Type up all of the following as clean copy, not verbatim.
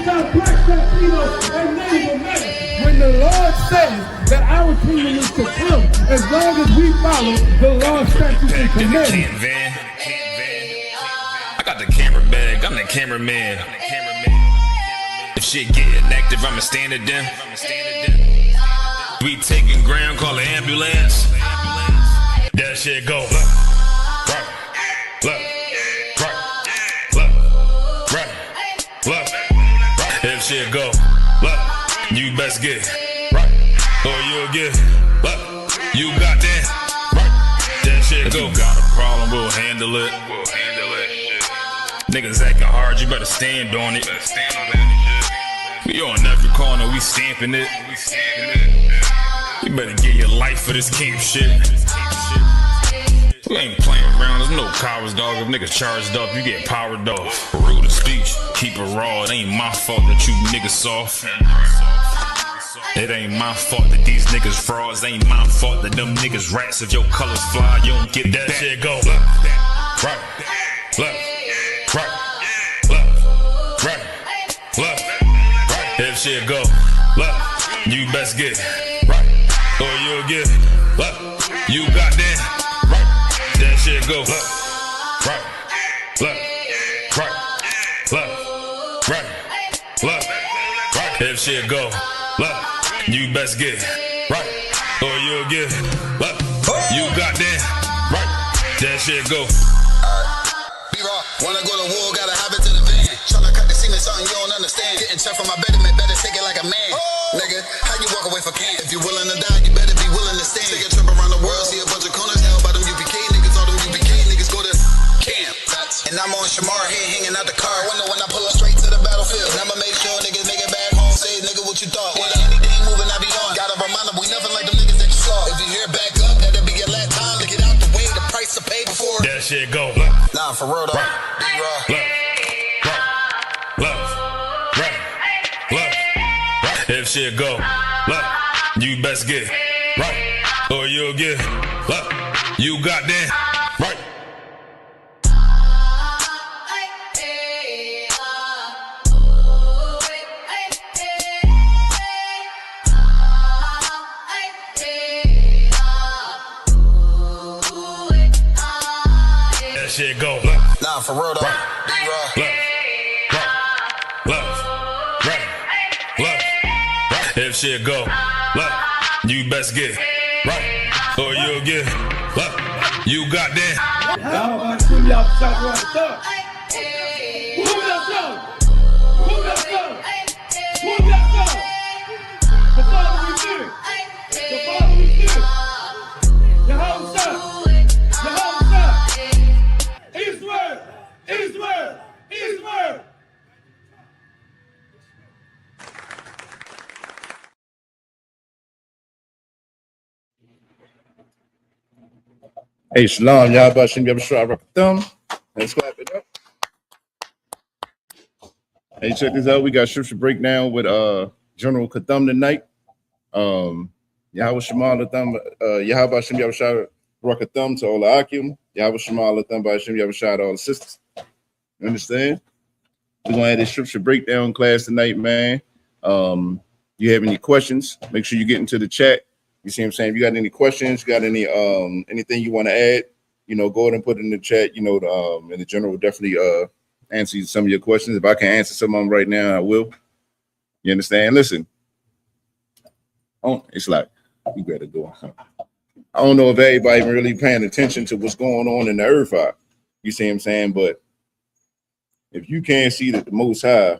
our black, Latino, and Native American. When the Lord says that our kingdom is to come, as long as we follow the law, statutes, and commandments. I got the camera bag, I'm the cameraman. If shit getting active, I'ma stand it down. We taking ground, call the ambulance. That shit go. Look. If shit go, look, you best get right, or you'll get look. You got that, that shit go. If you got a problem, we'll handle it. Niggas acting hard, you better stand on it. We on every corner, we stamping it. You better get your life for this camp shit. We ain't playing around, there's no cowards, dog. If niggas charged up, you get powered off. Rude of speech, keep it raw. It ain't my fault that you niggas soft. It ain't my fault that these niggas frauds. It ain't my fault that them niggas rats. If your colors fly, you don't get that shit go. Look. If shit go, look, you best get right, or you'll get look. You got that shit go. Look. If shit go, look, you best get right, or you'll get look. You got that shit go. B-Raw, wanna go to war, gotta have it to the van. Tryna cut the semen, something you don't understand. Getting checked from my betterment, better take it like a man. Nigga, how you walk away from camp? If you willing to die, you better be willing to stand. Take a trip around the world, see a bunch of corners held by them UPK niggas. All them UPK niggas go to camp. And I'm on Shamar head hanging out the car. Wonder when I pull up straight to the battlefield. And I'ma make sure niggas make it back home. Say, nigga, what you thought? Well, anything moving, I be on. Gotta remind them, we nothing like them niggas that you saw. If you hear back up, that'll be your last time to get out the way. The price to pay before that shit go. Nah, for real though. Look. If shit go, look, you best get right, or you'll get look. You got that right. That shit go. Nah, for real though. Look. If shit go, look, you best get right, or you'll get look. You got that. Y'all about to swim y'all shot right there. Move that song. Move that song. Move that song. The Father we fear. The Father we fear. Yehovah. Israel. Hey, shalom, y'all. Bashim Yabashua Rakathum. Let's clap it up. Hey, check this out. We got scripture breakdown with General Kathum tonight. Yahweh Shema Latham, Yahweh Bashim Yabashua Rakathum to all the Akim. Yahweh Shema Latham Bashim Yabashua to all the sisters. You understand? We're gonna have this scripture breakdown class tonight, man. You have any questions? Make sure you get into the chat. You see what I'm saying? If you got any questions, you got any anything you want to add, go ahead and put it in the chat. And the general will definitely answer some of your questions. If I can answer some of them right now, I will. You understand? Listen. It's like you gotta go. I don't know if everybody really paying attention to what's going on in the earth. You see what I'm saying? But if you can't see that the Most High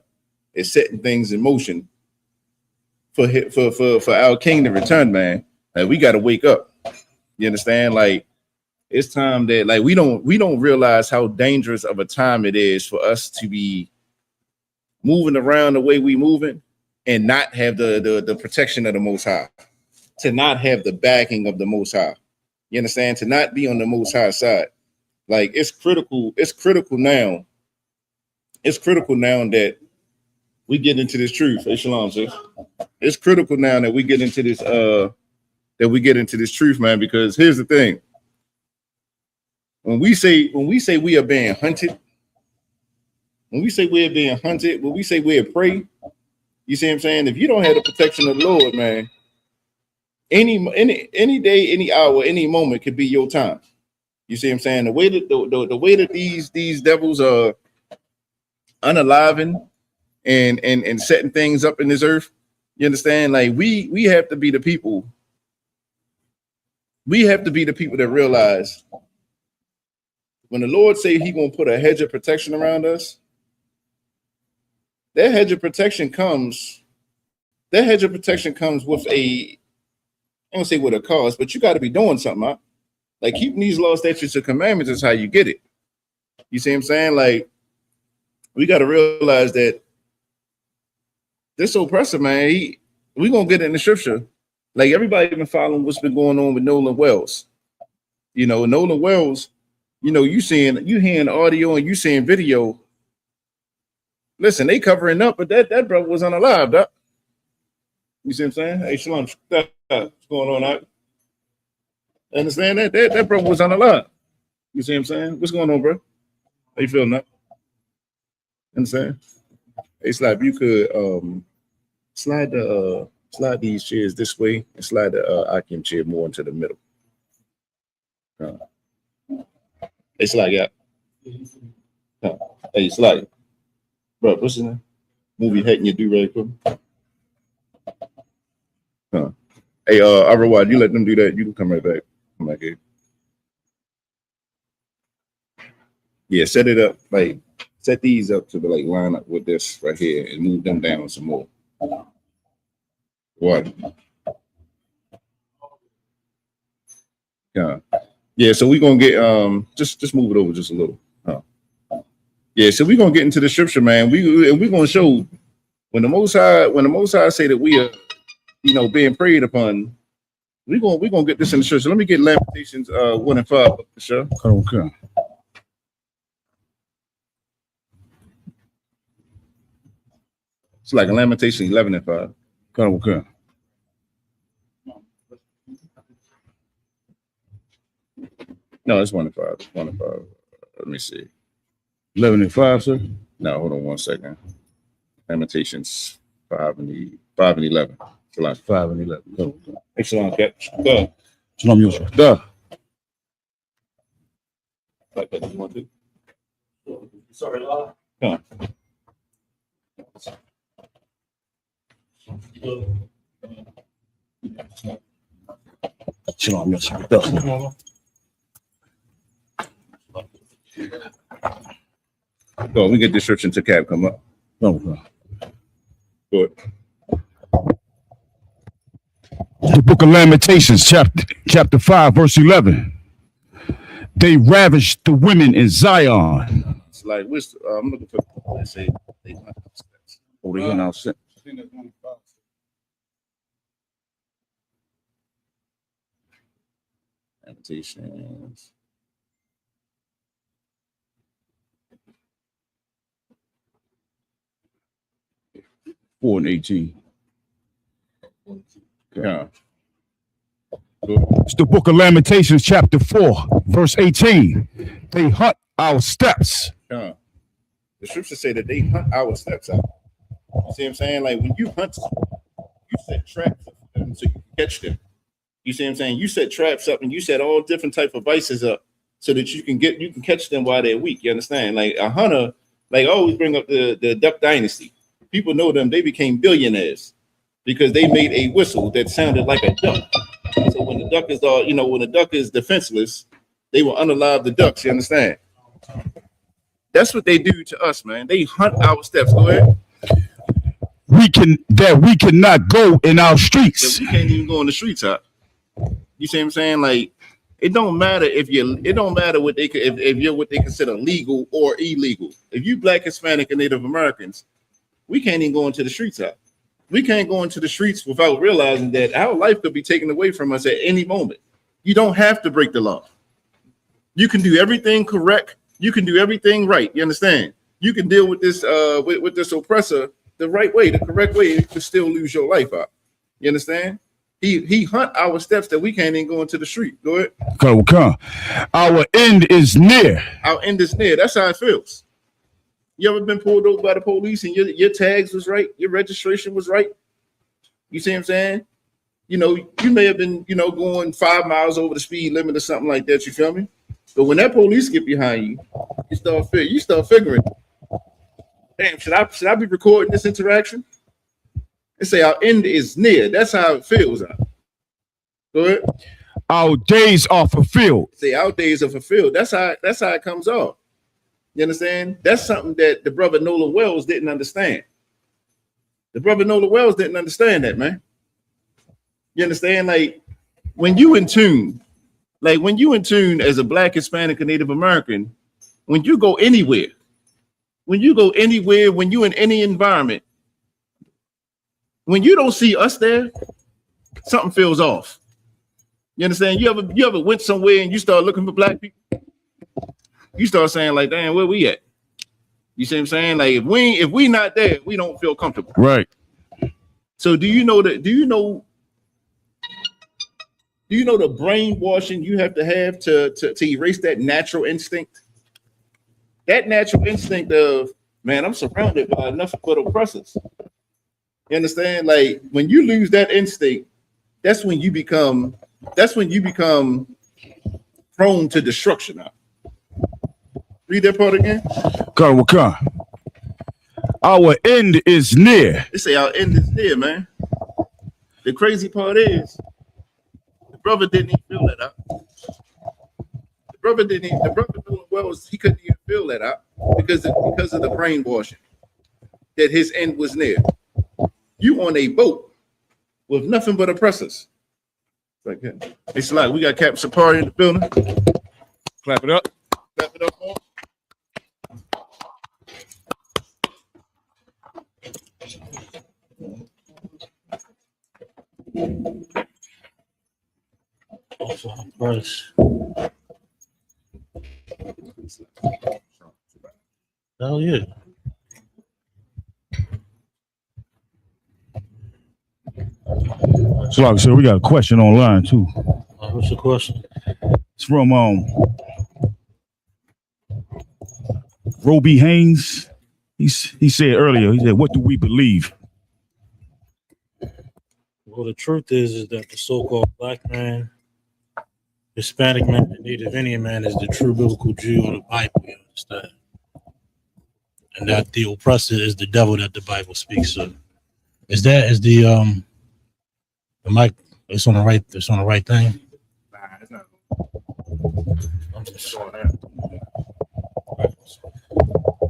is setting things in motion for our king to return, man, we got to wake up. You understand? Like, it's time that, like, we don't realize how dangerous of a time it is for us to be moving around the way we moving and not have the protection of the Most High, to not have the backing of the Most High. You understand? To not be on the Most High side. Like, it's critical now. It's critical now that we get into this truth. Hey, shalom, sis. It's critical now that we get into this truth, man, because here's the thing. When we say we are being hunted, when we say we're being hunted, when we say we're prey, you see what I'm saying? If you don't have the protection of the Lord, man, any day, any hour, any moment could be your time. You see what I'm saying? The way that the way that these devils are unaliving and setting things up in this earth, you understand? Like we have to be the people. We have to be the people that realize when the Lord say He gonna put a hedge of protection around us, that hedge of protection comes. That hedge of protection comes with I don't say with a cost, but you got to be doing something. Huh? Like keeping these laws, statutes, and commandments is how you get it. You see what I'm saying? Like we got to realize that this oppressor, man, we gonna get it in the scripture. Like everybody been following what's been going on with Nolan Wells. You know, Nolan Wells. You know, you hearing audio and you seeing video. Listen, they covering up, but that brother was unalive, doc. You see what I'm saying? Hey, Shalom, what's going on out? Understand that? That brother was unalive. You see what I'm saying? What's going on, bro? How you feeling now? Understand? Hey, Slap, you could slide these chairs this way and slide the Akim chair more into the middle. Hey, Slide, yeah. Hey, Slide. Bro, what's his name? Movie Hating You Do Rag for me. Hey, Arawad, you let them do that. You can come right back. Come back here. Yeah, set it up. Like, set these up to like line up with this right here and move them down some more. What? Yeah, so we're gonna get just move it over just a little. Yeah, so we're gonna get into the scripture, man. We're gonna show when the Most High say that we are, you know, being preyed upon. We're gonna get this in the scripture. Let me get Lamentations 1 and 5 up the show. Okay. It's like a Lamentation 11 and 5. Okay. No, it's 1 and 5. 1 and 5. Let me see. 11 and 5, sir? No, hold on 1 second. Lamentations 5 and 11. Shalom. 5 and 11. Go. Hey, Shalom, Cap. Go. Shalom, Yosef. Duh. Like that, you want to? Sorry, Law. Come on. Shalom, Yosef. Duh. Go, we get description to Cap come up. No. Good. The book of Lamentations, chapter 5, verse 11. They ravished the women in Zion. It's like, I'm looking for, let's say, they now sent. Lamentations. Four and 18. Yeah. It's the book of Lamentations, chapter 4, verse 18. They hunt our steps. Yeah. The scriptures say that they hunt our steps out. You see what I'm saying? Like when you hunt, you set traps up for them so you can catch them. You see what I'm saying? You set traps up and you set all different type of vices up so that you can catch them while they're weak. You understand? Like a hunter, like I always bring up the Duck Dynasty. People know them, they became billionaires because they made a whistle that sounded like a duck. So when the duck is when the duck is defenseless, they will unalive the ducks, you understand? That's what they do to us, man. They hunt our steps. Go ahead. We cannot go in our streets. We can't even go in the streets, huh? You see what I'm saying? Like it don't matter if you're what they consider legal or illegal. If you Black, Hispanic, and Native Americans, we can't even go into the streets out. We can't go into the streets without realizing that our life could be taken away from us at any moment. You don't have to break the law. You can do everything correct. You can do everything right. You understand? You can deal with this with this oppressor the right way, the correct way, to still lose your life out. You understand? He hunt our steps that we can't even go into the street. Go ahead. Come. Our end is near. Our end is near. That's how it feels. You ever been pulled over by the police and your tags was right, your registration was right? You see what I'm saying? You know, you may have been, you know, going 5 miles over the speed limit or something like that. You feel me? But when that police get behind you, you start figuring, damn, should I be recording this interaction? And say our end is near. That's how it feels. Go ahead. Our days are fulfilled. Say our days are fulfilled. That's how it comes off. You understand? That's something that the brother Nolan Wells didn't understand. The brother Nolan Wells didn't understand that, man. You understand? Like when you in tune as a Black, Hispanic, and Native American, when you go anywhere, when you in any environment, when you don't see us there, something feels off. You understand? You ever went somewhere and you start looking for Black people? You start saying like, damn, where we at? You see what I'm saying? Like if we not there, we don't feel comfortable. Right. So do you know the brainwashing you have to erase that natural instinct? That natural instinct of, man, I'm surrounded by nothing but oppressors. You understand? Like when you lose that instinct, that's when you become prone to destruction. Now. Read that part again. God, our end is near. They say our end is near, man. The crazy part is the brother didn't even feel that out. The brother Nolan Wells, he couldn't even feel that out because of the brainwashing that his end was near. You on a boat with nothing but oppressors. It's like we got Captain Sapari in the building. Clap it up. Clap it up, man. First. Hell yeah. So like I said, we got a question online too. What's the question? It's from Roby Haynes. He said earlier, he said, what do we believe? Well, the truth is that the so-called Black man, Hispanic man, and Native Indian man is the true biblical Jew of the Bible, you understand? And that the oppressor is the devil that the Bible speaks of. Is the mic, it's on the right thing? Nah, it's not. I'm just showing that.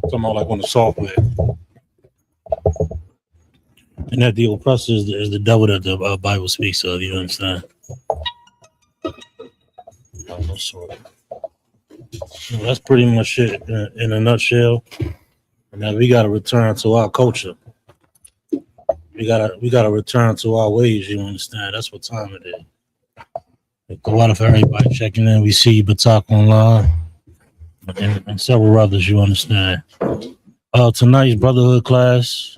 Talking about like on the software. And that the oppressor is the devil that the Bible speaks of, you understand? So that's pretty much it in a nutshell. And now we gotta return to our culture. We gotta return to our ways, you understand? That's what time it is. Go out for everybody checking in. We see Batak online and several others, you understand. Tonight's brotherhood class.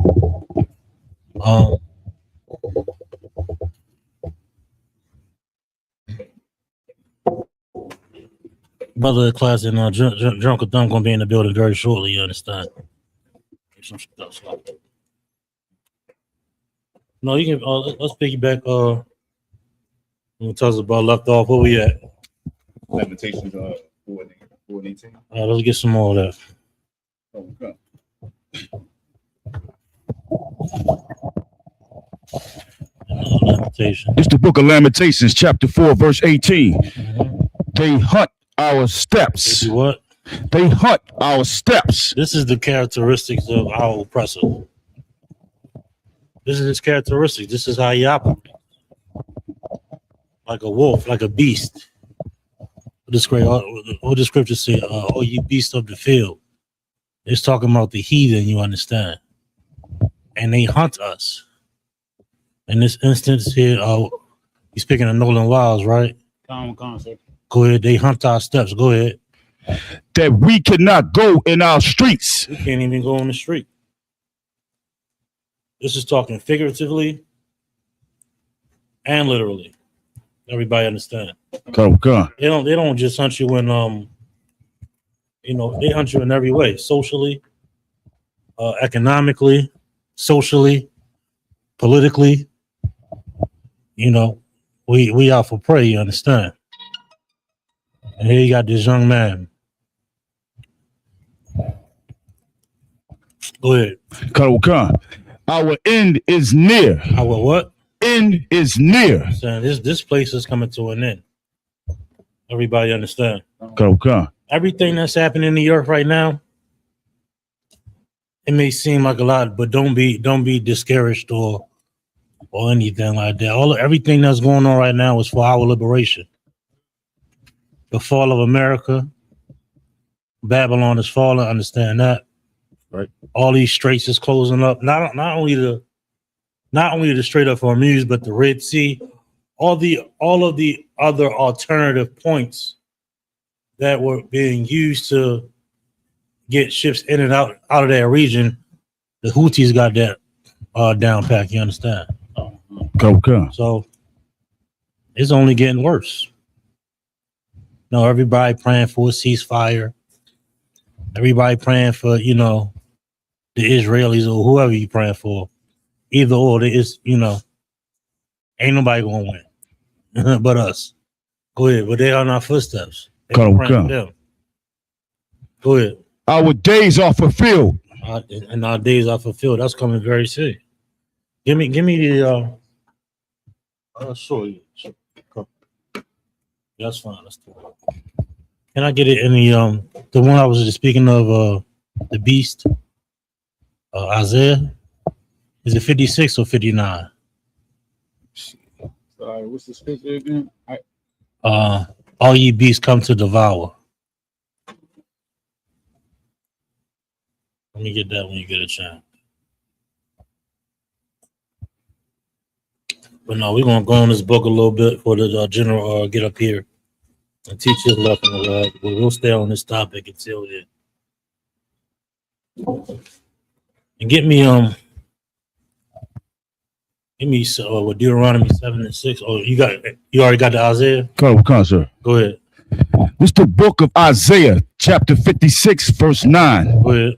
Brotherhood class and Drunk with Them gonna be in the building very shortly, you understand? No, you can let's piggyback when tell us about left off. Where we at? Lamentations 4:18. Let's get some more of that. Oh, okay. Lamentation. It's the book of Lamentations, chapter 4, verse 18. They hunt our steps. They do what? They hunt our steps. This is the characteristics of our oppressor. This is his characteristic. This is how he operates. Like a wolf, like a beast. What the scripture say? Oh, you beast of the field. It's talking about the heathen, you understand. And they hunt us. In this instance here, he's speaking of Nolan Wiles, right? Go ahead. They hunt our steps. Go ahead. That we cannot go in our streets. We can't even go on the street. This is talking figuratively and literally. Everybody understand? Come on. They don't just hunt you in they hunt you in every way, socially, economically, socially, politically. You know, we out for prey, you understand? And here you got this young man. Go ahead. Colonel Khan, our end is near. Our what? End is near. Saying this place is coming to an end. Everybody understand? Colonel Khan. Everything that's happening in the earth right now, it may seem like a lot, but don't be discouraged or anything like that. Everything that's going on right now is for our liberation. The fall of America, Babylon is falling. Understand that, right? All these straits is closing up. Not only the Strait of Hormuz, but the Red Sea, all of the other alternative points that were being used to get ships in and out of that region. The Houthis got that down pack. You understand? Okay. So it's only getting worse. No, everybody praying for a ceasefire. Everybody praying for, the Israelis or whoever you praying for. Either or, ain't nobody gonna win but us. Go ahead, but they are in our footsteps. Come. Go ahead. Our days are fulfilled. And our days are fulfilled. That's coming very soon. Give me the I'll show you. That's fine. That's cool. Can I get it in the one I was just speaking of, the beast, Isaiah? Is it 56 or 59? Sorry, what's the scripture again? All ye beasts come to devour. Let me get that when you get a chance. But no, we're gonna go on this book a little bit for the general get up here and teach his lesson. We'll stay on this topic until then. And get me with Deuteronomy 7 and 6. Oh, you already got the Isaiah? Come, sir. Go ahead. This the book of Isaiah, chapter 56, verse 9. Go ahead.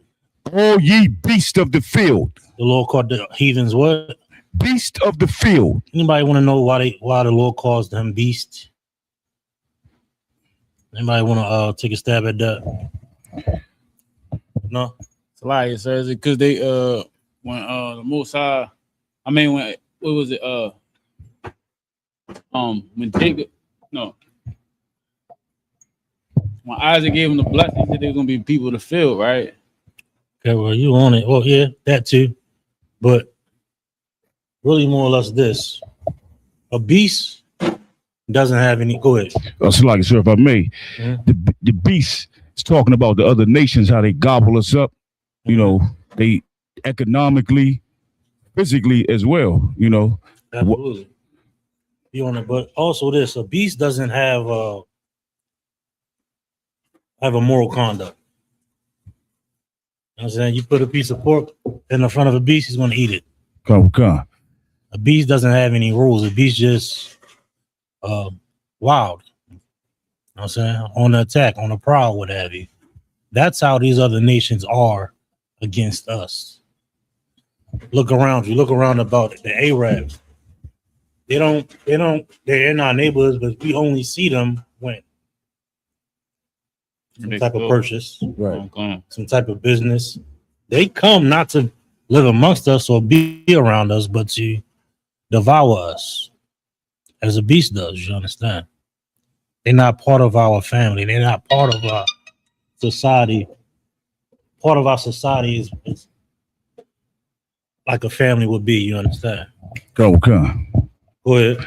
All ye beasts of the field. The Lord called the heathens what? Beast of the field. Anybody want to know why the Lord calls them beasts? Anybody want to take a stab at that? No. It's like it says it because they when the Most High, I mean when what was it when Jacob when Isaac gave him the blessing, he said they were gonna be people of the field, right? Okay, well you on it. Well, yeah, that too, but really more or less this: a beast doesn't have any. Go ahead. So like, sir, if I may, the beast is talking about the other nations, how they gobble us up. They economically, physically as well. Absolutely. You on it, but also this: a beast doesn't have a moral conduct. You know what I'm saying? You put a piece of pork in the front of a beast, he's going to eat it. Come. A beast doesn't have any rules. A beast just wild. You know what I'm saying? On the attack, on the prowl, what have you. That's how these other nations are against us. Look around you. Look around about the Arabs. They're in our neighborhoods, but we only see them when some type of purchase, Right. some type of business. They come not to live amongst us or be around us, but to devour us as a beast does. You understand? They're not part of our family. They're not part of our society. Part of our society is like a family would be. You understand? Come. Go ahead.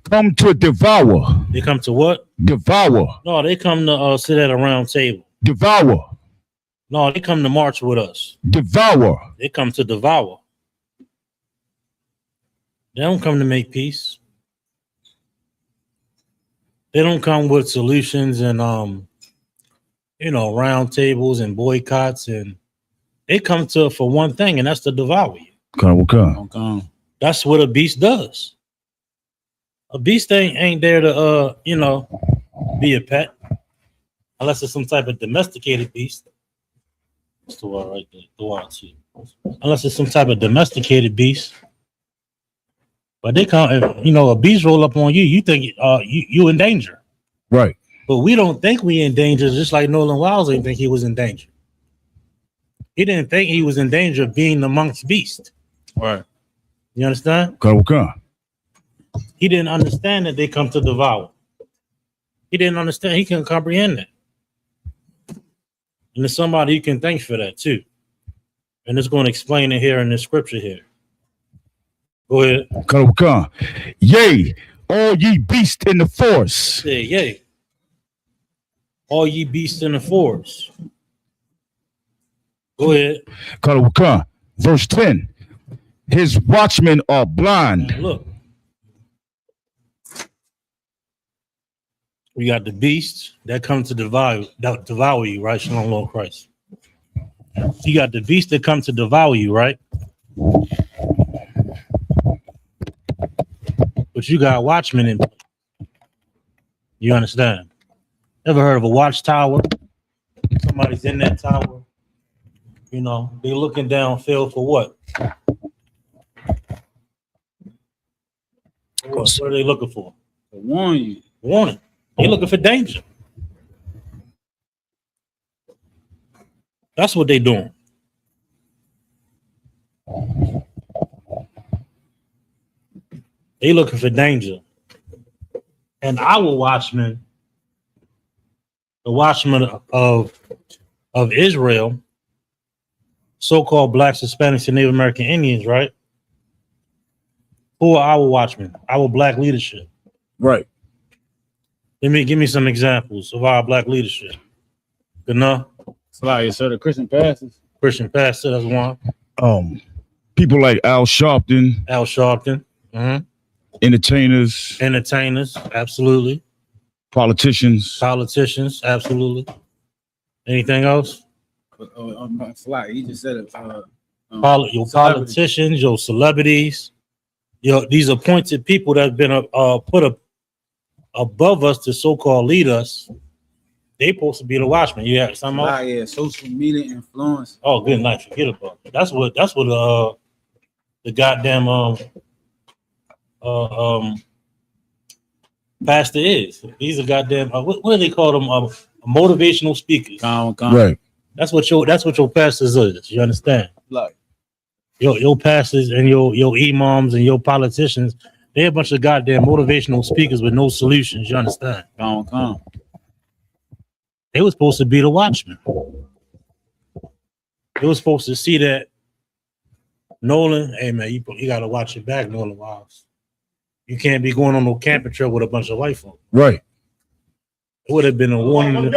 Come to devour. They come to what? Devour. No, they come to sit at a round table. Devour. No, they come to march with us. Devour. They come to devour. They don't come to make peace. They don't come with solutions and round tables and boycotts, and they come for one thing, and that's to devour you. Come. That's what a beast does. A beast ain't there to be a pet, unless it's some type of domesticated beast. It's the one right there. The one too. Unless it's some type of domesticated beast. But they come, a beast roll up on you. You think you in danger. Right. But we don't think we in danger. Just like Nolan Wiles didn't think he was in danger. He didn't think he was in danger of being amongst beasts. Right. You understand? Khan. He didn't understand that they come to devour. He didn't understand. He couldn't comprehend that. And there's somebody you can thank for that too. And it's going to explain it here in this scripture here. Go ahead. Khan. Yea, all ye beasts in the forest. Say, yay. All ye beasts in the forest. Go ahead. Khan. Verse 10. His watchmen are blind. Look. We got the beasts that come to devour you, right? Shalom, Lord Christ. You got the beasts that come to devour you, right? But you got watchmen in. You understand? Ever heard of a watchtower? Somebody's in that tower. They looking downfield for what? What are they looking for? To warn you. Warning. They looking for danger. That's what they doing. They looking for danger. And our watchmen, the watchmen of Israel, so-called blacks, Hispanics, and Native American Indians, right? Who are our watchmen? Our black leadership. Right. Give me some examples of our black leadership. Good enough. Like, so the Christian pastors. Christian pastor, that's one. People like Al Sharpton, Al Sharpton. Mm-hmm. entertainers, Absolutely. politicians. Politicians, absolutely. Anything else? Fly. He just said it. Your politicians, your celebrities, these appointed people that have been put above us to so-called lead us. They supposed to be the watchmen. You have something else? Yeah, social media influence. Oh, good night. Forget about it. That's what the goddamn pastor is. He's a goddamn what do they call them? Motivational speakers. Right. That's what your pastors is. You understand? Like Your pastors and your imams and your politicians, they're a bunch of goddamn motivational speakers with no solutions. You understand? Come. They were supposed to be the watchmen. They were supposed to see that Nolan, hey man, you gotta watch your back, Nolan Wiles. You can't be going on no camping trip with a bunch of white folk. Right. It would have been a warning.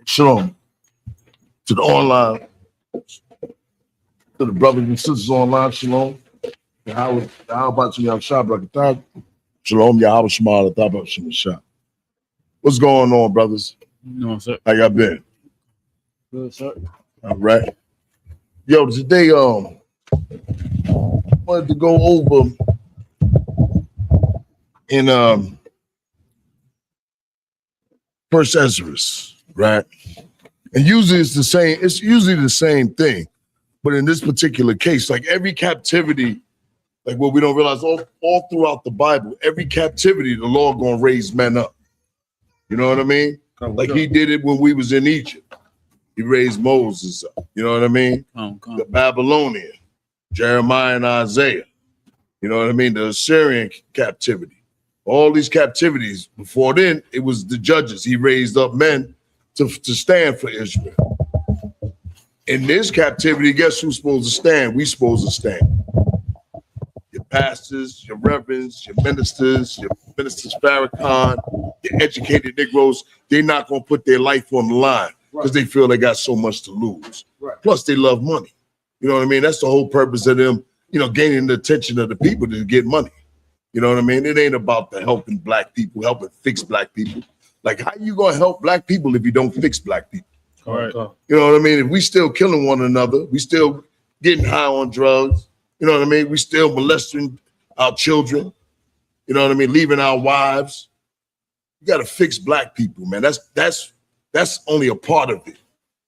Shalom to the online, to the brothers and sisters online. Shalom. How about you, Shabbat? Shalom, Yahweh Shema, Tabak Shema. What's going on, brothers? No, sir. How y'all been? Good, sir. All right. Yo, today wanted to go over in First Ezra, right? And usually it's the same. It's usually the same thing, but in this particular case, like every captivity, like what we don't realize all throughout the Bible, every captivity, the Lord gonna raise men up. You know what I mean? Like he did it when we was in Egypt. He raised Moses up. You know what I mean? The Babylonian, Jeremiah and Isaiah. You know what I mean? The Assyrian captivity. All these captivities. Before then, it was the judges. He raised up men to stand for Israel. In this captivity, guess who's supposed to stand? We supposed to stand. Your pastors, your reverends, your ministers Farrakhan, your educated Negroes, they're not going to put their life on the line because they feel they got so much to lose. Right. Plus, they love money. You know what I mean? That's the whole purpose of them gaining the attention of the people to get money. You know what I mean? It ain't about the helping black people, helping fix black people. Like, how you gonna help black people if you don't fix black people? All right. You know what I mean? If we still killing one another, we still getting high on drugs. You know what I mean? We still molesting our children. You know what I mean? Leaving our wives. You got to fix black people, man. That's only a part of it.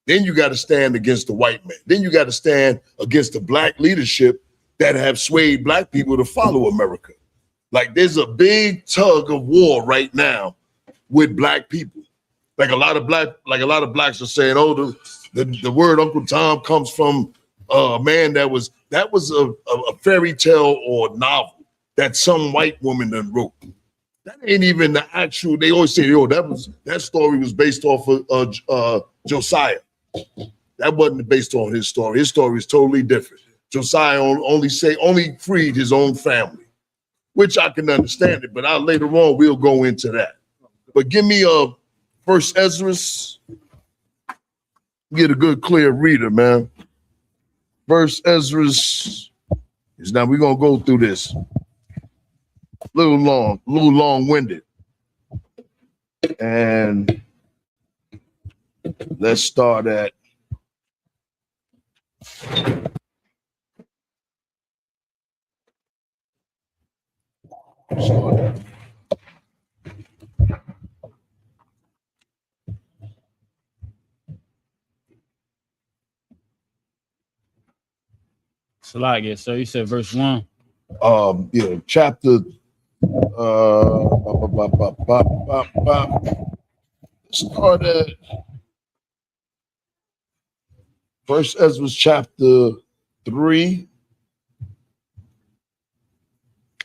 Then you got to stand against the white man. Then you got to stand against the black leadership that have swayed black people to follow America. Like, there's a big tug of war right now with black people. Like a lot of blacks are saying, oh, the word Uncle Tom comes from a man that was a fairy tale or novel that some white woman done wrote. That ain't even the actual. They always say, "Yo, that story was based off of Josiah." That wasn't based on his story. His story is totally different. Josiah only freed his own family, which I can understand it. But later on we'll go into that. But give me First Ezra. Get a good clear reader, man. First Ezra is now we're gonna go through this. A little long-winded. And let's start at Salakia. So you said verse 1. Chapter start at First Ezra chapter 3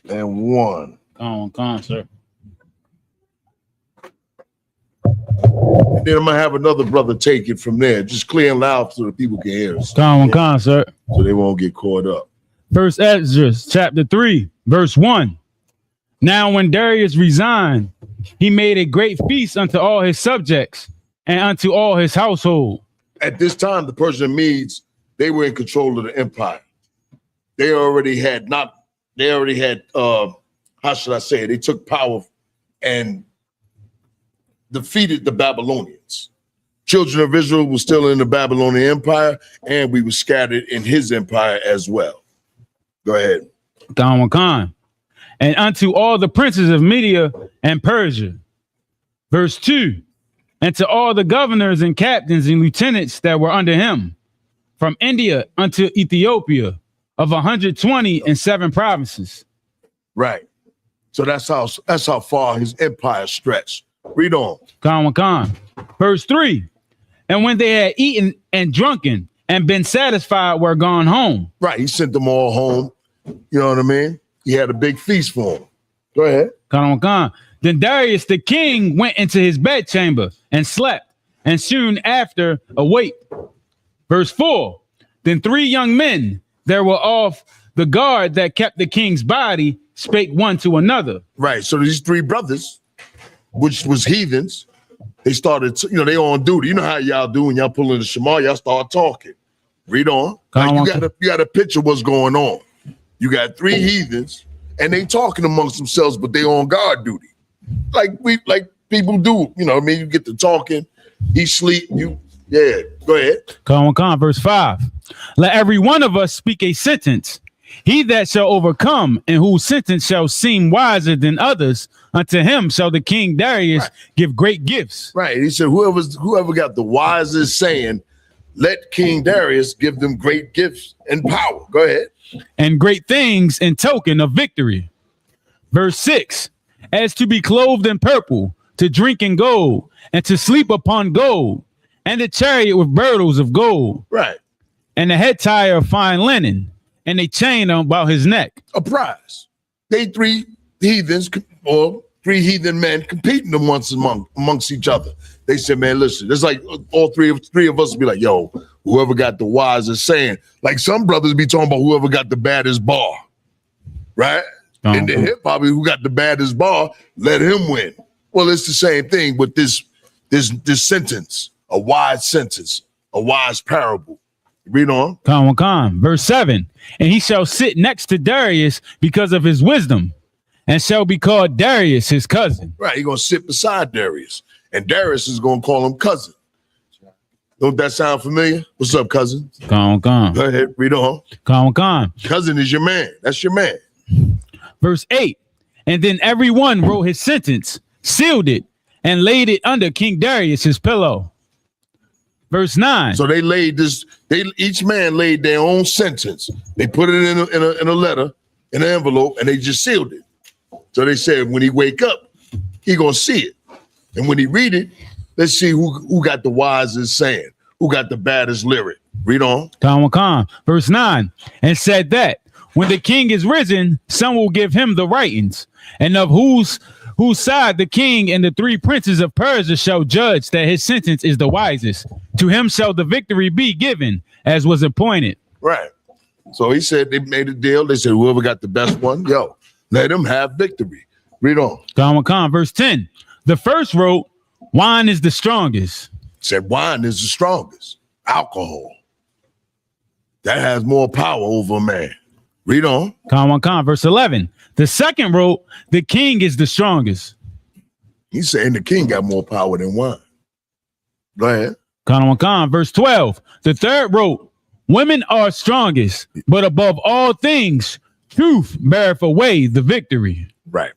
and 1. Con, sir. And then I'm gonna have another brother take it from there. Just clear and loud so the people can hear us. Con, sir. So they won't get caught up. First Ezra chapter 3, verse 1. Now when Darius resigned, he made a great feast unto all his subjects and unto all his household. At this time, the Persian Medes, they were in control of the empire. They already had, how should I say it? They took power and defeated the Babylonians. Children of Israel were still in the Babylonian Empire, and we were scattered in his empire as well. Go ahead. Con. And unto all the princes of Media and Persia. Verse 2. And to all the governors and captains and lieutenants that were under him, from India unto Ethiopia, of 127 provinces. Right. So that's how far his empire stretched. Read on. Con. Verse 3. And when they had eaten and drunken and been satisfied, were gone home. Right. He sent them all home. You know what I mean? He had a big feast for them. Go ahead. Con. Then Darius the king went into his bedchamber and slept, and soon after awaked. Verse 4. Then 3 young men that were of the guard that kept the king's body spake one to another. Right. So these 3 brothers, which was heathens, they started, they on duty. You know how y'all do when y'all pull in the Shema, y'all start talking. Read on. Like you got to picture what's going on. You got 3 heathens, and they talking amongst themselves, but they on guard duty. Like people do, you know what I mean? You get to talking, he sleep, go ahead. Con, verse 5. Let every one of us speak a sentence. He that shall overcome and whose sentence shall seem wiser than others, unto him shall the king Darius give great gifts. Right. He said, whoever got the wisest saying, let King Darius give them great gifts and power. Go ahead. And great things in token of victory. Verse 6. As to be clothed in purple, to drink in gold, and to sleep upon gold, and a chariot with girdles of gold. Right. And a head tire of fine linen, and a chain about his neck. A prize. They 3 heathens or 3 heathen men competing amongst each other. They said, man, listen, it's like all three of us would be like, yo, whoever got the wisest saying. Like some brothers be talking about whoever got the baddest bar. Right? And the hip hop, who got the baddest bar, let him win. Well, it's the same thing with this sentence, a wise sentence, a wise parable. Read on. Con. Verse 7. And he shall sit next to Darius because of his wisdom, and shall be called Darius his cousin. Right, he's gonna sit beside Darius, and Darius is gonna call him cousin. Don't that sound familiar? What's up, cousin? Con. Go ahead, read on. Con. Cousin is your man. That's your man. Verse 8. And then everyone wrote his sentence, sealed it, and laid it under King Darius his pillow. Verse 9. So they laid this. Each man laid their own sentence. They put it in a letter, in an envelope, and they just sealed it. So they said when he wake up, he gonna see it, and when he read it, let's see who got the wisest saying, who got the baddest lyric. Read on. Con. Verse 9. And said that when the king is risen, some will give him the writings, and of whose side the king and the 3 princes of Persia shall judge that his sentence is the wisest. To him shall the victory be given, as was appointed. Right. So he said they made a deal. They said whoever got the best one, yo, let him have victory. Read on. Con. Verse 10. The first wrote, wine is the strongest. Said wine is the strongest. Alcohol. That has more power over a man. Read on. Con. Verse 11. The second wrote, the king is the strongest. He's saying the king got more power than wine. Go ahead. Con. Verse 12. The third wrote, women are strongest, but above all things, truth beareth away the victory. Right.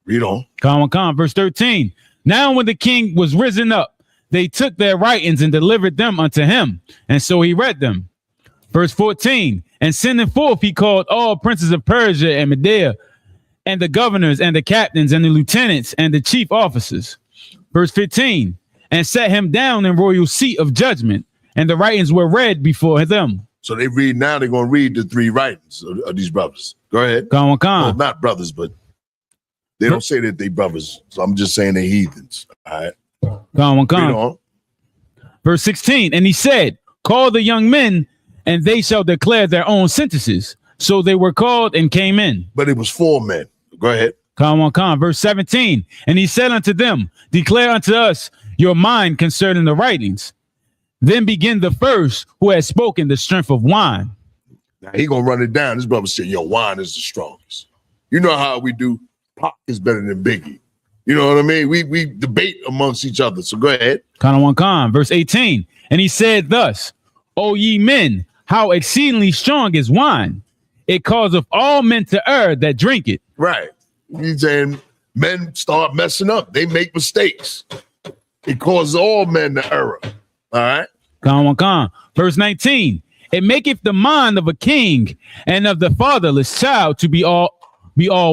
Read on. Con. Verse 13. Now when the king was risen up, they took their writings and delivered them unto him. And so he read them. Verse 14. And sending forth, he called all princes of Persia and Media, and the governors and the captains and the lieutenants and the chief officers. Verse 15. And set him down in royal seat of judgment, and the writings were read before them. So they read now, they're going to read the 3 writings of these brothers. Go ahead. Con. Well, not brothers, but they don't say that they brothers. So I'm just saying they heathens. All right. Read Con. on. Verse 16. And he said, call the young men, and they shall declare their own sentences. So they were called and came in. But it was 4 men. Go ahead. Con. Verse 17. And he said unto them, declare unto us your mind concerning the writings. Then begin the first who has spoken the strength of wine. Now he gonna run it down. This brother said, yo, wine is the strongest. You know how we do. Pac is better than Biggie. You know what I mean? We debate amongst each other. So go ahead. Con. Verse 18. And he said thus, O ye men, how exceedingly strong is wine. It causeth all men to err that drink it. Right. He's saying men start messing up. They make mistakes. It causes all men to err. All right. Con. Verse 19. It maketh the mind of a king and of the fatherless child to be all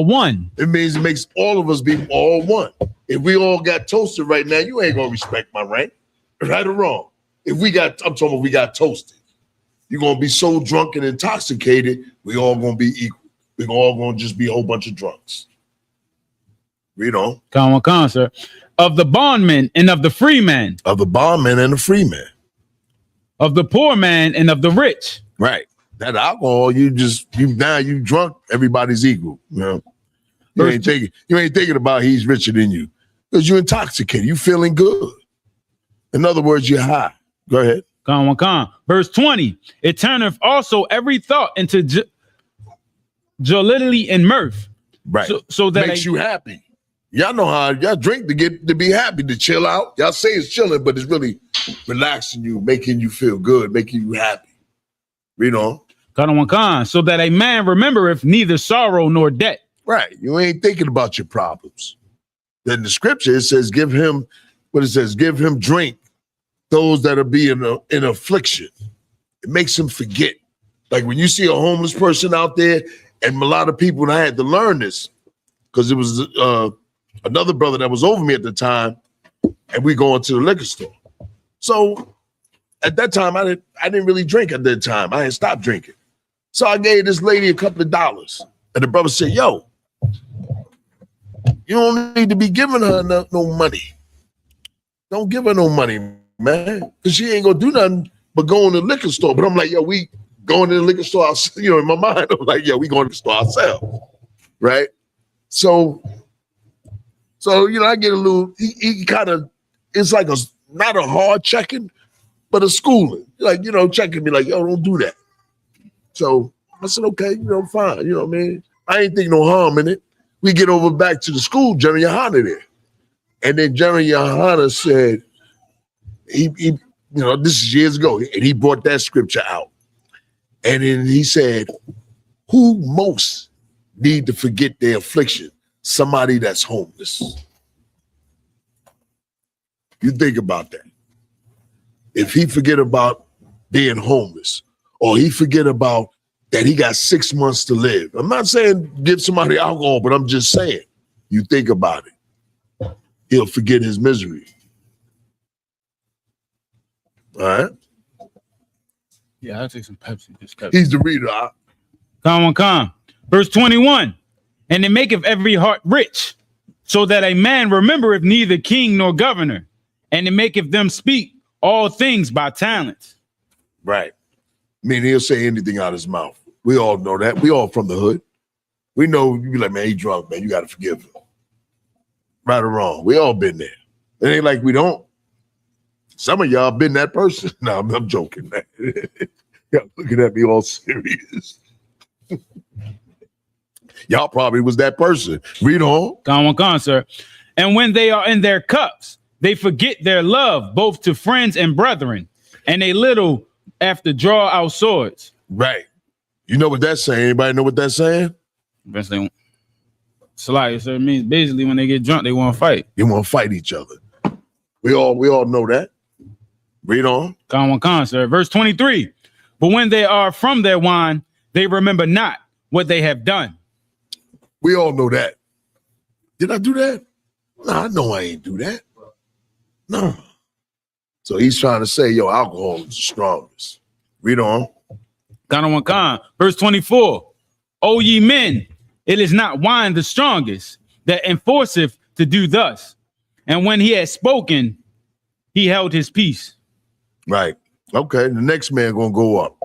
one. It means it makes all of us be all one. If we all got toasted right now, you ain't gonna respect my rank, right or wrong. I'm talking about we got toasted. You're gonna be so drunk and intoxicated, we all gonna be equal. We're all gonna just be a whole bunch of drunks. Read on. Con, sir. Of the bondman and of the free man. Of the bondman and the free man. Of the poor man and of the rich. Right. That alcohol, you drunk, everybody's equal. You know? You ain't thinking about he's richer than you. Because you're intoxicated. You feeling good. In other words, you're high. Go ahead. Con. Verse 20. It turneth also every thought into jollity and mirth. Right. So that makes you happy. Y'all know how y'all drink to be happy, to chill out. Y'all say it's chilling, but it's really relaxing you, making you feel good, making you happy. Read on. Con. So that a man remembereth neither sorrow nor debt. Right. You ain't thinking about your problems. Then the scripture, it says, give him drink, those that are being in affliction. It makes them forget. Like when you see a homeless person out there, and a lot of people, and I had to learn this because it was another brother that was over me at the time, and we going to the liquor store. So at that time, I didn't really drink at that time. I had stopped drinking. So I gave this lady a couple of dollars. And the brother said, yo, you don't need to be giving her no money. Don't give her no money, man. Because she ain't going to do nothing but go in the liquor store. But I'm like, yo, we going to the liquor store. In my mind, I'm like, yo, we going to the store ourselves. Right? So I get a little, he kind of, it's like not a hard checking, but a schooling. Like, checking me like, yo, don't do that. So I said, okay, fine. You know what I mean? I ain't think no harm in it. We get over back to the school, Jerry Yohana there. And then Jerry Yohana said, he this is years ago, and he brought that scripture out. And then he said, who most need to forget their affliction? Somebody that's homeless. You think about that. If he forget about being homeless, or he forget about that he got 6 months to live. I'm not saying give somebody alcohol, but I'm just saying, you think about it. He'll forget his misery. All right? Yeah, I'll take some Pepsi. Just Pepsi. He's the reader. Come. Verse 21. And it maketh every heart rich, so that a man remembereth neither king nor governor, and it maketh them speak all things by talents. Right. I mean, he'll say anything out of his mouth. We all know that. We all from the hood. We know you be like, man, he drunk, man. You got to forgive him. Right or wrong. We all been there. It ain't like we don't. Some of y'all been that person. No, I'm joking, man. Y'all looking at me all serious. Y'all probably was that person. Read on. Come, sir. And when they are in their cups, they forget their love, both to friends and brethren, and a little after draw out swords. Right. You know what that's saying? Anybody know what that's saying? It means basically when they get drunk, they want to fight. They want to fight each other. We all know that. Read on. Come, sir. Verse 23. But when they are from their wine, they remember not what they have done. We all know that. Did I do that? No, I know I ain't do that. No. So he's trying to say, yo, alcohol is the strongest. Read on. Verse 24. O ye men, it is not wine the strongest that enforceth to do thus. And when he had spoken, he held his peace. Right. Okay. The next man gonna go up.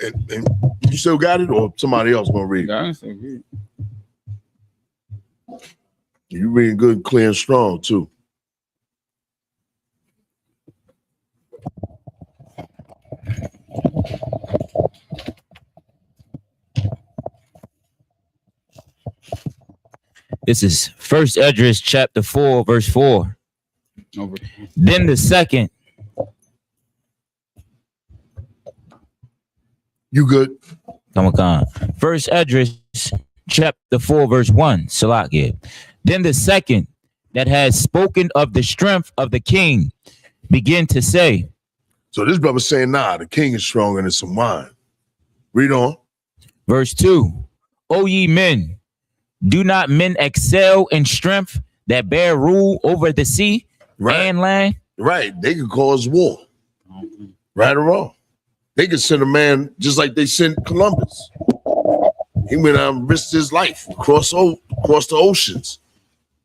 And you still got it, or somebody else gonna read it? You reading good, clear, and strong too. This is First Esdras chapter 4, verse 4. Then the second. You good? Come on. First Esdras chapter 4, verse 1. Salakia. Then the second that has spoken of the strength of the king began to say. So this brother saying, nah, the king is stronger than some wine. Read on. Verse 2. O ye men, do not men excel in strength that bear rule over the sea and land? Right. They could cause war. Right or wrong. They could send a man just like they sent Columbus. He went out and risked his life across the oceans.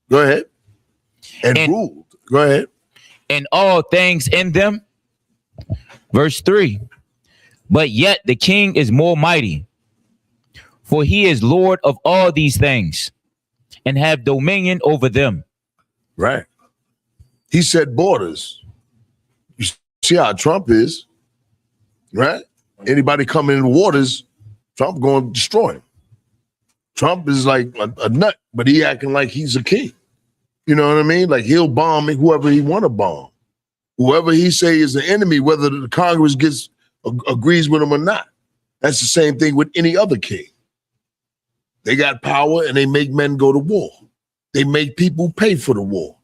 Go ahead. And ruled. Go ahead. And all things in them. Verse 3. But yet the king is more mighty, for he is Lord of all these things, and have dominion over them. Right. He set borders. You see how Trump is, right? Anybody coming in the waters, Trump going to destroy him. Trump is like a nut, but he acting like he's a king. You know what I mean? Like he'll bomb whoever he want to bomb. Whoever he say is the enemy, whether the Congress agrees with him or not. That's the same thing with any other king. They got power and they make men go to war. They make people pay for the war.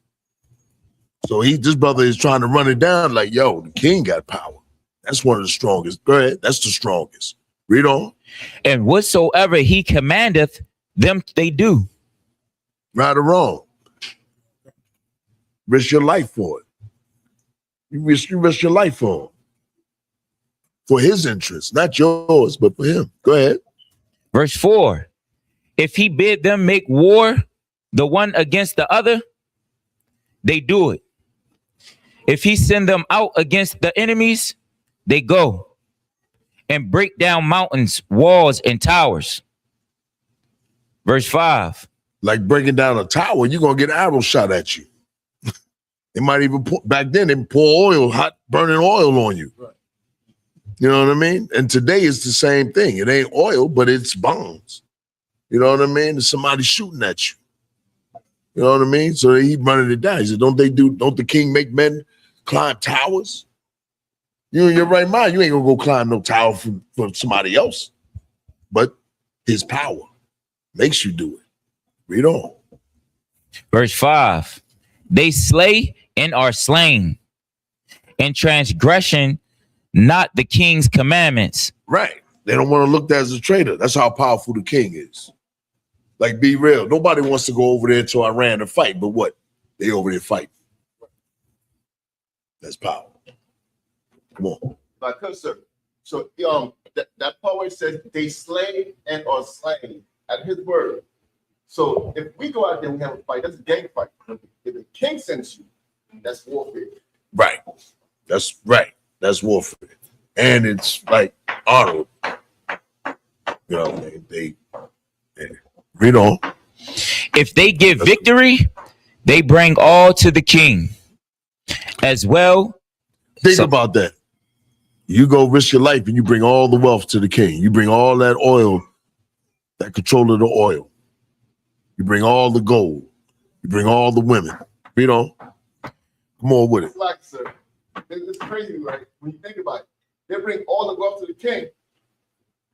So this brother is trying to run it down like, yo, the king got power. That's one of the strongest. Go ahead. That's the strongest. Read on. And whatsoever he commandeth them, they do. Right or wrong. Risk your life for it. You risk your life for him. For his interest, not yours, but for him. Go ahead. Verse 4. If he bid them make war, the one against the other, they do it. If he send them out against the enemies, they go and break down mountains, walls, and towers. Verse 5. Like breaking down a tower, you're going to get arrows shot at you. They might even back then they pour oil, hot burning oil on you. Right. You know what I mean? And today it's the same thing. It ain't oil, but it's bombs. You know what I mean? There's somebody shooting at you. You know what I mean? So he running it down. He said, don't the king make men climb towers? You in your right mind, you ain't gonna go climb no tower for somebody else. But his power makes you do it. Read on. Verse 5. They slay and are slain. In transgression, not the king's commandments. Right. They don't want to look at as a traitor. That's how powerful the king is. Like, be real. Nobody wants to go over there to Iran and fight, but what? They over there fighting. That's power. Come on. Like, sir. So that poet says they slay and are slain at his word. So if we go out there and we have a fight, that's a gang fight. If the king sends you, that's warfare. Right. That's right. That's warfare. And it's like honorable. You know, they read on. If they give victory, they bring all to the king. As well. Think about that. You go risk your life and you bring all the wealth to the king. You bring all that oil, that control of the oil. You bring all the gold. You bring all the women. Read on. Come on with it. It's like, sir, it's crazy, right? When you think about it, they bring all the wealth to the king,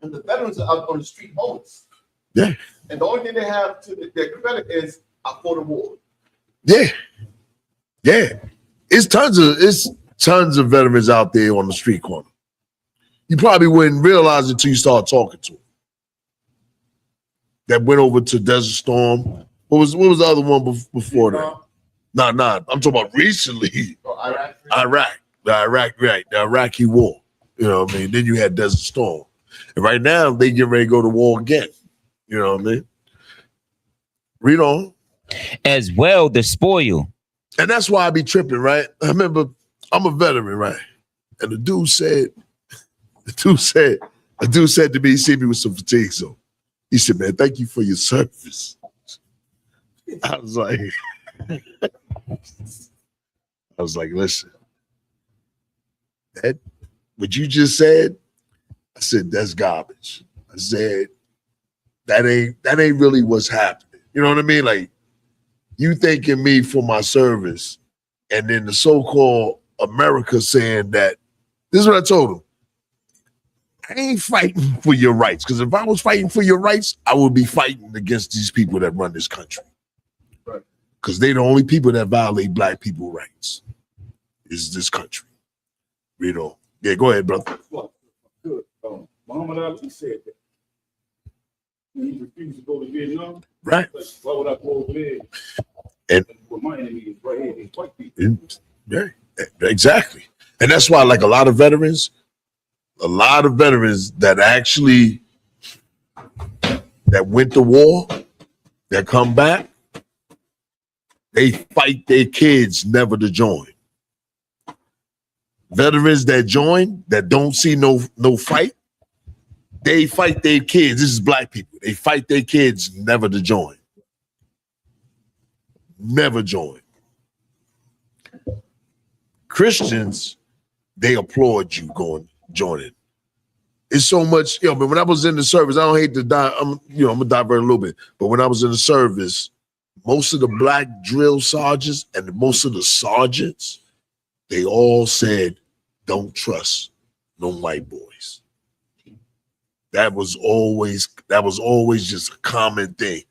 and the veterans are out on the street homeless. Yeah. And the only thing they have to their credit is I fought a war. Yeah. Yeah. It's tons of veterans out there on the street corner. You probably wouldn't realize it until you start talking to them. That went over to Desert Storm. What was the other one before that? Nah. I'm talking about recently. Iraq. The Iraqi war. You know what I mean? Then you had Desert Storm. And right now they get ready to go to war again. You know what I mean? Read on. As well, the spoil. And that's why I be tripping, right? I remember I'm a veteran, right? And the dude said to me, he see me with some fatigue. So he said, man, thank you for your service. I was like, listen, that what you just said, I said, that's garbage. I said, that ain't really what's happening. You know what I mean? Like, you thanking me for my service, and then the so-called America saying that, this is what I told him. I ain't fighting for your rights, because if I was fighting for your rights, I would be fighting against these people that run this country. Right. Because they're the only people that violate black people's rights. Is this country. Read on. Yeah, go ahead, brother. Well, good. Muhammad Ali said that. When he refused to go to Vietnam, Right. like, why would I go over there? And with my enemies right here, these white people. Yeah, exactly. And that's why, like, a lot of veterans that actually that went to war, that come back, they fight their kids never to join. Veterans that join, that don't see no fight, they fight their kids. This is black people. They fight their kids never to join. Never join. Christians, they applaud you joining. It's so much, but when I was in the service, I don't hate to die. I'm gonna divert a little bit, but when I was in the service, most of the black drill sergeants and most of the sergeants, they all said, don't trust no white boys. That was always just a common thing.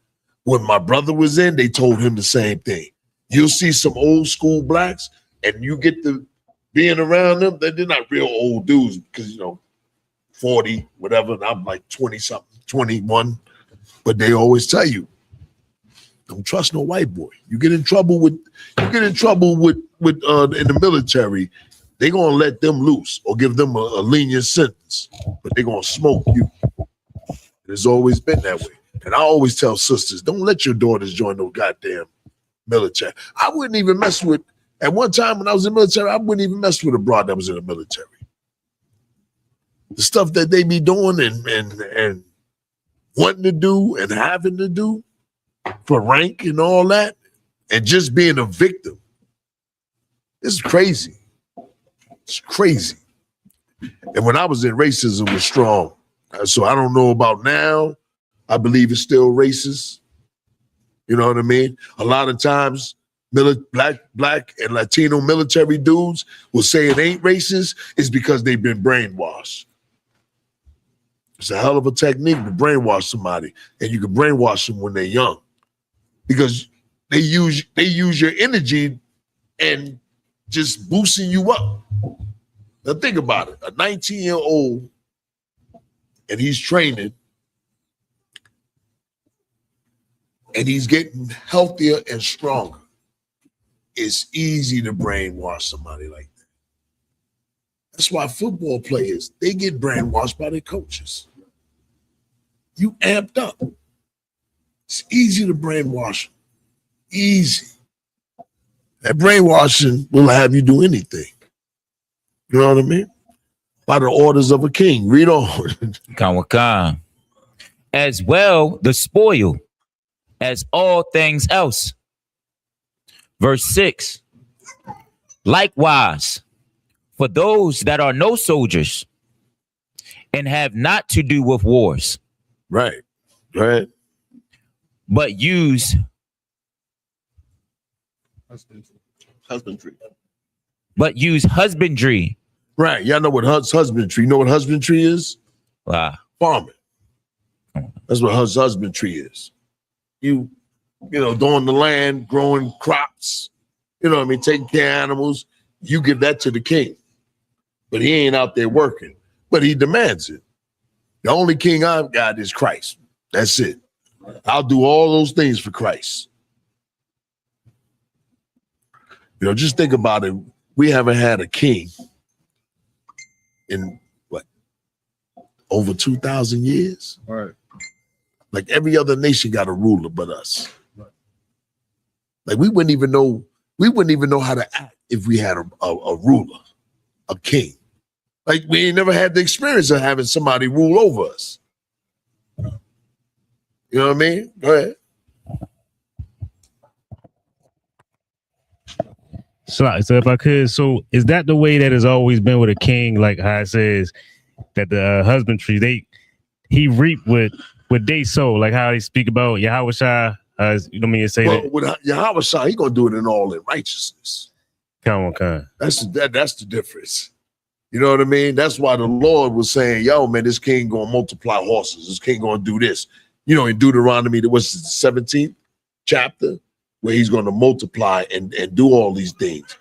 When my brother was in, they told him the same thing. You'll see some old school blacks, and you get to being around them, they're not real old dudes because, 40, whatever, and I'm like 20-something, 21. But they always tell you, don't trust no white boy. You get in trouble with in the military, they're gonna let them loose or give them a lenient sentence, but they're gonna smoke you. It's always been that way. And I always tell sisters, don't let your daughters join no goddamn military. I wouldn't even mess with, at one time when I was in the military, I wouldn't even mess with a broad that was in the military. The stuff that they be doing and wanting to do and having to do for rank and all that, and just being a victim. This is crazy. It's crazy. And when I was in, racism was strong. So I don't know about now. I believe it's still racist. You know what I mean? A lot of times, black and Latino military dudes will say it ain't racist. It's because they've been brainwashed. It's a hell of a technique to brainwash somebody, and you can brainwash them when they're young, because they use your energy and just boosting you up. Now think about it: a 19-year-old, and he's training, and he's getting healthier and stronger. It's easy to brainwash somebody like that. That's why football players, they get brainwashed by their coaches. You amped up. It's easy to brainwash them. Easy. That brainwashing will have you do anything. You know what I mean? By the orders of a king. Read on. Kawakan. As well, the spoil, as all things else. Verse 6. Likewise, for those that are no soldiers and have not to do with wars. Right. But use Husbandry. husbandry. Right. Y'all know what husbandry. You know what husbandry is? Farming. That's what husbandry is. You know, doing the land, growing crops, you know what I mean, taking care of animals. You give that to the king. But he ain't out there working. But he demands it. The only king I've got is Christ. That's it. I'll do all those things for Christ. You know, just think about it. We haven't had a king in what, over 2,000 years? Right. Like every other nation got a ruler but us. Like we wouldn't even know how to act if we had a ruler, a king. Like we ain't never had the experience of having somebody rule over us. You know what I mean? Go ahead. So if I could, so is that the way that has always been with a king? Like how it says that the husbandry, he reap what they sow, like how they speak about Yahweh Shai. You know what I mean? You say that. With Yahweh Shai, he gonna do it in all in righteousness. Come on. That's the difference. You know what I mean? That's why the Lord was saying, yo, man, this king gonna multiply horses. This king gonna do this. You know, in Deuteronomy, the 17th chapter, where he's gonna multiply and do all these things.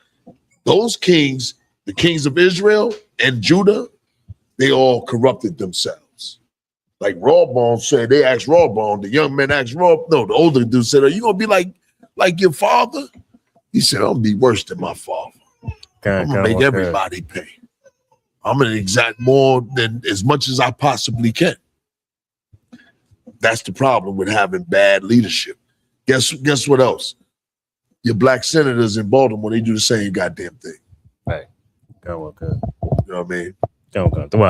Those kings, the kings of Israel and Judah, they all corrupted themselves. Like Rawbone said, they asked Rawbone, the young man asked the older dude said, are you gonna be like your father? He said, I'm gonna be worse than my father. I'm gonna make everybody pay. I'm gonna exact more than as much as I possibly can. That's the problem with having bad leadership. Guess what else? Your black senators in Baltimore, they do the same goddamn thing. Right. You know what I mean?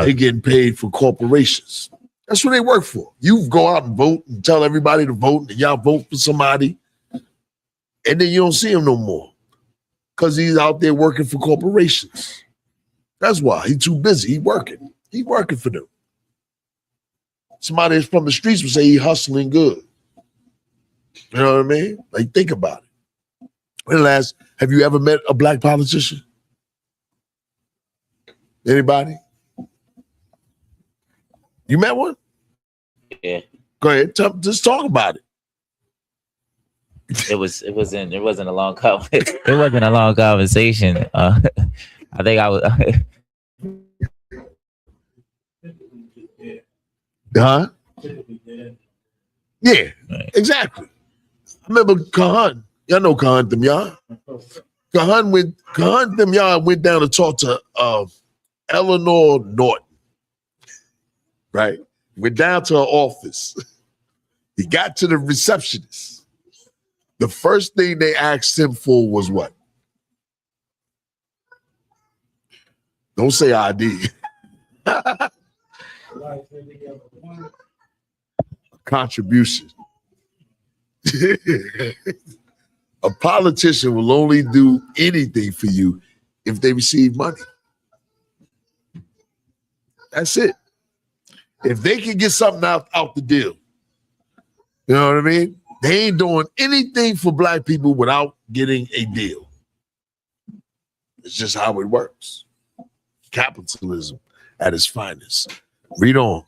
They getting paid for corporations. That's what they work for. You go out and vote and tell everybody to vote, and y'all vote for somebody, and then you don't see him no more because he's out there working for corporations. That's why he's too busy. He's working. He's working for them. Somebody from the streets would say he's hustling good. You know what I mean? Like, think about it. Have you ever met a black politician? Anybody? You met one? Yeah. Go ahead. Just talk about it. It wasn't a long conversation. I think I was. Huh? Yeah, exactly. I remember Kahan. Y'all know Kahan Themyah. Kahan Themyah went down to talk to Eleanor Norton. Right? Went down to her office. He got to the receptionist. The first thing they asked him for was what? Don't say ID. Contribution. A politician will only do anything for you if they receive money. That's it. If they can get something out the deal, you know what I mean? They ain't doing anything for black people without getting a deal. It's just how it works. Capitalism at its finest. Read on.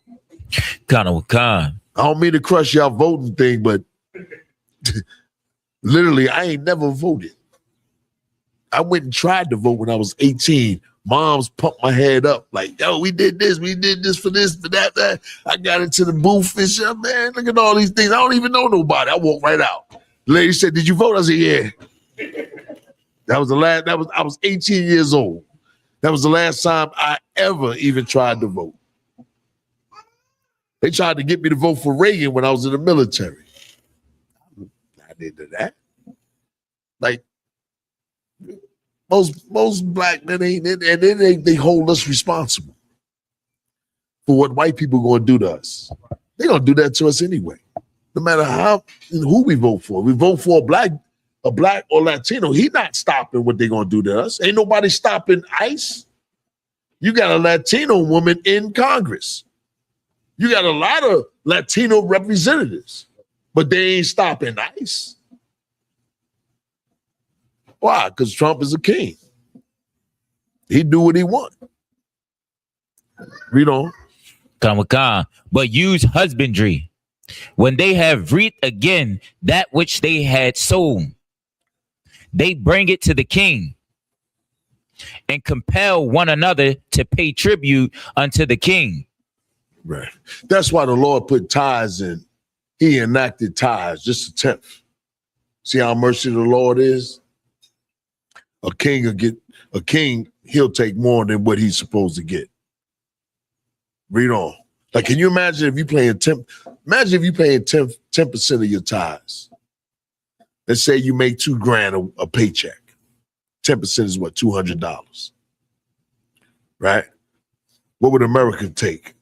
Khan Khan. I don't mean to crush y'all voting thing, but literally, I ain't never voted. I went and tried to vote when I was 18. Moms pumped my head up like, yo, we did this for that. I got into the booth and shit, man, look at all these things. I don't even know nobody. I walked right out. The lady said, did you vote? I said, yeah. I was 18 years old. That was the last time I ever even tried to vote. They tried to get me to vote for Reagan when I was in the military. I did that. Like, most black men ain't, and then they hold us responsible for what white people going to do to us. They're going to do that to us anyway. No matter who we vote for. We vote for a black or Latino. He not stopping what they're going to do to us. Ain't nobody stopping ICE. You got a Latino woman in Congress. You got a lot of Latino representatives, but they ain't stopping ICE. Why? Because Trump is a king. He do what he want. Read on. Khan. But use husbandry when they have reaped again that which they had sown. They bring it to the king and compel one another to pay tribute unto the king. Right. That's why the Lord put tithes in. He enacted tithes, just a tenth. See how mercy the Lord is? A king, he'll take more than what he's supposed to get. Read on. Like, can you imagine if you paying 10% of your tithes? Let's say you make $2,000 a paycheck. 10% is what, $200, right? What would America take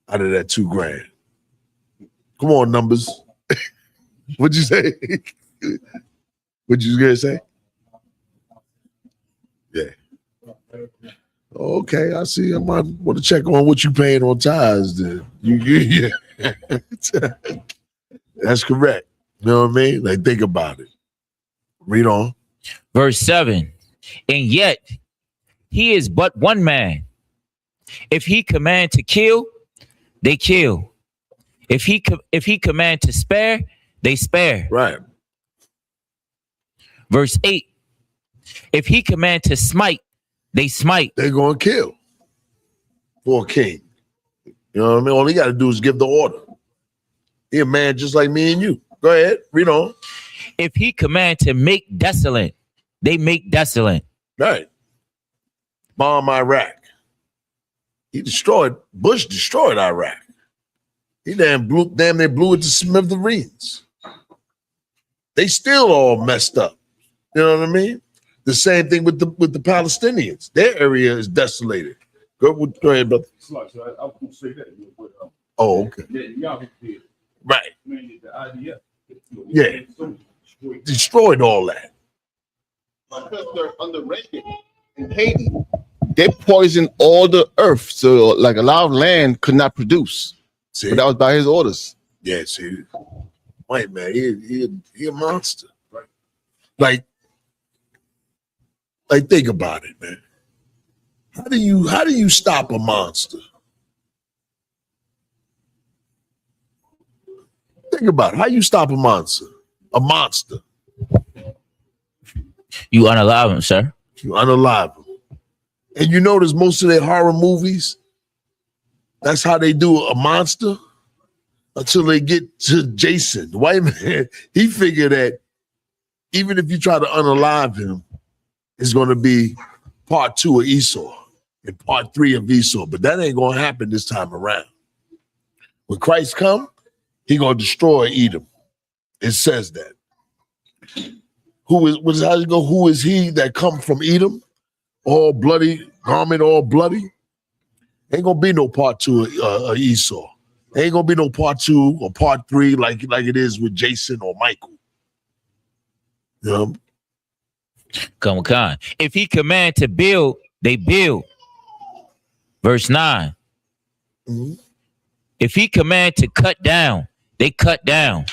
out of that $2,000? Come on, numbers. What'd you say? What'd you gonna say? Yeah. Okay, I see. I might want to check on what you paying on tithes. Then yeah. That's correct. You know what I mean? Like, think about it. Read on. Verse 7. And yet he is but one man. If he command to kill, they kill. If he command to spare, they spare. Right. Verse 8. If he command to smite, they smite. They're going to kill for a king. You know what I mean? All he got to do is give the order. He a man just like me and you. Go ahead. Read on. If he command to make desolate, they make desolate. Right. Bomb Iraq. Bush destroyed Iraq. He damn near blew it to smithereens. They still all messed up. You know what I mean? The same thing with the Palestinians. Their area is desolated. Go ahead, brother. I was going to say that. Oh, okay. Right. Yeah. Destroyed all that. Because they're under Reagan in Haiti, they poisoned all the earth, so like a lot of land could not produce. See? But that was by his orders. Yeah, see, white man, he a monster. Right. Like think about it, man. How do you stop a monster? Think about it. How you stop a monster? A monster. You unalive him, sir. You unalive him. And you notice most of their horror movies, that's how they do a monster until they get to Jason. The white man, he figured that even if you try to unalive him, it's going to be part 2 of Esau and part 3 of Esau. But that ain't going to happen this time around. When Christ come, he going to destroy Edom. It says that. Who is he that come from Edom? All bloody, garment all bloody. Ain't gonna be no part 2 of Esau. Ain't gonna be no part 2 or part 3 like it is with Jason or Michael. You know? Come on. If he command to build, they build. Verse 9. Mhm. If he command to cut down, they cut down.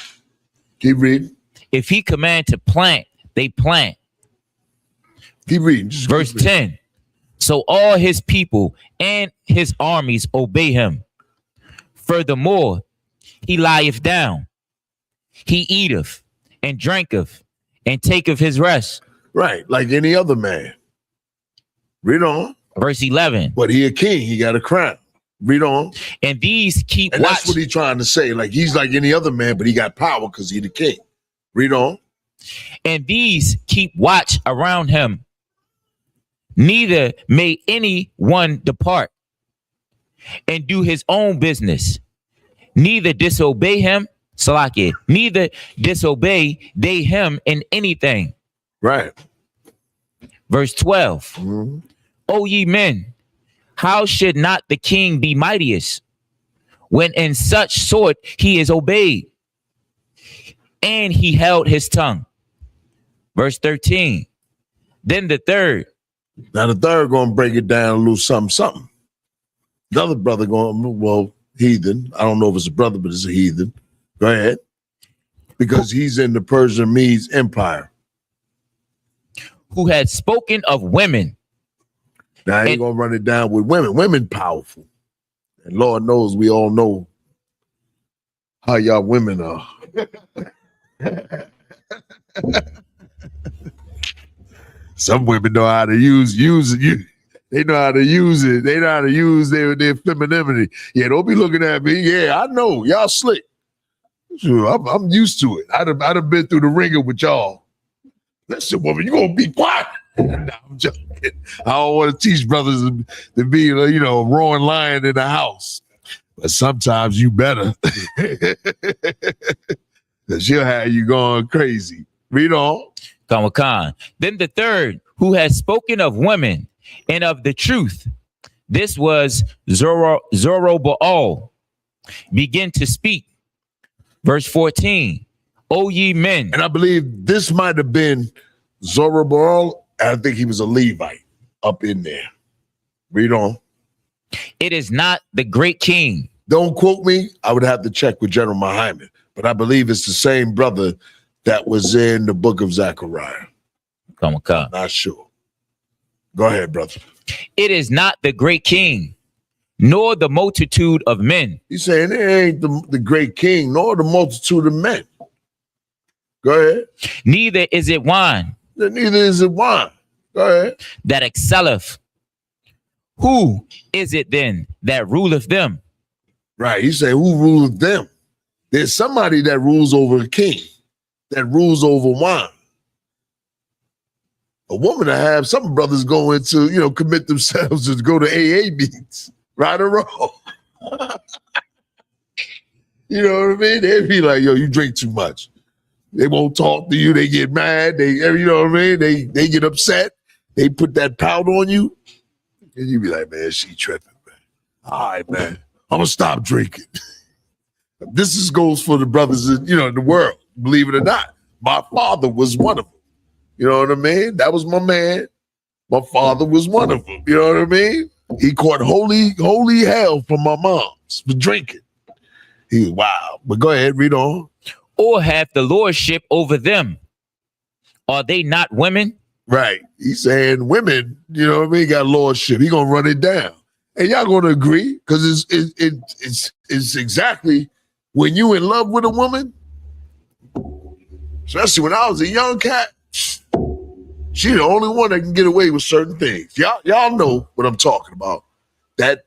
Keep reading. If he command to plant, they plant. Keep reading. Just Verse keep reading. 10. So all his people and his armies obey him. Furthermore, he lieth down. He eateth and drinketh and taketh his rest. Right, like any other man. Read on. Verse 11. But he a king. He got a crown. Read on. And these keep And watch. that's what he's trying to say. Like he's like any other man, but he got power because he the king. Read on. And these keep watch around him. Neither may any one depart and do his own business. Neither disobey him, Salakia. Neither disobey they him in anything. Right. Verse 12. Mhm. O ye men, how should not the king be mightiest when in such sort he is obeyed? And he held his tongue. Verse 13. Then the third. Now the third gonna break it down a little something. The other brother going, well, heathen. I don't know if it's a brother, but it's a heathen. Go ahead. Because he's in the Persian Medes Empire. Who had spoken of women. Now he And- gonna run it down with women. Women powerful. And Lord knows we all know how y'all women are. Some women know how to use it. They know how to use it. They know how to use their femininity. Yeah, don't be looking at me. Yeah, I know. Y'all slick. Sure, I'm used to it. I'd have been through the ringer with y'all. Listen, woman, you gonna be quiet. Nah, I'm joking. I don't want to teach brothers to be, a roaring lion in the house. But sometimes you better. Because she'll have you going crazy. Read on. Khan. Then the third, who had spoken of women and of the truth. This was Zorobabel. Begin to speak. Verse 14. O ye men. And I believe this might have been Zorobabel. I think he was a Levite up in there. Read on. It is not the great king. Don't quote me. I would have to check with General Muhammad. But I believe it's the same brother that was in the book of Zechariah. Khan. Not sure. Go ahead, brother. It is not the great king, nor the multitude of men. He's saying it ain't the great king, nor the multitude of men. Go ahead. Neither is it wine Neither is it wine. Go ahead. that excelleth. Who is it then that ruleth them? Right. He said, who ruleth them? There's somebody that rules over a king, that rules over wine. A woman I have, some brothers go into, commit themselves to go to AA meetings, right or wrong. You know what I mean? They'd be like, yo, you drink too much. They won't talk to you. They get mad. You know what I mean? They get upset. They put that pout on you. And you be like, man, she tripping, man. All right, man. I'm going to stop drinking. This goes for the brothers in the world, believe it or not. My father was one of them. You know what I mean? That was my man. My father was one of them. You know what I mean? He caught holy hell from my mom's for drinking. He was wow. But go ahead, read on. Or hath the lordship over them? Are they not women? Right. He's saying women, you know what I mean, got lordship. He gonna run it down. And y'all gonna agree, because it's exactly when you in love with a woman, especially when I was a young cat, she the only one that can get away with certain things. Y'all know what I'm talking about. That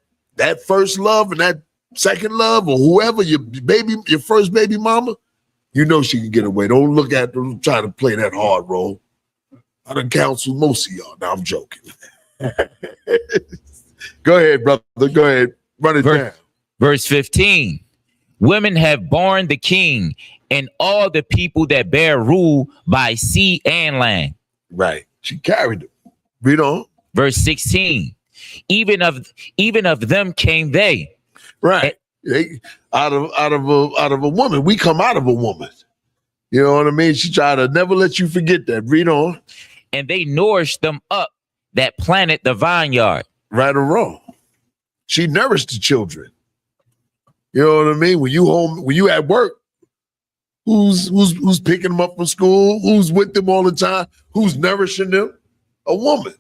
first love and that second love, or whoever your first baby mama, you know she can get away. Don't look at them trying to play that hard role. I done counseled most of y'all. Now I'm joking. Go ahead, brother. Go ahead. Run it down. Verse 15. Women have borne the king and all the people that bear rule by sea and land. Right. She carried it. Read on. Verse 16. Even of them came they. Right. They, out of a woman. We come out of a woman. You know what I mean? She tried to never let you forget that. Read on. And they nourished them up that planted the vineyard. Right or wrong. She nourished the children. You know what I mean? When you home, when you at work, who's picking them up from school? Who's with them all the time? Who's nourishing them? A woman.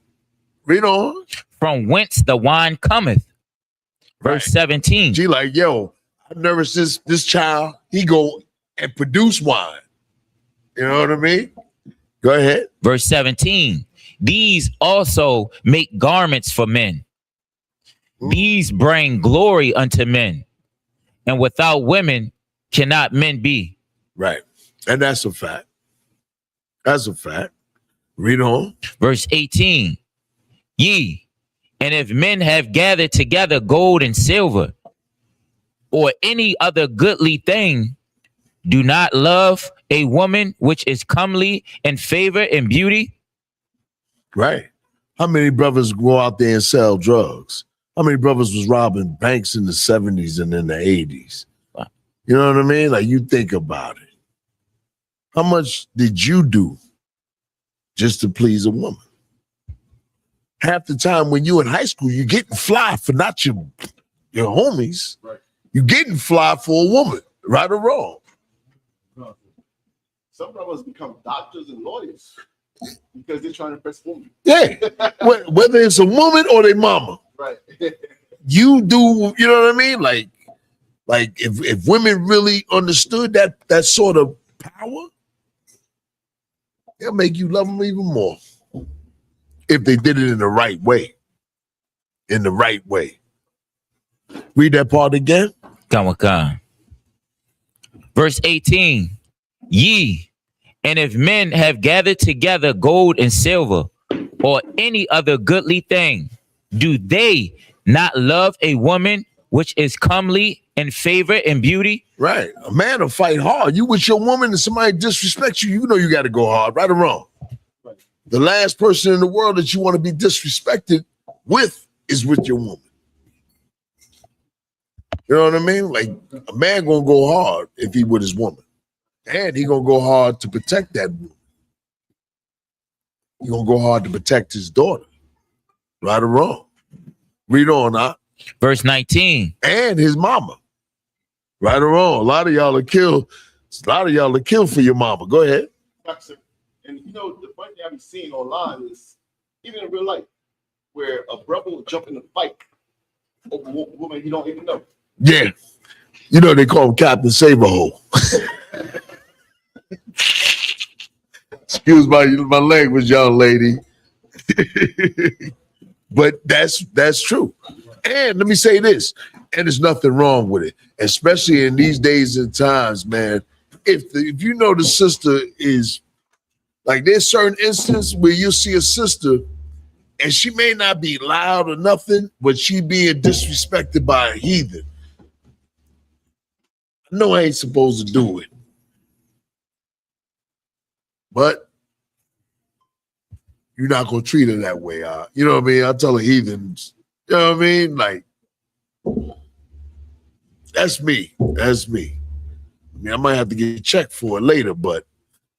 Read on. From whence the wine cometh. Verse 17. She like, yo, I nourished this child. He go and produce wine. You know what I mean? Go ahead. Verse 17. These also make garments for men. These bring glory unto men. And without women cannot men be. Right. And that's a fact. That's a fact. Read on. Verse 18. Ye, and if men have gathered together gold and silver, or any other goodly thing, do not love a woman which is comely and favor and beauty. Right. How many brothers go out there and sell drugs? How many brothers was robbing banks in the 70s and in the 80s? You know what I mean? Like, you think about it. How much did you do just to please a woman? Half the time when you in high school, you're getting fly for not your homies. Right. You're getting fly for a woman, right or wrong. Some brothers become doctors and lawyers because they're trying to impress women. Yeah. Whether it's a woman or their mama. Right. You do, you know what I mean? Like if women really understood that sort of power, they'll make you love them even more. If they did it in the right way. In the right way. Read that part again. Come on. Verse 18. Ye, and if men have gathered together gold and silver, or any other goodly thing, do they not love a woman which is comely and favor and beauty? Right. A man will fight hard. You with your woman and somebody disrespects you, you know you got to go hard, right or wrong. The last person in the world that you want to be disrespected with is with your woman. You know what I mean? Like, a man gonna go hard if he with his woman. And he gonna go hard to protect that woman. He gonna go hard to protect his daughter. Right or wrong. Read on, huh? Verse 19. And his mama. Right or wrong. A lot of y'all are killed for your mama. Go ahead. And you know, the funny thing I've been seeing online is, even in real life, where a brother will jump in a fight over a woman he don't even know. Yeah. You know they call him Captain Saberhole. Excuse my language, young lady. But that's true. And let me say this, and there's nothing wrong with it, especially in these days and times, man. If you know the sister is, like, there's certain instances where you'll see a sister and she may not be loud or nothing, but she being disrespected by a heathen. I know I ain't supposed to do it. But you're not going to treat her that way. You know what I mean? I tell the heathens, you know what I mean? Like, that's me. That's me. I mean, I might have to get checked for it later, but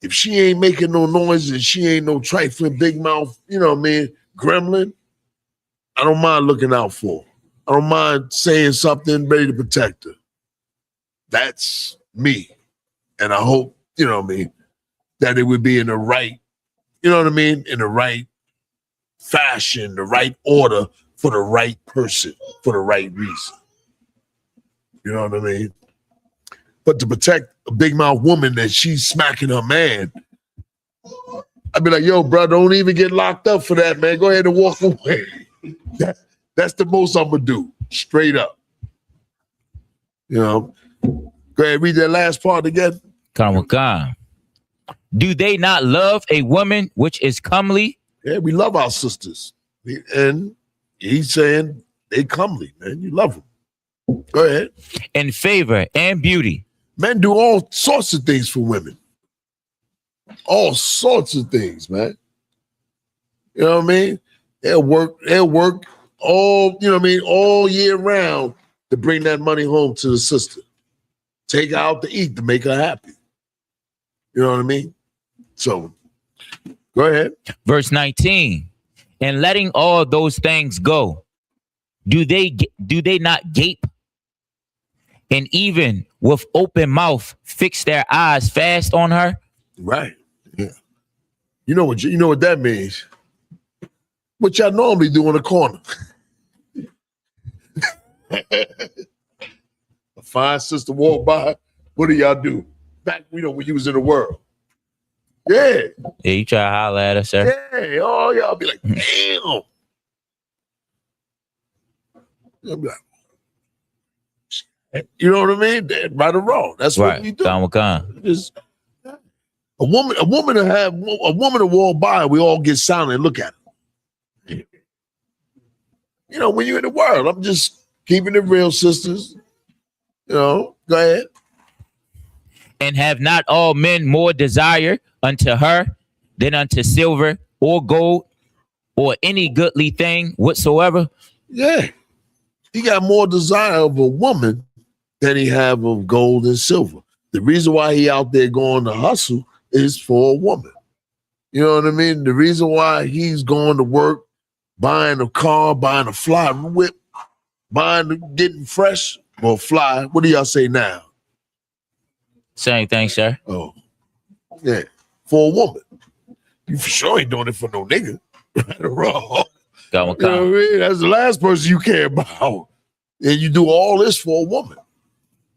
if she ain't making no noise and she ain't no trifling big mouth, you know what I mean, gremlin, I don't mind looking out for her. I don't mind saying something ready to protect her. That's me. And I hope, you know what I mean, that it would be in the right, you know what I mean, in the right fashion, the right order for the right person, for the right reason. You know what I mean? But to protect a big mouth woman that she's smacking her man, I'd be like, yo, bro, don't even get locked up for that, man. Go ahead and walk away. That's the most I'm going to do, straight up. You know? Go ahead, read that last part again. Come on. Do they not love a woman which is comely? Yeah, we love our sisters. And he's saying they comely, man. You love them. Go ahead. In favor and beauty. Men do all sorts of things for women. All sorts of things, man. You know what I mean? They'll work all, you know what I mean, all year round to bring that money home to the sister. Take her out to eat to make her happy. You know what I mean? So go ahead. Verse 19. And letting all those things go, do they not gape? And even with open mouth, fix their eyes fast on her? Right. Yeah. You know what that means? What y'all normally do in the corner. A fine sister walk by. What do y'all do? Back, when you was in the world. Yeah. Yeah, you try to holler at her, sir. Yeah. Oh, y'all be like, damn. You'll be like, you know what I mean? Right or wrong. That's Right. what we do. Khan. Just, a woman to walk by, we all get silent and look at her. When you're in the world, I'm just keeping it real, sisters. Go ahead. And have not all men more desire unto her than unto silver or gold or any goodly thing whatsoever? Yeah. He got more desire of a woman than he have of gold and silver. The reason why he out there going to hustle is for a woman. You know what I mean? The reason why he's going to work, buying a car, buying a fly whip, getting fresh or fly. What do y'all say now? Same thing, sir. Oh, yeah. For a woman. You for sure ain't doing it for no nigga. Right or wrong. You know what I mean? That's the last person you care about. And you do all this for a woman.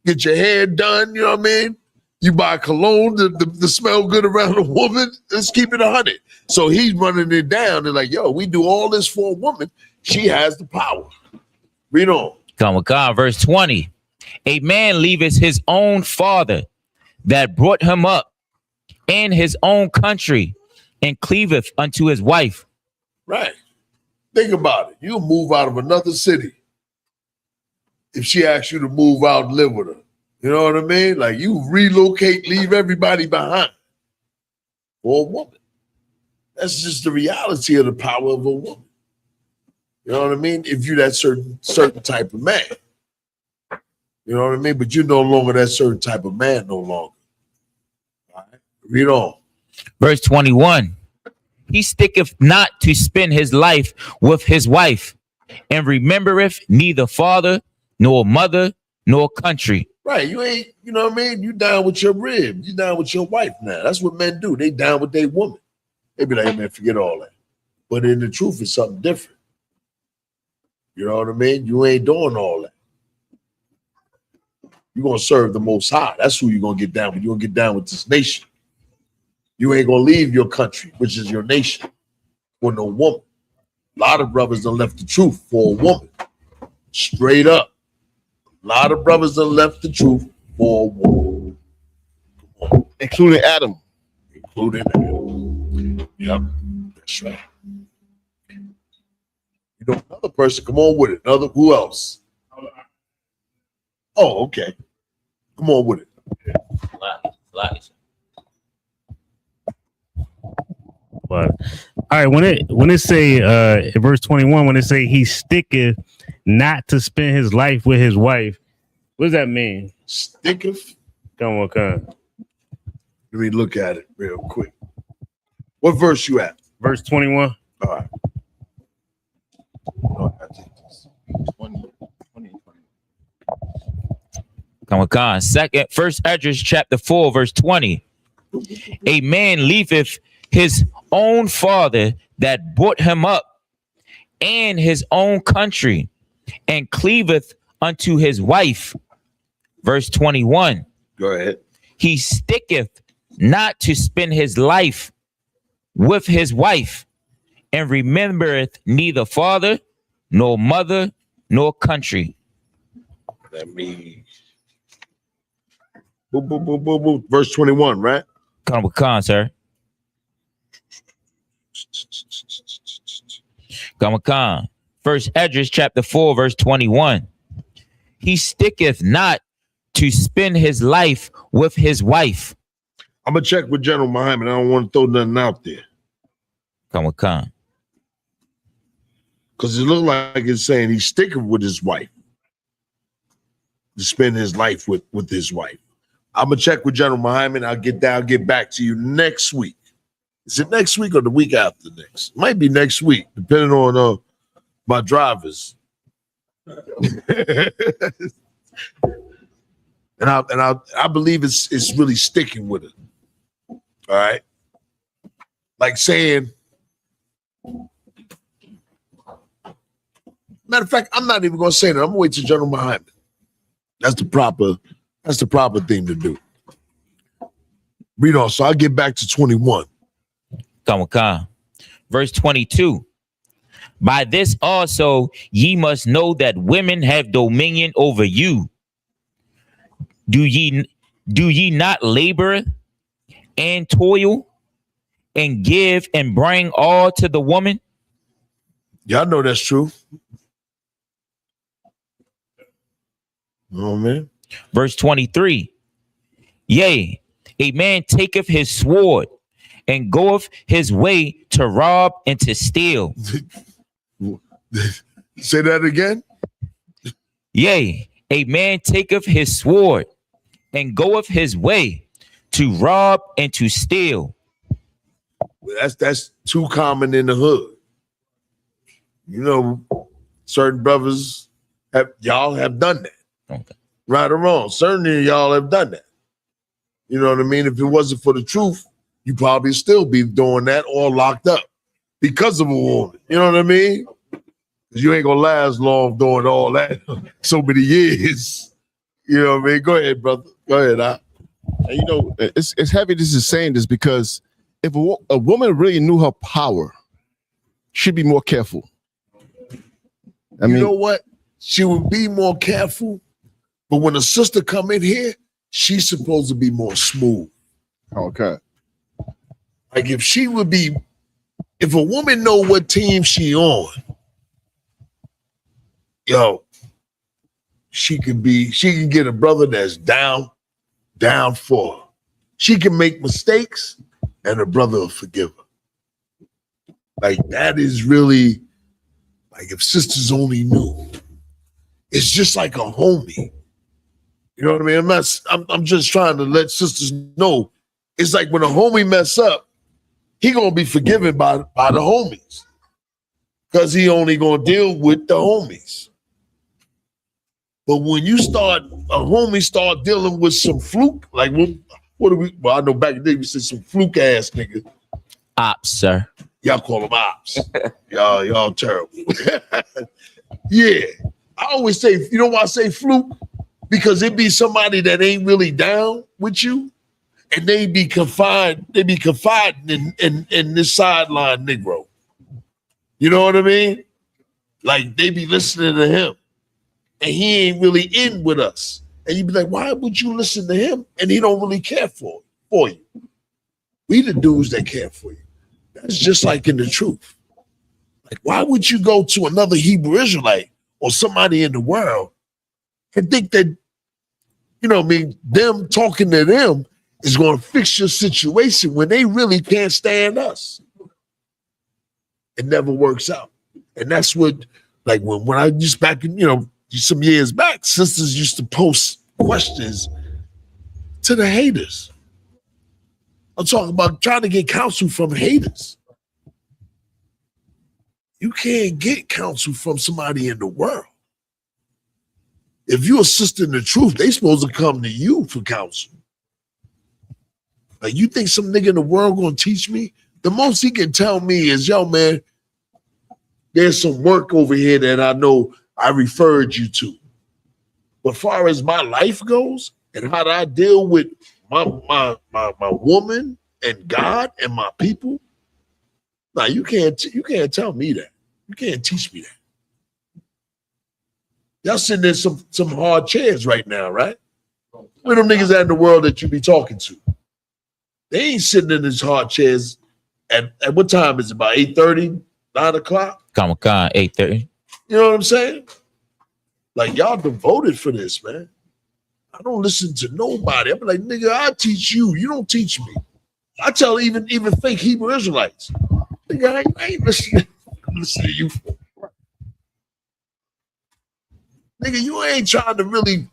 Get your hair done, you know what I mean? You buy cologne to smell good around a woman. Let's keep it 100. So he's running it down and like, yo, we do all this for a woman. She has the power. Read on. Khan, verse 20. A man leaveth his own father that brought him up and his own country and cleaveth unto his wife. Right. Think about it. You move out of another city if she asks you to move out and live with her. You know what I mean? Like you relocate, leave everybody behind for a woman. That's just the reality of the power of a woman. You know what I mean? If you're that certain type of man. You know what I mean? But you're no longer that certain type of man no longer. All right. Read on. Verse 21. He sticketh not to spend his life with his wife, and remembereth neither father, nor mother, nor country. Right. You ain't, you know what I mean? You down with your rib. You down with your wife now. That's what men do. They down with their woman. They be like, hey, man, forget all that. But in the truth, it's something different. You know what I mean? You ain't doing all that. You're going to serve the Most High. That's who you're going to get down with. You're going to get down with this nation. You ain't going to leave your country, which is your nation, for no woman. A lot of brothers done left the truth for a woman. Straight up. A lot of brothers done left the truth for a woman. Including Adam. Including Adam. Yep. That's right. You know, another person, come on with it. Who else? Oh, okay. Come on with it. But all right, when it say in verse 21, when it say he sticketh not to spend his life with his wife, what does that mean? Sticketh? Come on. Let me look at it real quick. What verse you at? Verse 21. All right. Khan. First Esdras chapter 4, verse 20. A man leaveth his own father that brought him up and his own country and cleaveth unto his wife. Verse 21. Go ahead. He sticketh not to spend his life with his wife and remembereth neither father nor mother nor country. That means boom, boom, boom, boom, boom. Verse 21, right? Khan, sir. Khan. First Esdras chapter 4, verse 21. He sticketh not to spend his life with his wife. I'm gonna check with General Muhammad. I don't want to throw nothing out there. Khan. Because it looks like it's saying he's sticking with his wife to spend his life with his wife. I'm gonna check with General Muhammad. I'll get back to you next week. Is it next week or the week after next? Might be next week, depending on my drivers. And I believe it's really sticking with it. All right. Like saying, matter of fact, I'm not even gonna say that. I'm gonna wait till General Muhammad. That's the proper thing to do. Read on. So I'll get back to 21. Come. Verse 22. By this also ye must know that women have dominion over you. Do ye not labor and toil and give and bring all to the woman? Y'all know that's true. Oh man. Verse 23. Yea, a man taketh his sword and goeth his way to rob and to steal. Say that again. Yea, a man taketh his sword and goeth his way to rob and to steal. Well, that's too common in the hood. You know, certain brothers have done that. Okay. Right or wrong. Certainly y'all have done that. You know what I mean? If it wasn't for the truth, you probably still be doing that or locked up because of a woman. You know what I mean? Because you ain't gonna last long doing all that so many years. You know what I mean? Go ahead, brother. Go ahead. And you know, it's heavy this is saying this because if a woman really knew her power, she'd be more careful. I mean, you know what? She would be more careful, but when a sister come in here, she's supposed to be more smooth. okay. Like if a woman know what team she on, she can get a brother that's down for her. She can make mistakes and a brother will forgive her. Like that is really, like if sisters only knew. It's just like a homie. You know what I mean? I'm just trying to let sisters know. It's like when a homie mess up, he gonna be forgiven by the homies. Because he only gonna deal with the homies. But when a homie start dealing with some fluke, like what do we? Well, I know back in the day we said some fluke ass nigga. Ops, sir. Y'all call them ops. y'all terrible. Yeah, I always say, you know why I say fluke? Because it be somebody that ain't really down with you, and they be confiding in this sideline Negro. You know what I mean? Like they be listening to him. And he ain't really in with us. And you be like, why would you listen to him? And he don't really care for you. We the dudes that care for you. That's just like in the truth. Like, why would you go to another Hebrew Israelite or somebody in the world and think that, you know what I mean, them talking to them is going to fix your situation when they really can't stand us? It never works out. And that's what, like when I just back in, some years back, sisters used to post questions to the haters. I'm talking about trying to get counsel from haters. You can't get counsel from somebody in the world. If you're a sister in the truth, they supposed to come to you for counsel. Like, you think some nigga in the world gonna teach me? The most he can tell me is, yo, man, there's some work over here that I know I referred you to. But as far as my life goes and how I deal with my woman and God and my people, now you can't tell me that. You can't teach me that. Y'all sitting in some hard chairs right now, right? Where them niggas at in the world that you be talking to? They ain't sitting in these hard chairs at what time is it? About 8:30, 9 o'clock? Come, 8:30. You know what I'm saying? Like, y'all devoted for this, man. I don't listen to nobody. I'm like, nigga, I teach you. You don't teach me. I tell even fake Hebrew Israelites, nigga, I ain't listening to you. Nigga, you ain't trying to really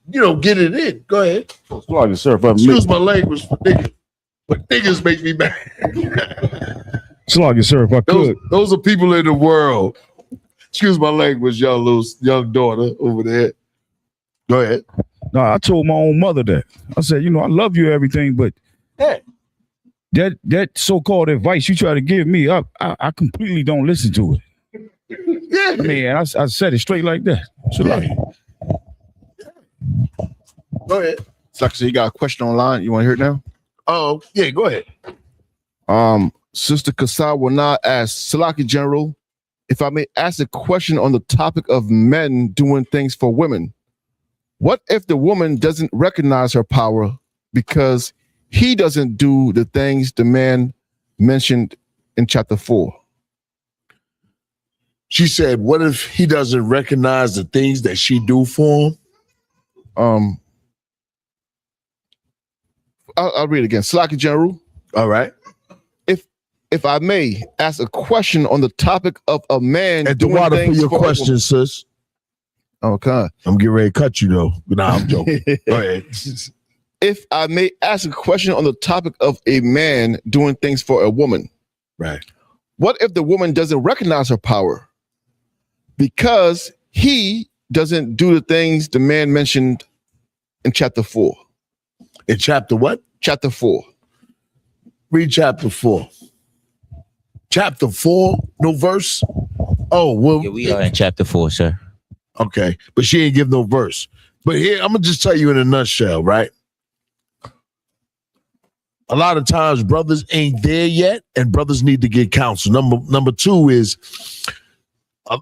get it in. Go ahead. Salaki, sir, if I may. Excuse my language for niggas, but niggas make me mad. Salaki, sir, if I could. Those are people in the world. Excuse my language, young daughter over there. Go ahead. No, I told my own mother that. I said, I love you, everything, but Yeah. that so-called advice you try to give me, I completely don't listen to it. Yeah. I mean, I said it straight like that. Salaki. Go ahead. So you got a question online. You want to hear it now? Oh, yeah, go ahead. Sister Kasawa Na asks, Salaki General, if I may ask a question on the topic of men doing things for women. What if the woman doesn't recognize her power because he doesn't do the things the man mentioned in chapter 4? She said, what if he doesn't recognize the things that she do for him? I'll read it again. Salaki General. All right. If I may ask a question on the topic of a man At the doing water for things your for a question, woman. sis. Okay. I'm getting ready to cut you though. Nah, I'm joking. Go ahead. If I may ask a question on the topic of a man doing things for a woman. Right. What if the woman doesn't recognize her power because he doesn't do the things the man mentioned in chapter 4? In chapter what? Chapter 4. Read chapter 4. Chapter 4, no verse? Oh, well. Yeah, we are in chapter 4, sir. Okay, but she ain't give no verse. But here, I'm gonna just tell you in a nutshell, right? A lot of times brothers ain't there yet, and brothers need to get counsel. Number two is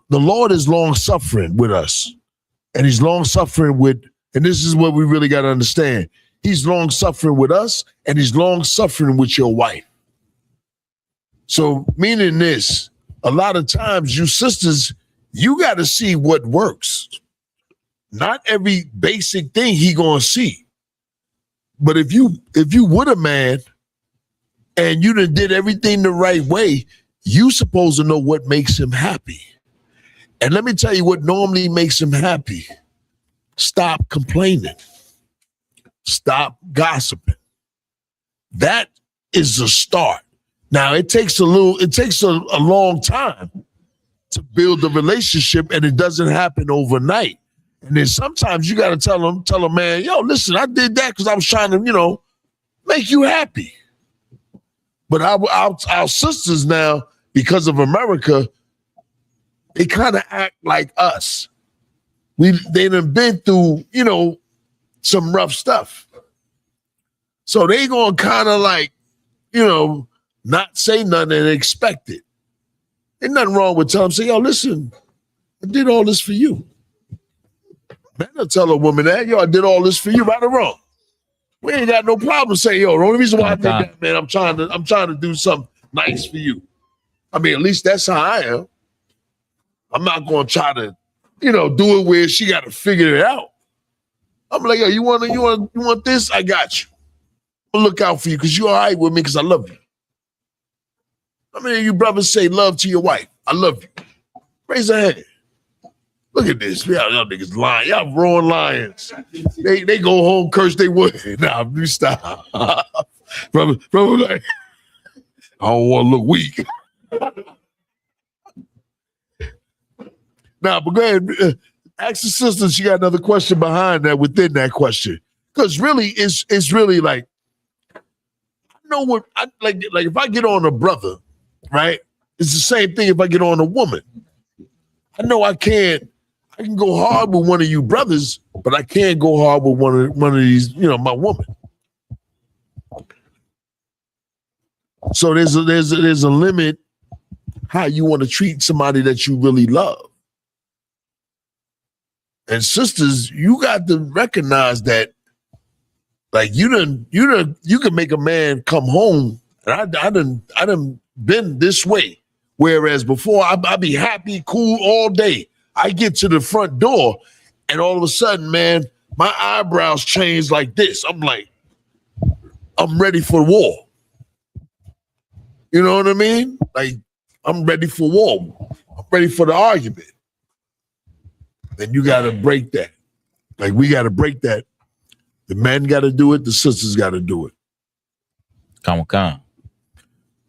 the Lord is long suffering with us, and He's long suffering with, and this is what we really got to understand. He's long suffering with us, and He's long suffering with your wife. So, meaning this, a lot of times you sisters, you got to see what works. Not every basic thing he gonna see. But if you with a man and you done did everything the right way, you supposed to know what makes him happy. And let me tell you what normally makes him happy. Stop complaining. Stop gossiping. That is the start. Now it takes a long time to build the relationship, and it doesn't happen overnight. And then sometimes you got to tell a man, yo, listen, I did that because I was trying to, make you happy. But our sisters now, because of America, they kind of act like us. They done been through, some rough stuff. So they gonna kind of not say nothing and expect it. Ain't nothing wrong with telling them, say, yo, listen, I did all this for you. Man, I'll tell a woman that, yo, I did all this for you, right or wrong. We ain't got no problem saying, yo, the only reason why I did that, man, I'm trying to do something nice for you. I mean, at least that's how I am. I'm not gonna try to, do it where she got to figure it out. I'm like, yo, you want this? I got you. I'll look out for you because you're all right with me because I love you. I mean, you brothers say love to your wife. I love you. Raise a hand. Look at this. Y'all niggas lying. Y'all roaring lions. They go home, curse they would. Nah, you stop. Brother, like, I don't want to look weak. Nah, but go ahead. Ask the sister. She got another question behind that, within that question. Because really, it's really like, I know what, like if I get on a brother, right? It's the same thing if I get on a woman. I know I can go hard with one of you brothers, but I can't go hard with one of these, my woman. So there's a limit how you want to treat somebody that you really love. And sisters, you got to recognize that, like you can make a man come home, and I done been this way. Whereas before, I'd be happy, cool all day. I get to the front door, and all of a sudden, man, my eyebrows change like this. I'm like, I'm ready for war. You know what I mean? Like, I'm ready for war. I'm ready for the argument. Then you got to break that. Like we got to break that. The men got to do it. The sisters got to do it. Come on.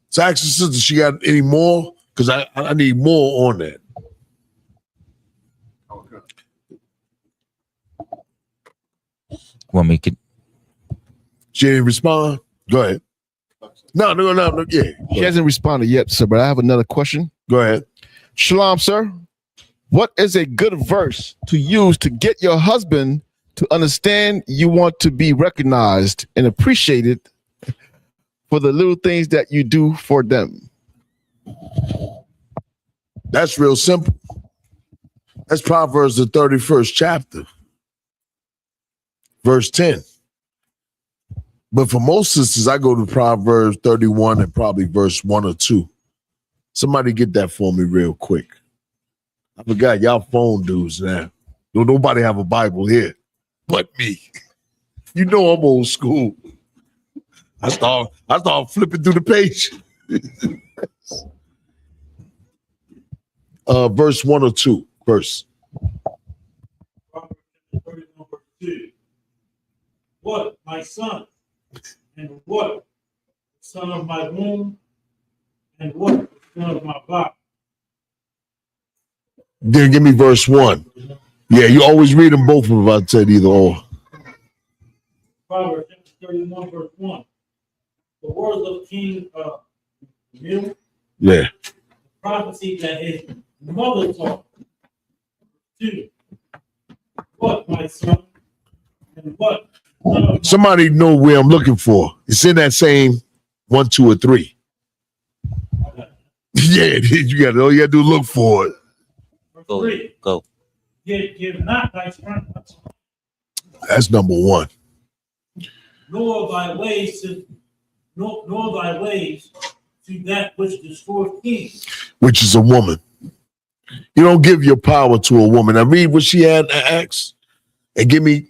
So ask the sister, she got any more? Because I need more on that. Want me to? She didn't respond? Go ahead. No, yeah. She hasn't responded yet, sir, but I have another question. Go ahead. Shalom, sir. What is a good verse to use to get your husband to understand you want to be recognized and appreciated for the little things that you do for them? That's real simple. That's Proverbs, the 31st chapter, verse 10. But for most sisters, I go to Proverbs 31 and probably verse 1 or 2. Somebody get that for me real quick. I forgot y'all phone dudes now. Don't nobody have a Bible here but me. You know I'm old school. I start flipping through the page. Verse 1 or 2. Verse. Proverbs 31, verse 2. What, my son? And what? Son of my womb? And what? Son of my body? Then give me verse 1. Yeah, you always read them both of them. I said either or. Proverbs 31, verse 1. The words of King Milk, Yeah. prophecy that his mother taught. 2. What, my son? And what? Son of my Somebody know where I'm looking for. It's in that same 1, 2, or 3. Yeah, you got all you got to do is look for it. verse Go. 3. Go. Yet give not thy strength, That's number 1. nor thy ways to that which destroys kings. Which is a woman. You don't give your power to a woman. Now read what she had to Acts and give me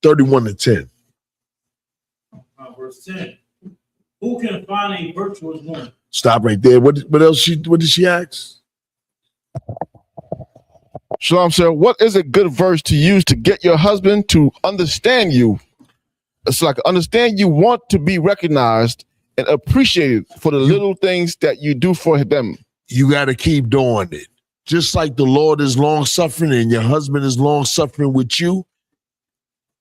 31 to 10. Verse 10. Who can find a virtuous woman? Stop right there. What else what did she ask? Shalom, sir. What is a good verse to use to get your husband to understand you? It's like understand you want to be recognized and appreciated for the little things that you do for them. You got to keep doing it. Just like the Lord is long suffering and your husband is long suffering with you,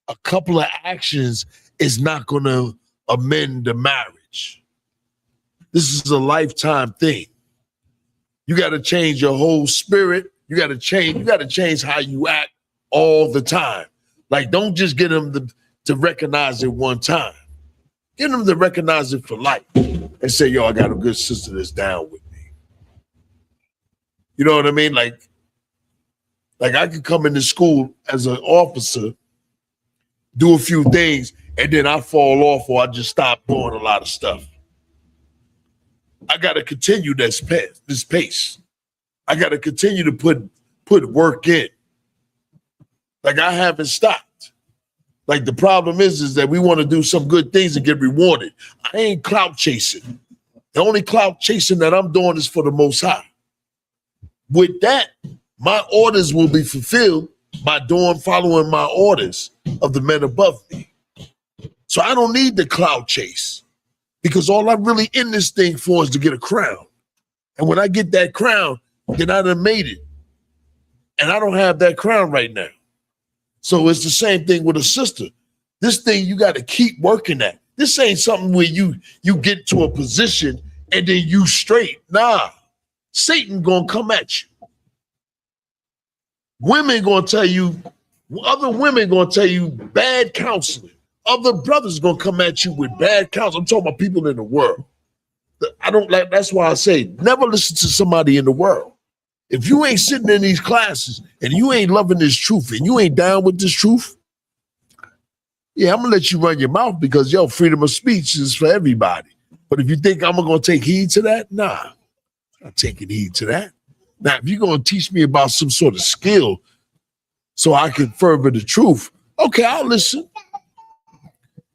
a couple of actions is not going to amend the marriage. This is a lifetime thing. You got to change your whole spirit. You got to change how you act all the time. Like, don't just get them to recognize it one time. Get them to recognize it for life and say, yo, I got a good sister that's down with me. You know what I mean? Like I could come into school as an officer, do a few things, and then I fall off or I just stop doing a lot of stuff. I got to continue this pace. I got to continue to put work in. Like I haven't stopped. Like the problem is that we want to do some good things and get rewarded. I ain't clout chasing. The only clout chasing that I'm doing is for the Most High. With that, my orders will be fulfilled by following my orders of the men above me. So I don't need the clout chase because all I'm really in this thing for is to get a crown. And when I get that crown, then I done made it. And I don't have that crown right now. So it's the same thing with a sister. This thing you got to keep working at. This ain't something where you get to a position and then you straight. Nah, Satan gonna come at you. Women gonna tell you, other women gonna tell you bad counseling. Other brothers gonna come at you with bad counseling. I'm talking about people in the world. That's why I say never listen to somebody in the world. If you ain't sitting in these classes and you ain't loving this truth and you ain't down with this truth, yeah, I'm gonna let you run your mouth because freedom of speech is for everybody. But if you think I'm gonna take heed to that, nah, I'm not taking heed to that. Now, if you're gonna teach me about some sort of skill so I can further the truth, okay, I'll listen.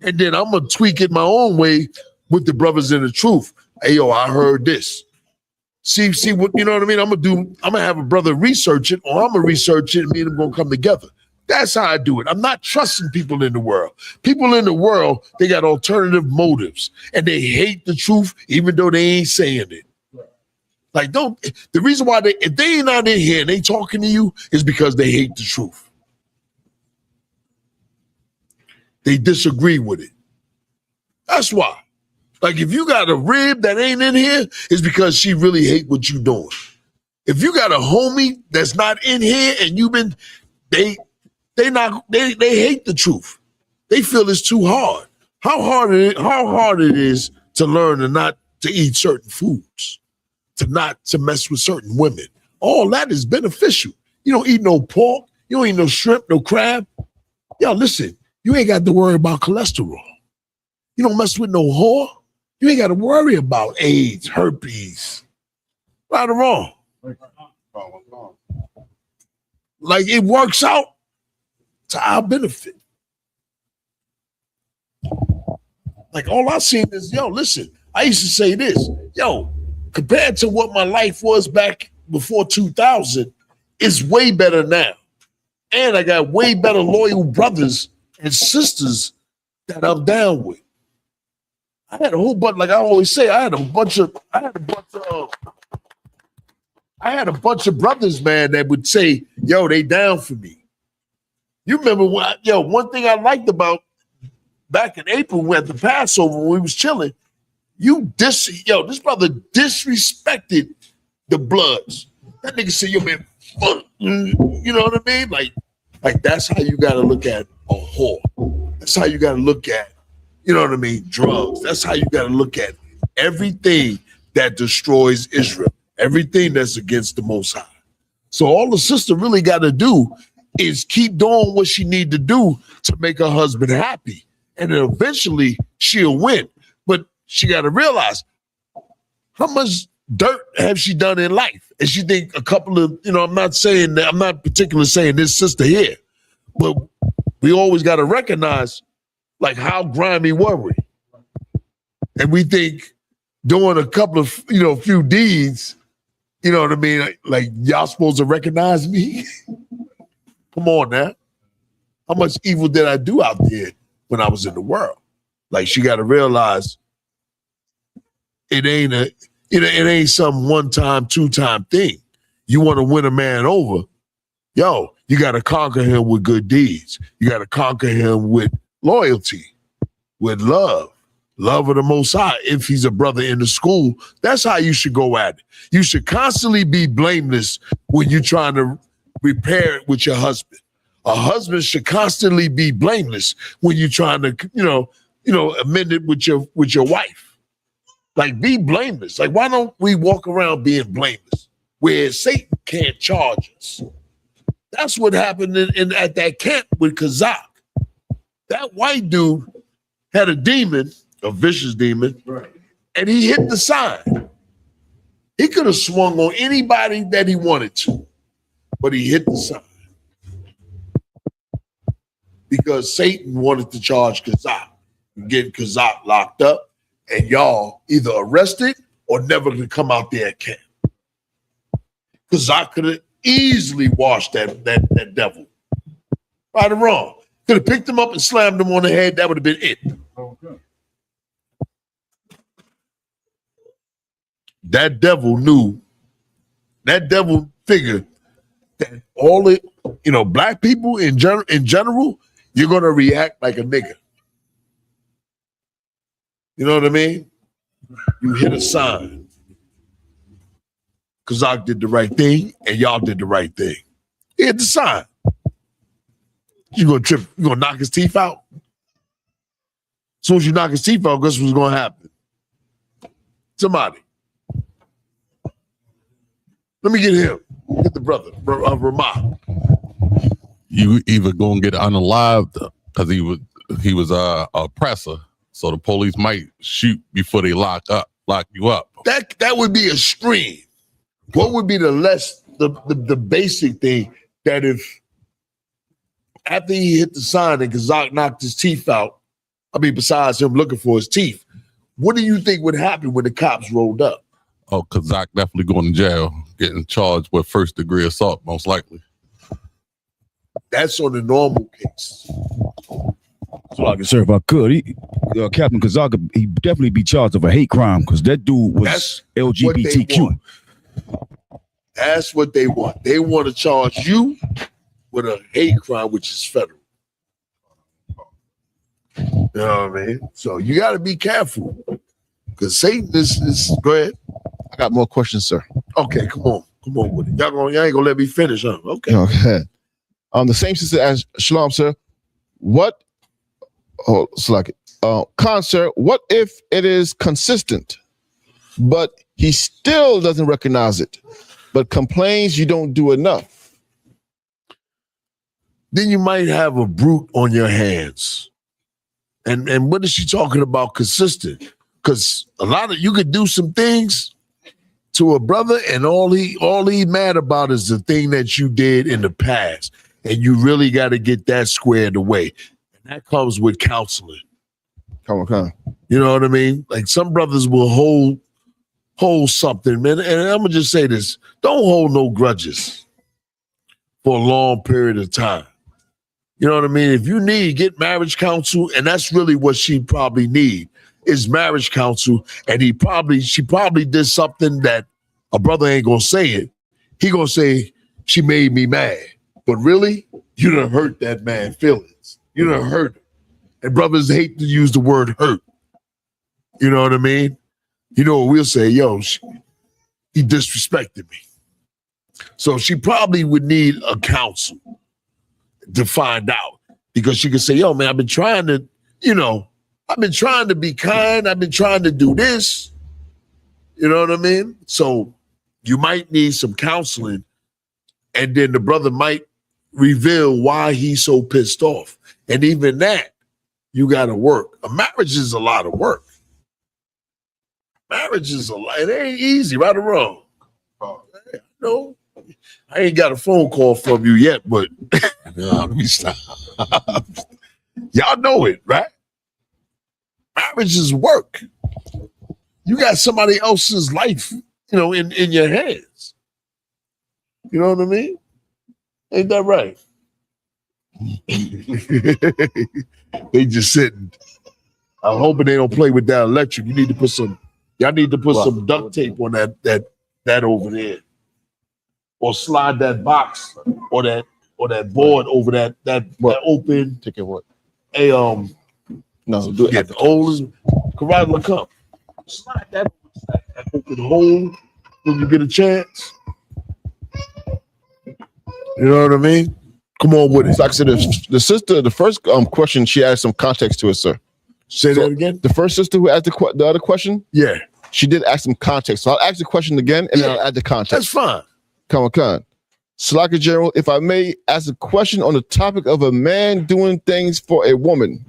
And then I'm gonna tweak it my own way with the brothers in the truth. Hey, yo, I heard this. see what you know what I mean? I'm gonna have a brother research it, or I'm gonna research it, and me and him gonna come together. That's how I do it. I'm not trusting people in the world. People in the world, they got alternative motives and they hate the truth, even though they ain't saying it. Like, the reason why if they ain't out in here and they talking to you is because they hate the truth. They disagree with it. That's why. Like, if you got a rib that ain't in here, it's because she really hate what you doing. If you got a homie that's not in here and they hate the truth. They feel it's too hard. How hard it is to learn to not to eat certain foods, to mess with certain women. All that is beneficial. You don't eat no pork, you don't eat no shrimp, no crab. Yo, listen, you ain't got to worry about cholesterol. You don't mess with no whore. You ain't got to worry about AIDS, herpes. Right or wrong? Like, it works out to our benefit. Like, all I seen is, yo, listen, I used to say this, yo, compared to what my life was back before 2000, it's way better now. And I got way better loyal brothers and sisters that I'm down with. I had a whole bunch, like I always say, I had a bunch of brothers, man, that would say, yo, they down for me. You remember one thing I liked about back in April at the Passover when we was chilling, this brother disrespected the Bloods. That nigga said, yo, man, you know what I mean? Like that's how you gotta look at a whore. That's how you gotta look at, you know what I mean, drugs. That's how you gotta look at everything that destroys Israel, everything that's against the Most High. So all the sister really gotta do is keep doing what she need to do to make her husband happy. And then eventually she'll win. But she got to realize how much dirt have she done in life. And she think a couple of, I'm not particularly saying this sister here, but we always got to recognize like how grimy were we? And we think doing a couple of, few deeds, you know what I mean? Like y'all supposed to recognize me? Come on now. How much evil did I do out there when I was in the world? Like, she got to realize it ain't some one-time, two-time thing. You want to win a man over, yo, you got to conquer him with good deeds. You got to conquer him with loyalty, with love of the Most High. If he's a brother in the school, that's how you should go at it. You should constantly be blameless when you're trying to repair it with your husband. A husband should constantly be blameless when you're trying to, amend it with your wife. Like, be blameless. Like, why don't we walk around being blameless where Satan can't charge us? That's what happened at that camp with Kazak. That white dude had a demon, a vicious demon, right, and he hit the sign. He could have swung on anybody that he wanted to, but he hit the sign because Satan wanted to charge Kazak, get Kazak locked up, and y'all either arrested or never could come out there at camp. Kazak could have easily washed that devil. Right or wrong. Could have picked him up and slammed him on the head. That would have been it. Okay. That devil figured that all it, black people in general, you're gonna react like a nigga. You know what I mean? You hit a sign. Kazak did the right thing, and y'all did the right thing. He hit the sign. You gonna trip? You gonna knock his teeth out? As soon as you knock his teeth out, guess what's gonna happen? Somebody. Let me get him. Get the brother of Ramah. You either gonna get unalived because he was a oppressor, so the police might shoot before they lock you up. That would be a stream. What would be the basic thing that if after he hit the sign and Kazak knocked his teeth out, besides him looking for his teeth, what do you think would happen when the cops rolled up? Oh, Kazak definitely going to jail, getting charged with first-degree assault, most likely. That's on the normal case. Salaki, sir, if I could, Captain Kazaka, he definitely be charged of a hate crime because that dude was That's LGBTQ. That's what they want. They want to charge you with a hate crime, which is federal. You know what I mean? So you got to be careful because Satan is. Go ahead. I got more questions, sir. Okay, come on with it. Y'all ain't gonna let me finish, huh? Okay. Okay. The same sister as Shalom, sir. What? Oh, Salaki. Khan, sir. What if it is consistent, but he still doesn't recognize it, but complains you don't do enough? Then you might have a brute on your hands. And what is she talking about consistent? Because a lot of you could do some things to a brother, and all he mad about is the thing that you did in the past. And you really got to get that squared away. And that comes with counseling. Come on. You know what I mean? Like some brothers will hold something, man. And I'm gonna just say this: don't hold no grudges for a long period of time. You know what I mean? If you need, get marriage counsel, and that's really what she probably need is marriage counsel. And she probably did something that a brother ain't gonna say it. He gonna say she made me mad, but really, you done hurt that man's feelings. You done hurt him. And brothers hate to use the word hurt. You know what I mean? You know what we'll say? Yo, he disrespected me. So she probably would need a counsel to find out, because she could say, yo, man, I've been trying to be kind. I've been trying to do this. You know what I mean? So you might need some counseling, and then the brother might reveal why he's so pissed off. And even that, you got to work. A marriage is a lot of work. Marriage is a lot. It ain't easy, right or wrong. No, I ain't got a phone call from you yet, but let me stop. Y'all know it, right? Marriage is work. You got somebody else's life, in your hands. You know what I mean? Ain't that right? They just sitting. I'm hoping they don't play with that electric. Y'all need to put some duct tape on that over there. Or slide that box or that board over that open. Take it what? No, do it. The oldest Karate Cup. Slide that open hole when you get a chance. You know what I mean? Come on with it. Like I said, the sister, the first question, she added some context to it, sir. Say that again? The first sister who asked the other question? Yeah. She did ask some context. So I'll ask the question again and then I'll add the context. That's fine. Come on. Salaki General, if I may ask a question on the topic of a man doing things for a woman.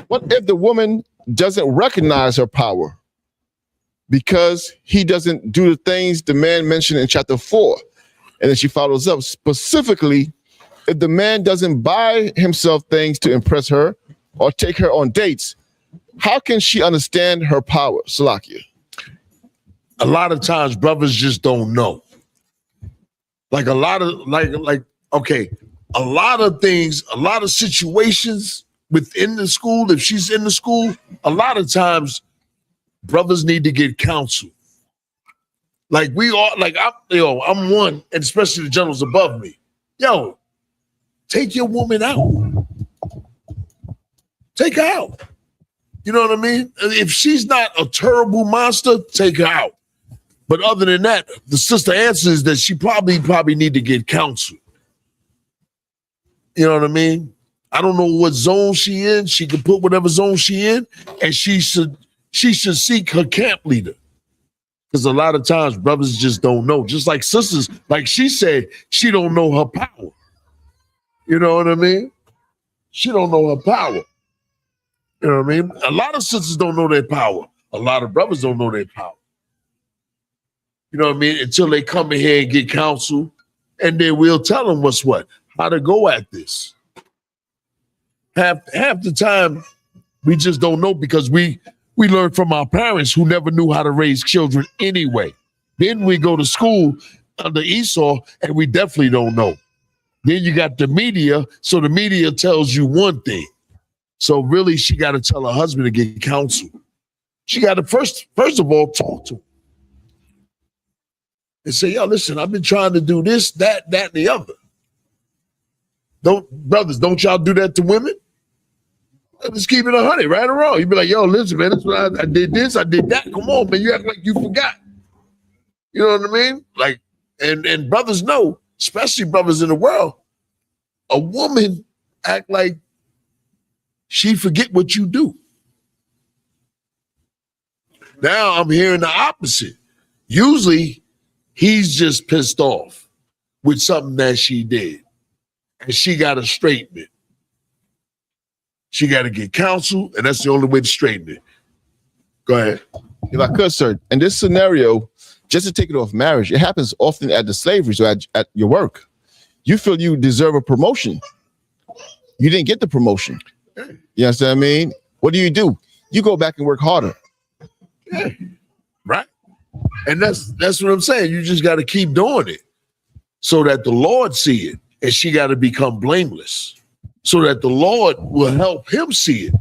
What if the woman doesn't recognize her power because he doesn't do the things the man mentioned in chapter 4? And then she follows up specifically, if the man doesn't buy himself things to impress her or take her on dates, how can she understand her power, Salakia? A lot of times brothers just don't know. Like a lot of a lot of things, a lot of situations within the school, if she's in the school, a lot of times brothers need to get counsel. Like we all, I'm one, and especially the generals above me. Yo, take your woman out. Take her out. You know what I mean? If she's not a terrible monster, take her out. But other than that, the sister answers that she probably need to get counsel. You know what I mean? I don't know what zone she in. She can put whatever zone she in, and she should seek her camp leader. Because a lot of times brothers just don't know. Just like sisters, like she said, she don't know her power. You know what I mean? She don't know her power. You know what I mean? A lot of sisters don't know their power. A lot of brothers don't know their power. You know what I mean? Until they come in here and get counsel, and then we'll tell them how to go at this. Half the time, we just don't know because we learned from our parents who never knew how to raise children anyway. Then we go to school under Esau, and we definitely don't know. Then you got the media, so the media tells you one thing. So really, she got to tell her husband to get counsel. She got to first of all talk to him and say, "Yo, listen, I've been trying to do this, that, and the other." Don't y'all do that to women? Let's keep it 100, right or wrong. You be like, "Yo, listen, man, that's what I did this, I did that." Come on, man, you act like you forgot. You know what I mean? Like, and brothers know, especially brothers in the world, a woman act like she forget what you do. Now I'm hearing the opposite. Usually he's just pissed off with something that she did. And she got to straighten it. She got to get counsel, and that's the only way to straighten it. Go ahead. If I could, sir, in this scenario, just to take it off marriage, it happens often at the slavery, so at your work. You feel you deserve a promotion. You didn't get the promotion. You understand what I mean? What do? You go back and work harder. Yeah. Right. And that's what I'm saying. You just got to keep doing it so that the Lord see it. And she got to become blameless so that the Lord will help him see it.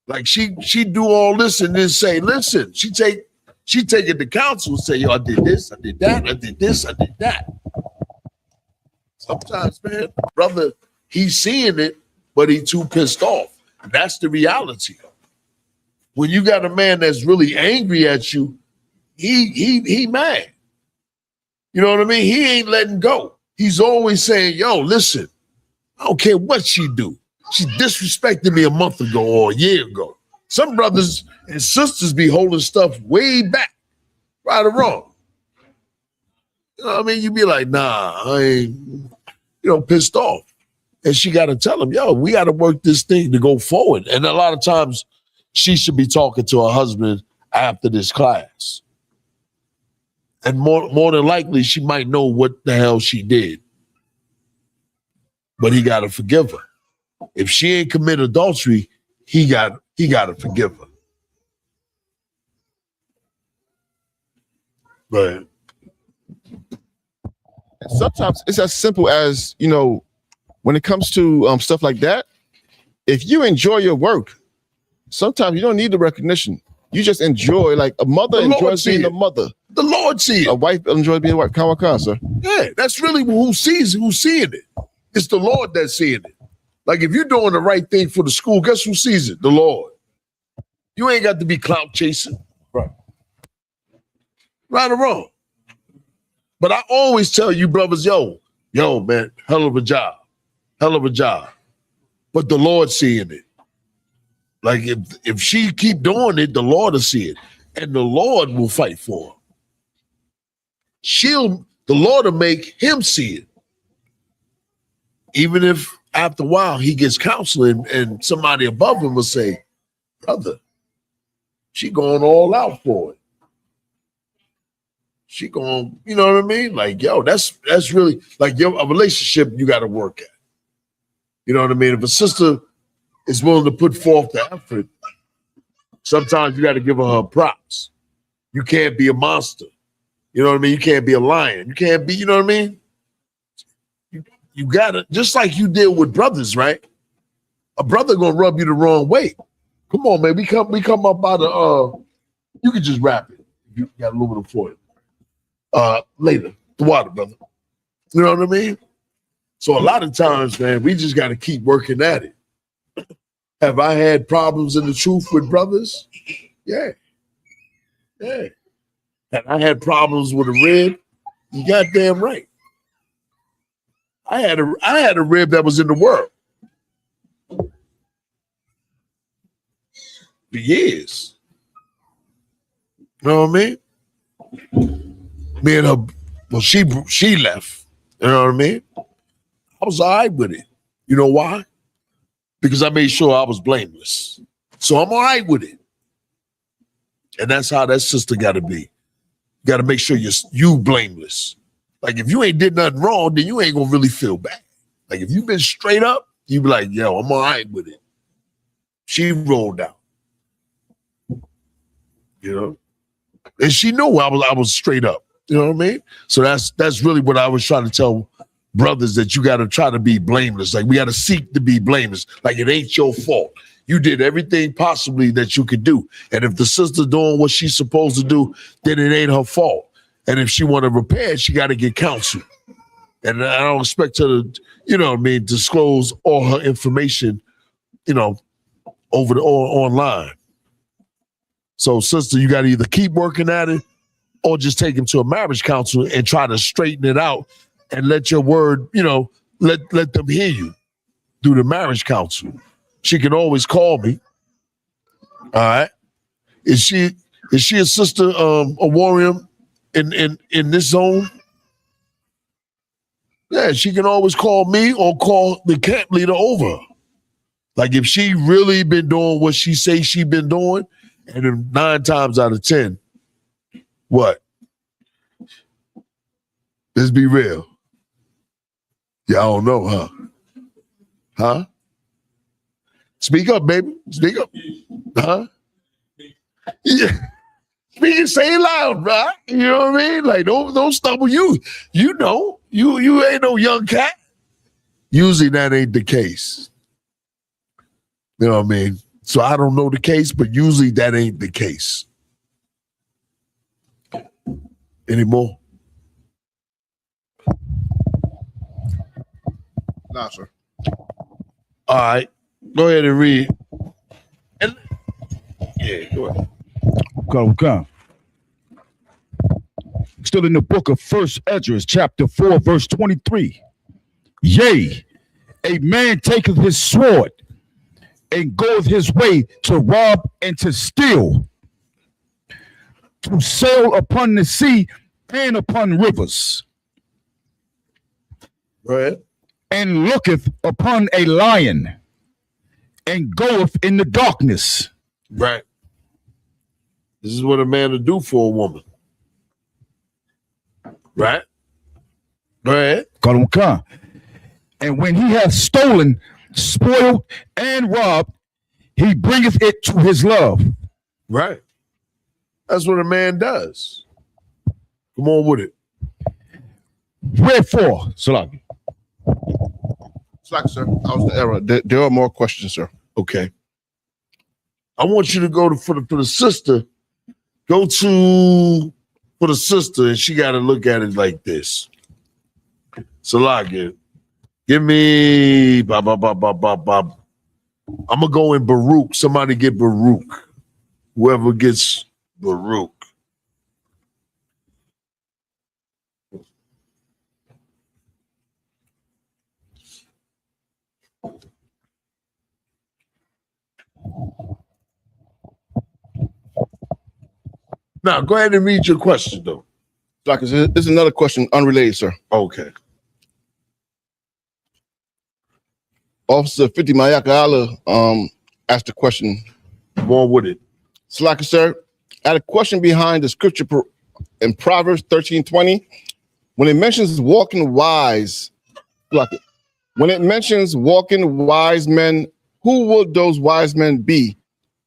Like she do all this and then say, listen, she take it to counsel and say, "Yo, I did this, I did that, I did this, I did that." Sometimes, man, brother, he's seeing it, but he too pissed off. That's the reality. When you got a man that's really angry at you, he mad. You know what I mean? He ain't letting go. He's always saying, "Yo, listen, I don't care what she do. She disrespected me a month ago or a year ago." Some brothers and sisters be holding stuff way back, right or wrong. You know what I mean? You be like, "Nah, I ain't, pissed off." And she got to tell him, "Yo, we got to work this thing to go forward." And a lot of times she should be talking to her husband after this class. And more than likely, she might know what the hell she did. But he got to forgive her. If she ain't committed adultery, he got to forgive her. Right. Sometimes it's as simple as, when it comes to stuff like that, if you enjoy your work, sometimes you don't need the recognition. You just enjoy, like a mother enjoys being a mother. The Lord sees it. A wife enjoys being a wife. Come, sir. Yeah, that's really who's seeing it. It's the Lord that's seeing it. Like if you're doing the right thing for the school, guess who sees it? The Lord. You ain't got to be clout chasing. Right. Right or wrong. But I always tell you brothers, yo, man, hell of a job. Hell of a job. But the Lord seeing it. Like if she keep doing it, the Lord will see it. And the Lord will fight for her. The Lord will make him see it. Even if after a while he gets counseling and somebody above him will say, "Brother, she going all out for it. She going," you know what I mean? Like, yo, that's really like a relationship you got to work at. You know what I mean? If a sister is willing to put forth the effort, sometimes you got to give her props. You can't be a monster. You know what I mean? You can't be a lion. You can't be, you know what I mean? You gotta, just like you did with brothers, right? A brother gonna rub you the wrong way. Come on, man. We come up out of you can just wrap it if you got aluminum foil. Later. The water, brother. You know what I mean? So a lot of times, man, we just gotta keep working at it. Have I had problems in the truth with brothers? Yeah. Yeah. And I had problems with a rib. You goddamn right. I had a rib that was in the world for years. You know what I mean? Me and her, well, she left. You know what I mean? I was all right with it. You know why? Because I made sure I was blameless. So I'm all right with it. And that's how that sister got to be. You got to make sure you blameless. Like if you ain't did nothing wrong, then you ain't gonna really feel bad. Like if you been straight up, you be like, "Yo, I'm all right with it." She rolled out. You know? And she knew I was straight up. You know what I mean? So that's really what I was trying to tell brothers, that you got to try to be blameless. Like, we got to seek to be blameless. Like, it ain't your fault. You did everything possibly that you could do. And if the sister doing what she's supposed to do, then it ain't her fault. And if she want to repair it, she got to get counsel. And I don't expect her to, you know what I mean, disclose all her information, you know, over the online. So, sister, you got to either keep working at it or just take him to a marriage counsel and try to straighten it out and let your word, you know, let them hear you through the marriage counsel. She can always call me. All right. Is she a sister, a warrior in this zone? Yeah, she can always call me or call the camp leader over. Like, if she really been doing what she say she been doing, and then 9 times out of 10, what? Let's be real. Y'all don't know, huh? Huh? Speak up, baby. Speak up. Huh? Yeah. Speak, say it loud, right? You know what I mean? Like, don't stumble. You know. You ain't no young cat. Usually that ain't the case. You know what I mean? So I don't know the case, but usually that ain't the case. Anymore? Nah, sir. All right. Go ahead and read. And, yeah, go ahead. Okay. Still in the book of First Esdras, chapter 4, verse 23. Yea, a man taketh his sword and goeth his way to rob and to steal, to sail upon the sea and upon rivers. Right. And looketh upon a lion and goeth in the darkness. Right. This is what a man would do for a woman. Right? Right. And when he hath stolen, spoiled, and robbed, he bringeth it to his love. Right. That's what a man does. Come on with it. Wherefore, Salaki. Slack, sir. That was the error. There are more questions, sir. Okay. I want you to go for the sister. Go to for the sister, and she got to look at it like this. Salaki, give me I'm gonna go in Baruch. Somebody get Baruch. Whoever gets Baruch. Now, go ahead and read your question, though. This is another question unrelated, sir. Okay. Officer 50 Mayaka asked a question. More with it. Slacker, sir, I had a question behind the scripture in Proverbs 13:20. When it mentions walking wise, when it mentions walking wise men, who would those wise men be?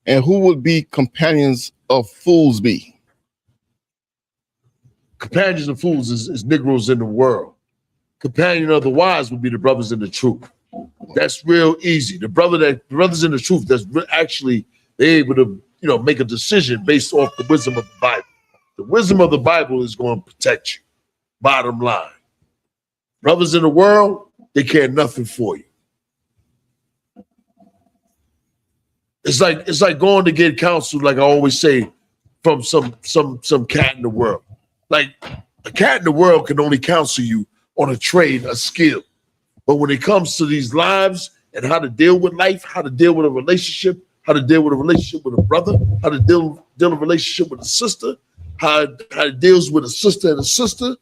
And who would be companions of fools be? Companions of fools is Negroes in the world. Companion of the wise would be the brothers in the truth. That's real easy. The brothers in the truth, that's actually they're able to, make a decision based off the wisdom of the Bible. The wisdom of the Bible is going to protect you. Bottom line. Brothers in the world, they care nothing for you. It's like going to get counsel, like I always say, from some cat in the world. Like, a cat in the world can only counsel you on a trade, a skill. But when it comes to these lives and how to deal with life, how to deal with a relationship, how to deal with a relationship with a brother, how to deal a relationship with a sister, how it deals with a sister and a sister,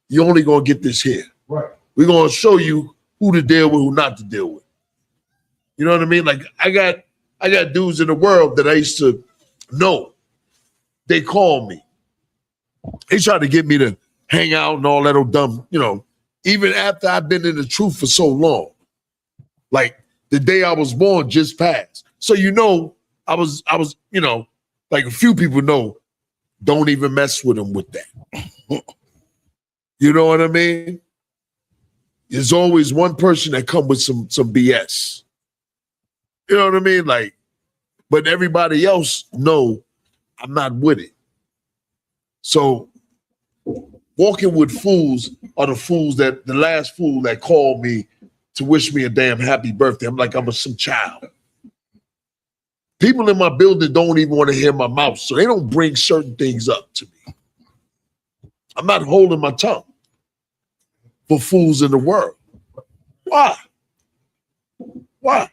you're only going to get this here. Right. We're going to show you who to deal with, who not to deal with. You know what I mean? Like, I got dudes in the world that I used to know. They call me. They try to get me to hang out and all that old dumb, even after I've been in the truth for so long. Like, the day I was born just passed. So, I was, like a few people know, don't even mess with them with that. You know what I mean? There's always one person that come with some BS. You know what I mean? Like, but everybody else know I'm not with it. So walking with fools are the fools that the last fool that called me to wish me a damn happy birthday. I'm like, I'm some child. People in my building don't even want to hear my mouth, so they don't bring certain things up to me. I'm not holding my tongue for fools in the world. Why? Why?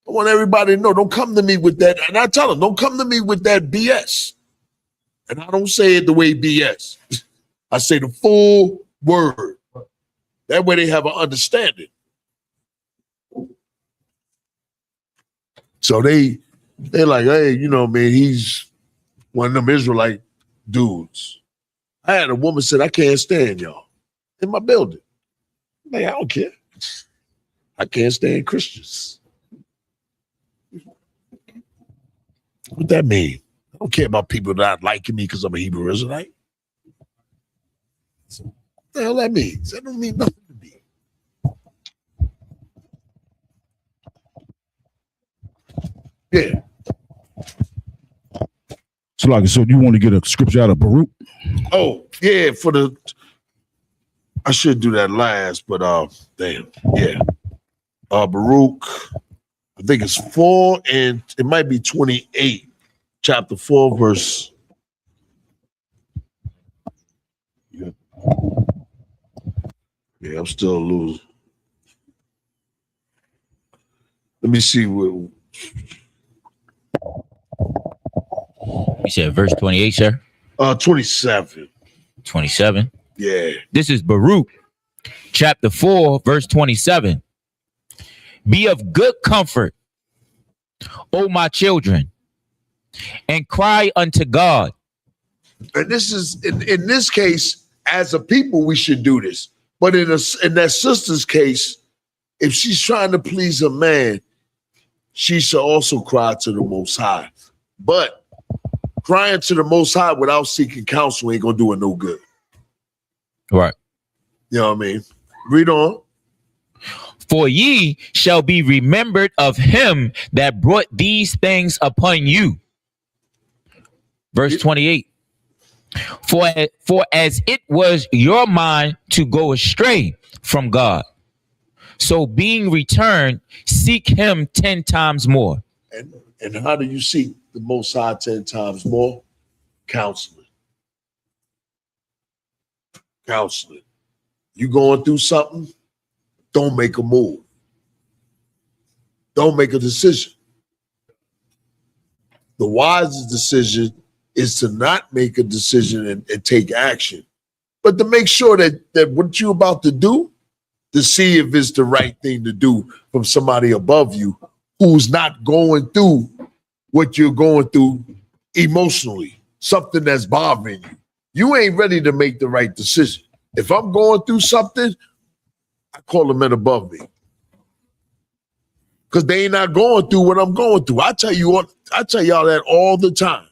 I want everybody to know, don't come to me with that. And I tell them, don't come to me with that BS. And I don't say it the way BS. I say the full word. That way they have an understanding. So they're like, hey, you know, man, he's one of them Israelite dudes. I had a woman said, I can't stand y'all in my building. I'm like, I don't care. I can't stand Christians. What that mean? I don't care about people not liking me because I'm a Hebrew Israelite. What the hell that means? That don't mean nothing to me. Yeah. So, like, so you want to get a scripture out of Baruch? Oh, yeah, I should do that last, but damn, yeah. Baruch, I think it's 4 and it might be 28, chapter 4, verse. Yeah, I'm still losing. Let me see what. You said verse 28, sir? 27. 27. Yeah. This is Baruch, chapter 4, verse 27. Be of good comfort, O my children, and cry unto God. And this is, in this case, as a people, we should do this. But in that sister's case, if she's trying to please a man, she should also cry to the Most High. But crying to the Most High without seeking counsel ain't gonna do it no good. Right. You know what I mean? Read on. For ye shall be remembered of him that brought these things upon you. Verse 28. For as it was your mind to go astray from God, so being returned, seek him 10 times more. And how do you seek the Most High 10 times more? Counseling. Counseling. You going through something? Don't make a move. Don't make a decision. The wisest decision is to not make a decision and take action, but to make sure that what you're about to do, to see if it's the right thing to do from somebody above you who's not going through what you're going through emotionally, something that's bothering you. You ain't ready to make the right decision. If I'm going through something, I call the men above me. Because they ain't not going through what I'm going through. I tell y'all that all the time.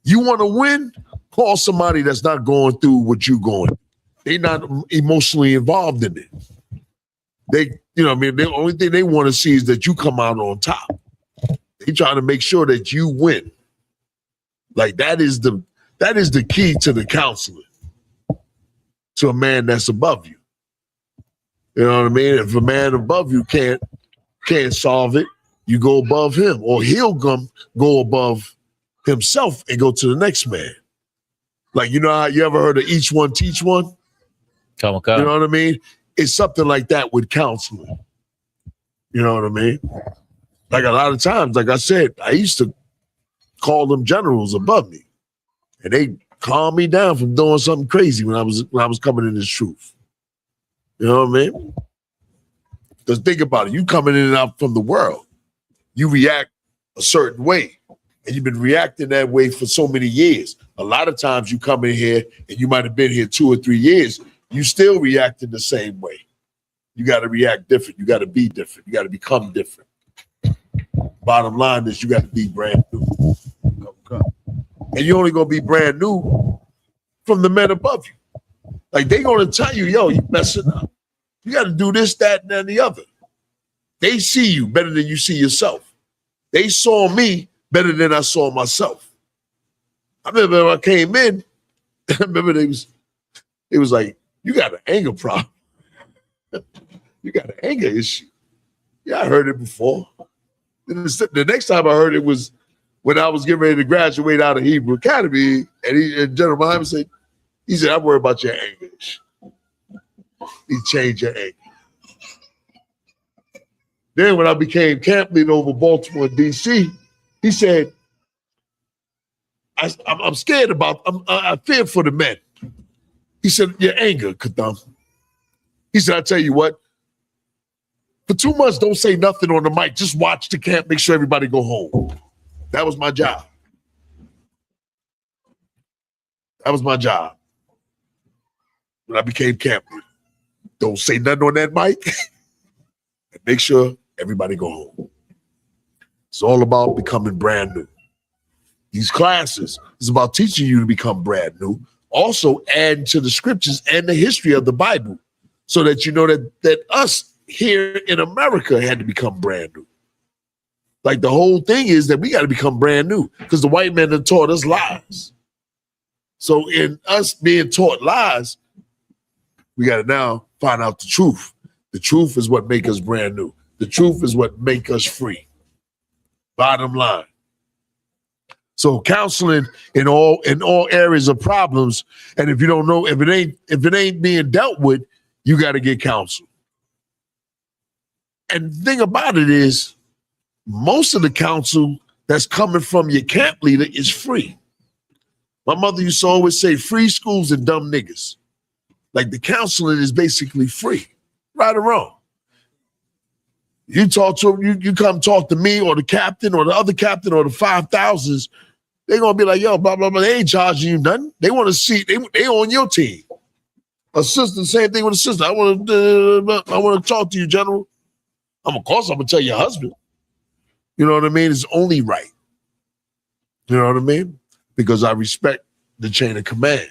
You want to win? Call somebody that's not going through what you're going through. They're not emotionally involved in it. They, you know what I mean? The only thing they want to see is that you come out on top. They trying to make sure that you win. Like that is the key to the counseling. To a man that's above you. You know what I mean? If a man above you can't solve it, you go above him, or he'll go above himself and go to the next man. Like, you know how you ever heard of each one teach one? Come on. You know what I mean? It's something like that with counseling. You know what I mean? Like a lot of times, like I said, I used to call them generals above me, and they calmed me down from doing something crazy when I was coming in this truth. You know what I mean? Because think about it, you coming in and out from the world, you react a certain way, and you've been reacting that way for so many years. A lot of times you come in here and you might have been here 2 or 3 years, you still reacting the same way. You got to react different. You got to be different. You got to become different. Bottom line is you got to be brand new. and you're only gonna be brand new from the men above you. Like they gonna tell you, yo, you messing up. You got to do this, that, and then the other. They see you better than you see yourself. They saw me better than I saw myself. I remember when I came in, I remember they was like, you got an anger problem. You got an anger issue. Yeah, I heard it before. The next time I heard it was when I was getting ready to graduate out of Hebrew Academy, and General Muhammad said, I'm worried about your anger issue. He changed your anger. Then when I became camp leader over Baltimore and DC, he said, I'm scared about, I fear for the men. He said, your anger, Kadam. He said, I tell you what, for 2 months, don't say nothing on the mic. Just watch the camp, make sure everybody go home. That was my job. That was my job. When I became camp leader. Don't say nothing on that mic. And make sure everybody go home. It's all about becoming brand new. These classes is about teaching you to become brand new. Also add to the scriptures and the history of the Bible so that you know that us here in America had to become brand new. Like the whole thing is that we got to become brand new because the white men have taught us lies. So in us being taught lies, we got to now find out the truth. The truth is what make us brand new. The truth is what make us free. Bottom line. So counseling in all areas of problems, and if you don't know, if it ain't being dealt with, you got to get counsel. And the thing about it is, most of the counsel that's coming from your camp leader is free. My mother used to always say, free schools and dumb niggas. Like the counseling is basically free, right or wrong. You talk to them, you come talk to me or the captain or the other captain or the 5,000s, they're gonna be like, yo, blah, blah, blah. They ain't charging you nothing. They want to see, they on your team. Assistant, same thing with assistant. I want to talk to you, General. Of course, I'm gonna tell your husband. You know what I mean? It's only right. You know what I mean? Because I respect the chain of command.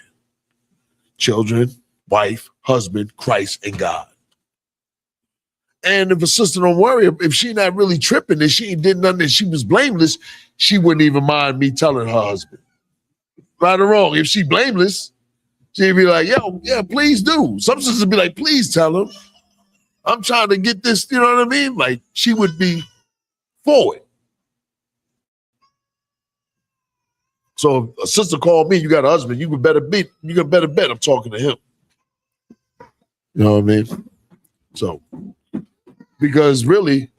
Children, wife, husband, Christ, and God. And if a sister don't worry, if she not really tripping and she ain't did nothing and she was blameless, she wouldn't even mind me telling her husband. Right or wrong. If she blameless, she'd be like, yo, yeah, please do. Some sisters be like, please tell him. I'm trying to get this, you know what I mean? Like, she would be for it. So if a sister called me, you got a husband, you could better bet I'm talking to him. You know what I mean? So, because really,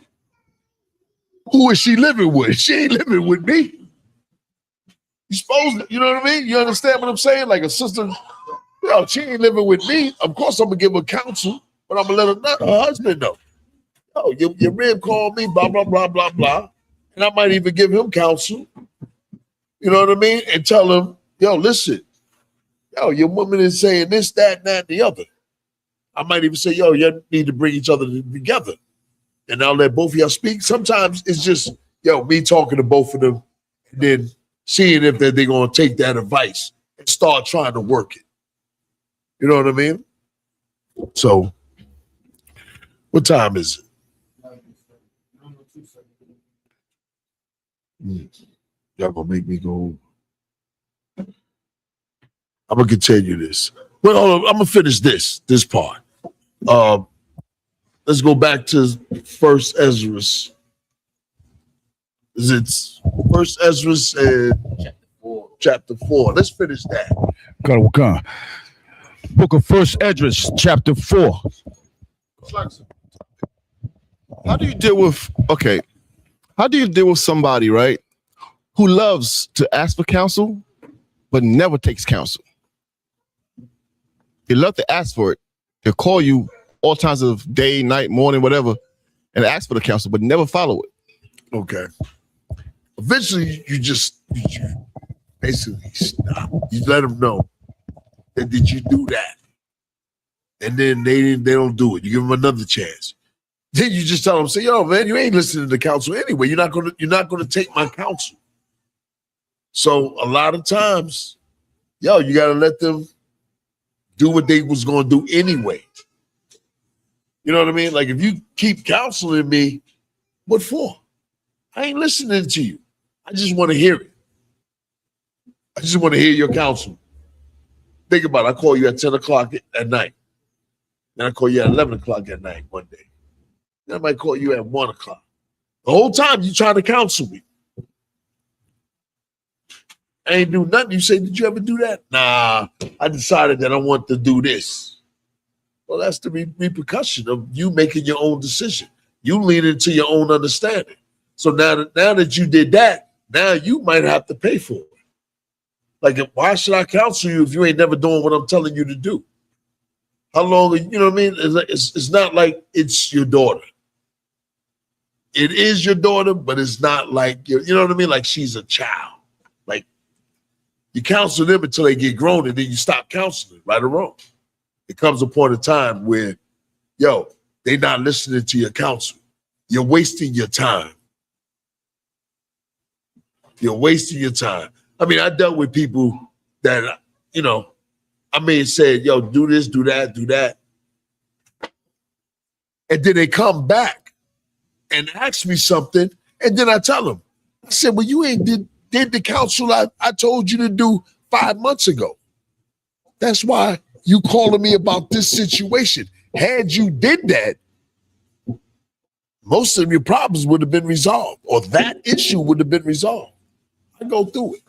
who is she living with? She ain't living with me. You supposed to, you know what I mean? You understand what I'm saying? Like a sister, she ain't living with me. Of course, I'm gonna give her counsel, but I'm gonna let her husband know. Oh, your rib called me, blah, blah, blah, blah, blah. And I might even give him counsel. You know what I mean? And tell him, yo, listen, your woman is saying this, that, and the other. I might even say, yo, you need to bring each other together. And I'll let both of y'all speak. Sometimes it's just, me talking to both of them and then seeing if they're going to take that advice and start trying to work it. You know what I mean? So, what time is it? Y'all gonna make me go. I'm gonna continue this. Well, hold on, I'm gonna finish this part. Let's go back to First Ezra. It's First Ezra chapter 4. Let's finish that. Okay. Book of First Esdras, chapter 4. How do you deal with somebody, right, who loves to ask for counsel, but never takes counsel? They love to ask for it. They'll call you all times of day, night, morning, whatever, and ask for the counsel, but never follow it. Okay. Eventually, you basically stop. You let them know that did you do that, and then they don't do it. You give them another chance. Then you just tell them, say, yo, man, you ain't listening to counsel anyway. You're not gonna take my counsel. So a lot of times, yo, you got to let them do what they was going to do anyway. You know what I mean? Like if you keep counseling me, what for? I ain't listening to you. I just want to hear it. I just want to hear your counsel. Think about it. I call you at 10 o'clock at night. Then I call you at 11 o'clock at night one day. Then I might call you at 1 o'clock. The whole time you trying to counsel me. I ain't do nothing. You say, did you ever do that? Nah, I decided that I want to do this. Well, that's the repercussion of you making your own decision. You lean into your own understanding. So now that you did that, now you might have to pay for it. Like, why should I counsel you if you ain't never doing what I'm telling you to do? How long, you know what I mean? It's not like it's your daughter. It is your daughter, but it's not like, you know what I mean? Like she's a child. Like you counsel them until they get grown and then you stop counseling, right or wrong. It comes a point of time where, yo, they're not listening to your counsel. You're wasting your time. You're wasting your time. I mean, I dealt with people that, you know, I may have said, yo, do this, do that, do that. And then they come back and ask me something. And then I tell them, I said, well, you ain't did the counsel I told you to do 5 months ago. That's why you calling me about this situation. Had you did that, most of your problems would have been resolved, or that issue would have been resolved. I go through it.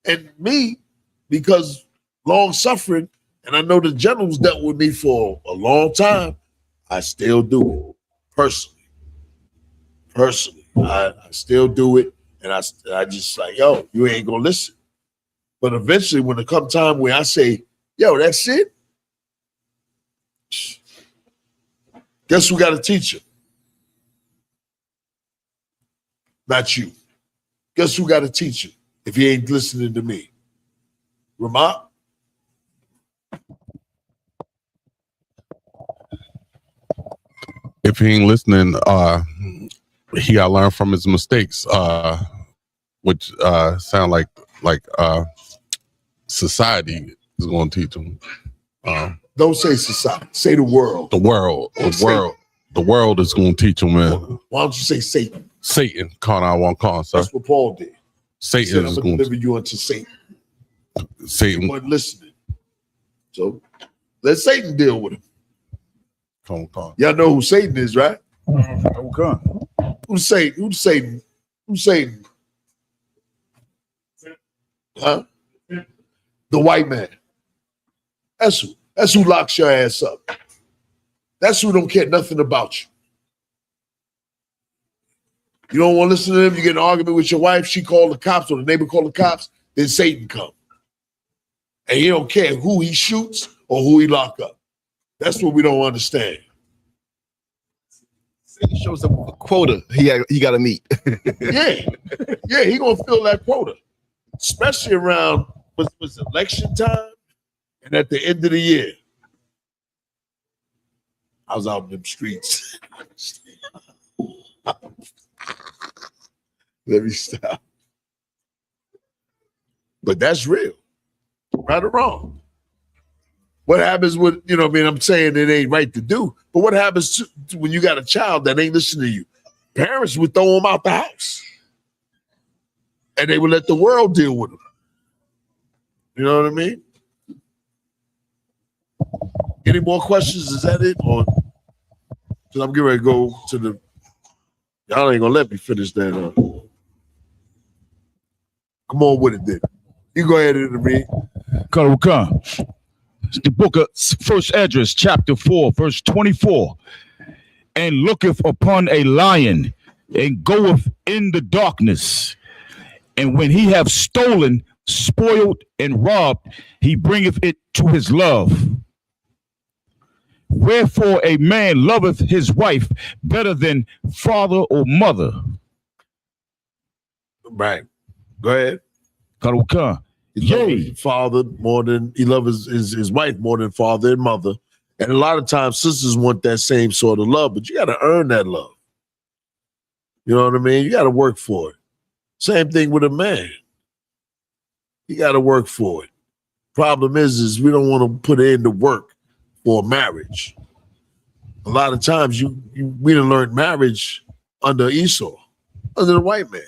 And me, because long suffering, and I know the generals dealt with me for a long time, I still do it personally. I still do it, and I just like, yo, you ain't gonna listen. But eventually, when it come time where I say, yo, that's it, guess who got to teach him? Not you. Guess who got to teach him if he ain't listening to me? Ramah? If he ain't listening, he got to learn from his mistakes, which sound like society is going to teach him. Don't say society. Say the world. The world. The world is going to teach him, man. Why don't you say Satan? Satan. Call 911, sir. That's what Paul did. Satan is going to deliver you unto Satan. Satan. He wasn't listening. So let Satan deal with him. Come on. Y'all know who Satan is, right? Okay. Who's Satan? Who's Satan? Who's Satan? Huh? The white man. That's who. That's who locks your ass up. That's who don't care nothing about you. You don't want to listen to them. You get in an argument with your wife. She called the cops, or the neighbor called the cops. Then Satan come, and he don't care who he shoots or who he lock up. That's what we don't understand. Satan shows up a quota he got to meet. Yeah, he gonna fill that quota, especially around what's election time and at the end of the year. I was out in them streets. Let me stop. But that's real, right or wrong. What happens with, you know what I mean? I'm saying it ain't right to do, but what happens to when you got a child that ain't listening to you? Parents would throw them out the house and they would let the world deal with them. You know what I mean? Any more questions? Is that it? Or because I'm getting ready to go to the, y'all ain't gonna let me finish that. Come on with it then. You go ahead and read. Khan. The book of First Esdras, chapter 4, verse 24. And looketh upon a lion and goeth in the darkness. And when he have stolen, spoiled, and robbed, he bringeth it to his love. Wherefore a man loveth his wife better than father or mother. Right. Go ahead. Khan. Yea, father more than he loves his wife more than father and mother. And a lot of times sisters want that same sort of love, but you got to earn that love. You know what I mean? You got to work for it. Same thing with a man. You got to work for it. Problem is we don't want to put in the work for marriage. A lot of times we done learned marriage under Esau, under the white man.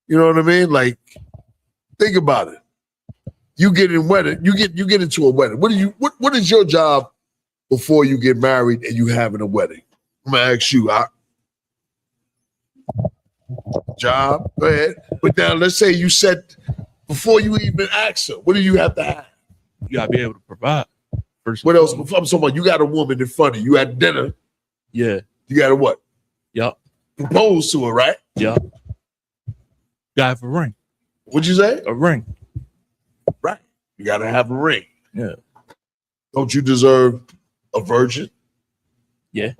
You know what I mean? Like, think about it. You get in wedding, you get into a wedding. What is your job before you get married and you having a wedding? I'm gonna ask you, job, go ahead. But now let's say you said before you even ask her, what do you have to have? You gotta be able to provide. First, what else? I'm talking about you got a woman in front of you at dinner. Yeah. You got to what? Yup. Propose to her, right? Yup. Gotta have a ring. What'd you say? A ring. Right. You got to have a ring. Yeah. Don't you deserve a virgin? Yeah.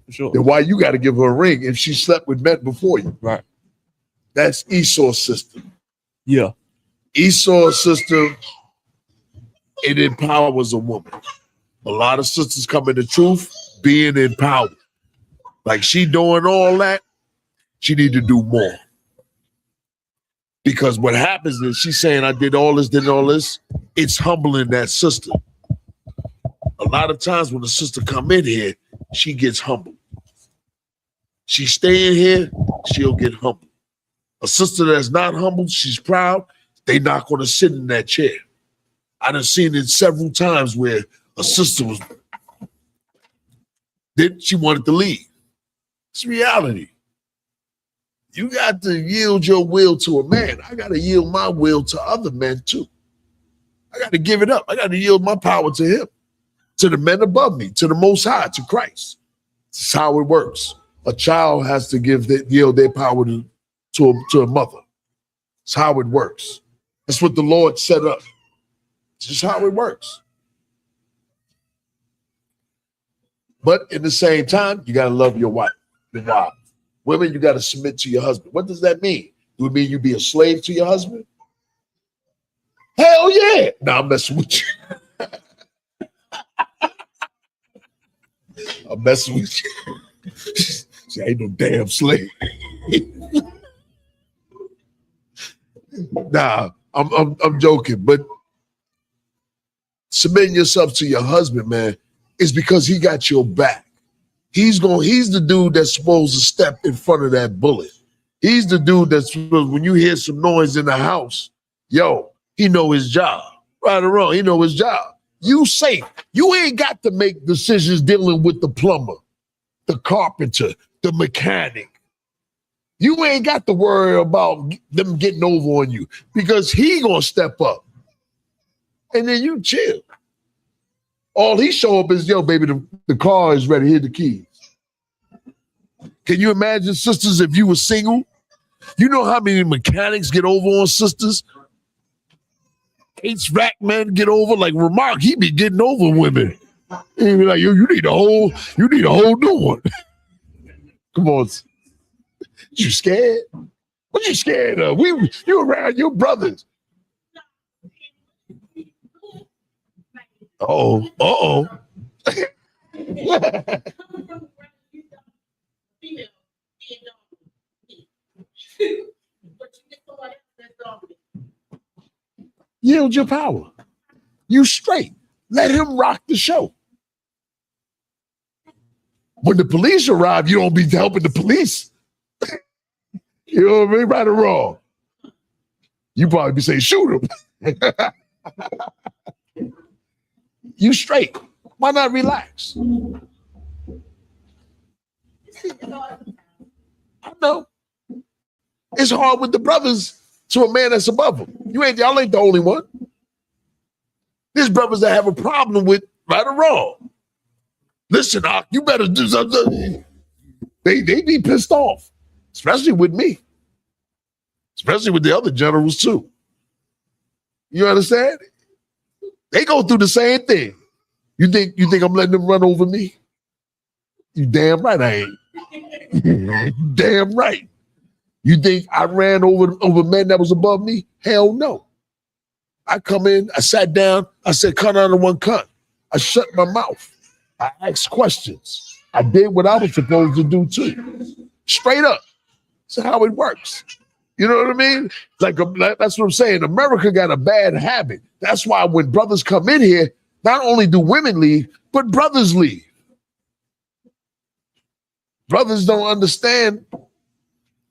Sure. Then why you got to give her a ring if she slept with men before you? Right. That's Esau's system. Yeah. Esau's system, it empowers a woman. A lot of sisters come into truth being empowered. Like she doing all that, she need to do more. Because what happens is she's saying, I did all this, it's humbling that sister. A lot of times when the sister come in here, she gets humbled. She stay in here, she'll get humbled. A sister that's not humbled, she's proud, they not going to sit in that chair. I done seen it several times where a sister she wanted to leave. It's reality. You got to yield your will to a man. I got to yield my will to other men too. I got to give it up. I got to yield my power to him, to the men above me, to the Most High, to Christ. This is how it works. A child has to yield their power to a mother. It's how it works. That's what the Lord set up. It's just how it works. But in the same time, you got to love your wife. Women, you got to submit to your husband. What does that mean? Do it mean you be a slave to your husband? Hell yeah. Nah, I'm messing with you. I'm messing with you. See, I ain't no damn slave. Nah, I'm joking, but submitting yourself to your husband, man, is because he got your back. He's the dude that's supposed to step in front of that bullet. He's the dude that's supposed, when you hear some noise in the house, yo, he know his job. Right or wrong, he know his job. You safe. You ain't got to make decisions dealing with the plumber, the carpenter, the mechanic. You ain't got to worry about them getting over on you because he gonna step up. And then you chill. All he show up is, yo, baby, the car is ready. Here the keys. Can you imagine, sisters, if you were single? You know how many mechanics get over on sisters? HVAC men get over. Like Remark, he be getting over women. He be like, yo, you need a whole new one. Come on. You scared? What you scared of? You around your brothers. Uh-oh. Yield your power. You straight. Let him rock the show. When the police arrive, you don't be helping the police. You know what I mean? Right or wrong? You probably be saying, shoot him. You straight. Why not relax? I know. It's hard with the brothers to a man that's above them. Y'all ain't the only one. There's brothers that have a problem with right or wrong. Listen, Ak, you better do something. They be pissed off, especially with me, especially with the other generals too. You understand? They go through the same thing. You think I'm letting them run over me? You damn right I ain't. Damn right. You think I ran over men that was above me? Hell no. I come in, I sat down, I said, cut under one cut. I shut my mouth. I asked questions. I did what I was supposed to do too. Straight up. That's how it works. You know what I mean? Like that's what I'm saying. America got a bad habit. That's why when brothers come in here, not only do women leave, but brothers leave. Brothers don't understand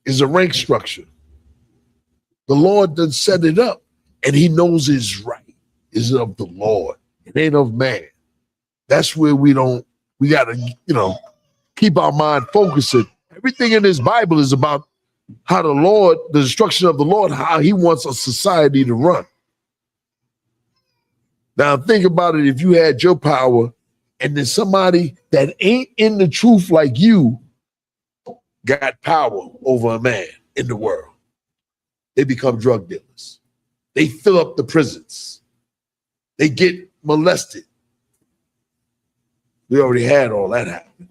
is a rank structure. The Lord done set it up, and he knows it's right. It's of the Lord. It ain't of man. That's where we gotta, keep our mind focusing. Everything in this Bible is about how the instruction of the Lord, how he wants a society to run. Now think about it. If you had your power and then somebody that ain't in the truth like you got power over a man in the world, they become drug dealers. They fill up the prisons. They get molested. We already had all that happen.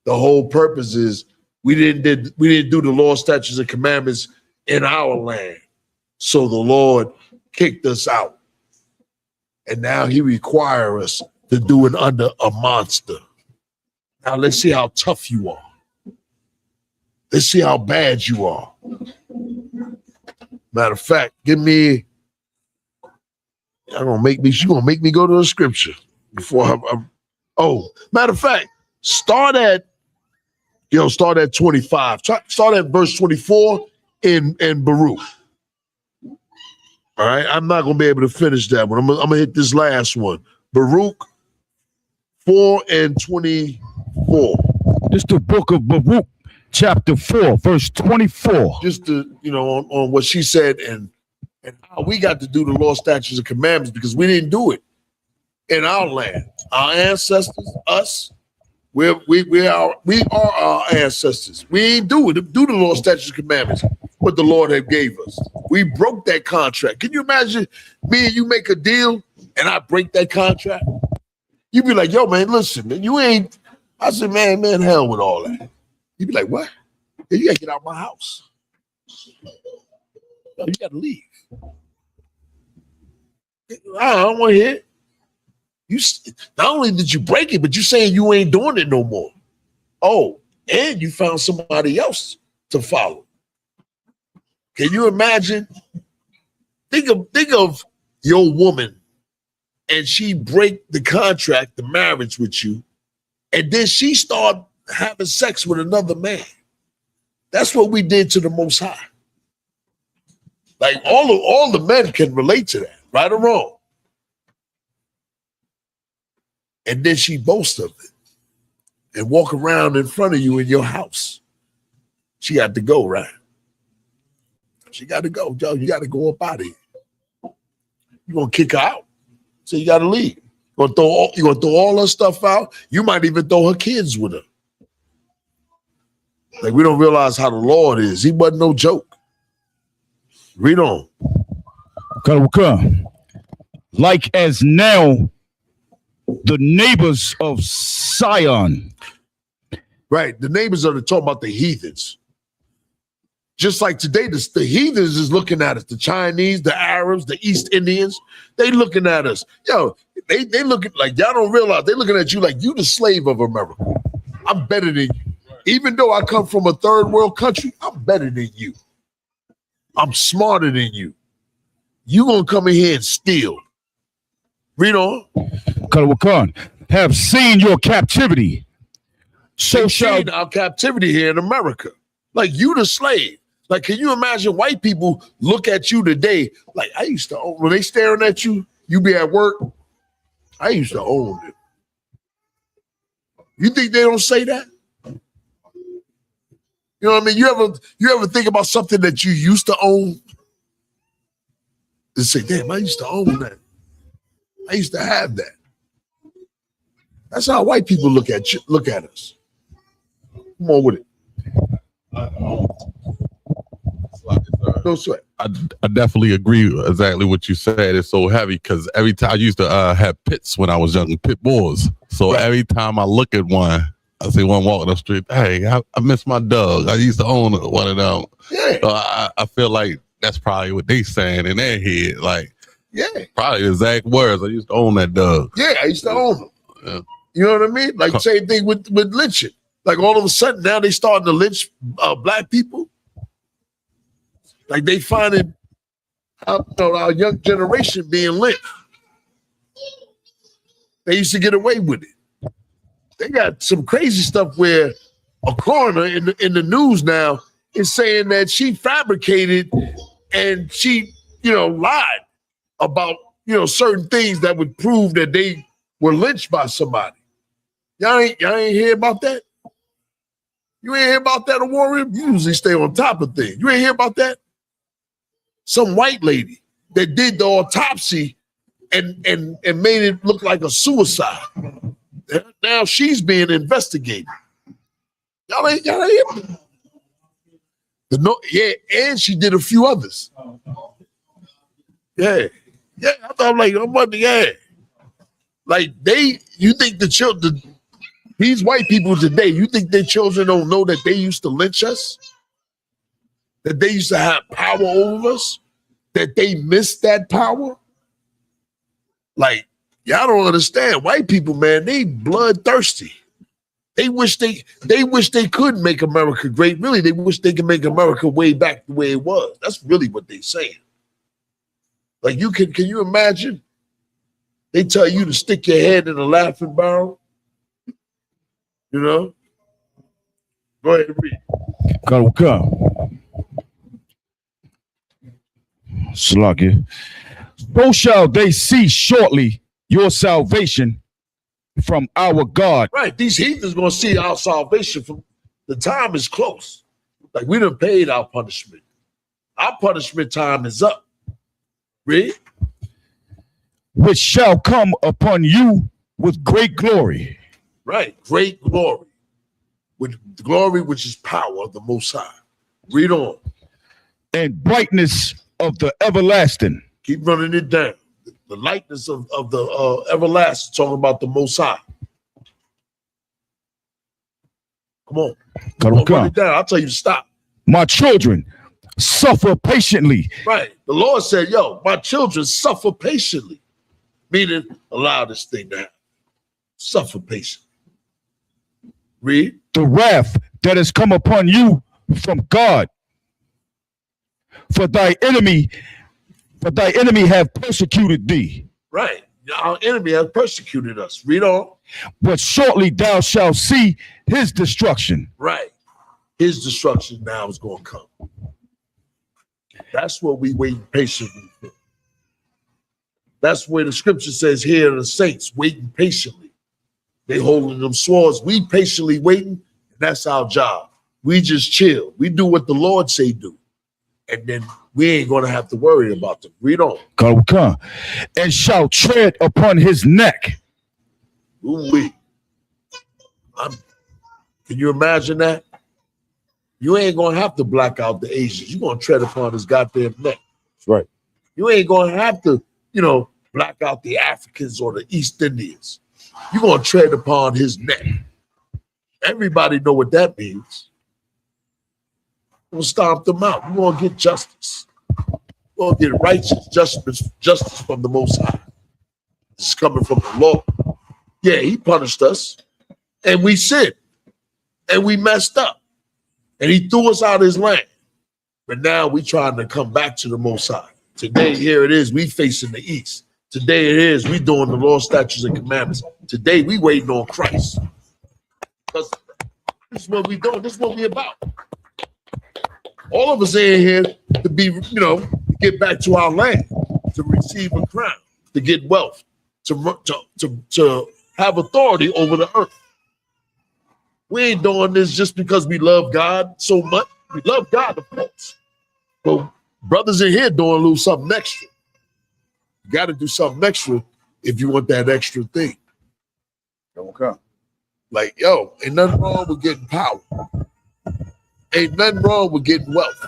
The whole purpose is we didn't do the law, statutes, and commandments in our land. So the Lord kicked us out. And now he requires us to do it under a monster. Now let's see how tough you are. Let's see how bad you are. Matter of fact, she's gonna make me go to the scripture before matter of fact, start at 25. Start at verse 24 in Baruch. All right, I'm not gonna be able to finish that one. I'm gonna hit this last one. Baruch 4 and 24. This is the book of Baruch, chapter 4, verse 24. Just to, on what she said and how we got to do the law, statutes, and commandments because we didn't do it in our land. Our ancestors, us, we are our ancestors. We ain't do the law, statutes, and commandments what the Lord had gave us. We broke that contract. Can you imagine me and you make a deal and I break that contract? You be like, yo, man, listen, man, you ain't. I said, man, hell with all that. You be like, what? You gotta get out of my house. No, you gotta leave. I don't want to hear it. You not only did you break it, but you saying you ain't doing it no more. Oh, and you found somebody else to follow. Can you imagine? Think of your woman, and she break the contract, the marriage with you, and then she start having sex with another man. That's what we did to the Most High. Like all the men can relate to that, right or wrong. And then she boasts of it and walk around in front of you in your house. She got to go, right? She got to go, Joe. You got to go up out of here. You're gonna kick her out, so you got to leave. You're gonna throw all her stuff out. You might even throw her kids with her. Like we don't realize how the Lord is. He wasn't no joke. Read on. Like as now, the neighbors of Sion. Right. The neighbors are talking about the heathens. Just like today, the heathens is looking at us. The Chinese, the Arabs, the East Indians, they looking at us. Yo, they looking like y'all don't realize they looking at you like you the slave of America. I'm better than you. Even though I come from a third world country, I'm better than you. I'm smarter than you. You gonna come in here and steal. Read on. Have seen your captivity. So shall our captivity here in America. Like you the slave. Like, can you imagine white people look at you today? Like I used to own, when they staring at you, you be at work. I used to own it. You think they don't say that? You know what I mean? You ever think about something that you used to own? And say, damn, I used to own that. I used to have that. That's how white people look at us. Come on with it. No sweat. I definitely agree with exactly what you said. It's so heavy because every time I used to have pits when I was young, pit bulls. So every time I look at one, I see one walking the street. Hey, I miss my dog. I used to own one of them. Yeah. So I feel like that's probably what they saying in their head. Like, yeah, probably the exact words. I used to own that dog. Yeah, I used to own them. Yeah. You know what I mean? Like same thing with lynching. Like all of a sudden now they starting to lynch black people. Like they finding our young generation being lynched. They used to get away with it. They got some crazy stuff where a coroner in the news now is saying that she fabricated and she, lied about, certain things that would prove that they were lynched by somebody. Y'all ain't hear about that? You ain't hear about that, Warrior? You usually stay on top of things. You ain't hear about that? Some white lady that did the autopsy and made it look like a suicide. Now she's being investigated. Y'all ain't hear and she did a few others. Yeah. I thought like you think the children, these white people today, you think their children don't know that they used to lynch us? That they used to have power over us? That they missed that power? Like, y'all don't understand. White people, man, they bloodthirsty. They wish they could make America great. Really, they wish they could make America way back the way it was. That's really what they're saying. Like, can you imagine? They tell you to stick your head in a laughing barrel. Go ahead and read. Come. Sluggy. So shall they see shortly your salvation from our God. Right. These heathens gonna see our salvation from the time is close. Like we done paid our punishment. Our punishment time is up. Read. Which shall come upon you with great glory. Right. Great glory. With glory, which is power of the Most High. Read on. And brightness of the everlasting. Keep running it down. The likeness of the everlasting, talking about the Most High. Come on. Run it down. I'll tell you to stop. My children suffer patiently. Right. The Lord said, my children suffer patiently. Meaning, allow this thing to happen. Suffer patiently. Read. The wrath that has come upon you from God. For thy enemy have persecuted thee. Right. Our enemy has persecuted us. Read on. But shortly thou shalt see his destruction. Right. His destruction now is going to come. That's what we wait patiently for. That's where the scripture says here the saints waiting patiently. They holding them swords. We patiently waiting, and that's our job. We just chill. We do what the Lord say do. And then we ain't going to have to worry about them. Read on. Come. And shall tread upon his neck. Ooh-wee. Can you imagine that? You ain't going to have to black out the Asians. You're going to tread upon his goddamn neck. That's right. You ain't going to have to, black out the Africans or the East Indians. You're going to tread upon his neck. Everybody know what that means. We'll stomp them out. We're going to get justice. We're going to get righteous justice from the Most High. It's coming from the Lord. Yeah, he punished us. And we sinned. And we messed up. And he threw us out of his land. But now we trying to come back to the Most High. Today, here it is. We facing the east. Today it is. We doing the law, statutes, and commandments. Today we waiting on Christ. Because this is what we doing. This is what we about. All of us in here to be, to get back to our land, to receive a crown, to get wealth, to have authority over the earth. We ain't doing this just because we love God so much. We love God, of course. But brothers in here doing a little something extra. You got to do something extra if you want that extra thing. Okay. Like, ain't nothing wrong with getting power. Ain't nothing wrong with getting wealth.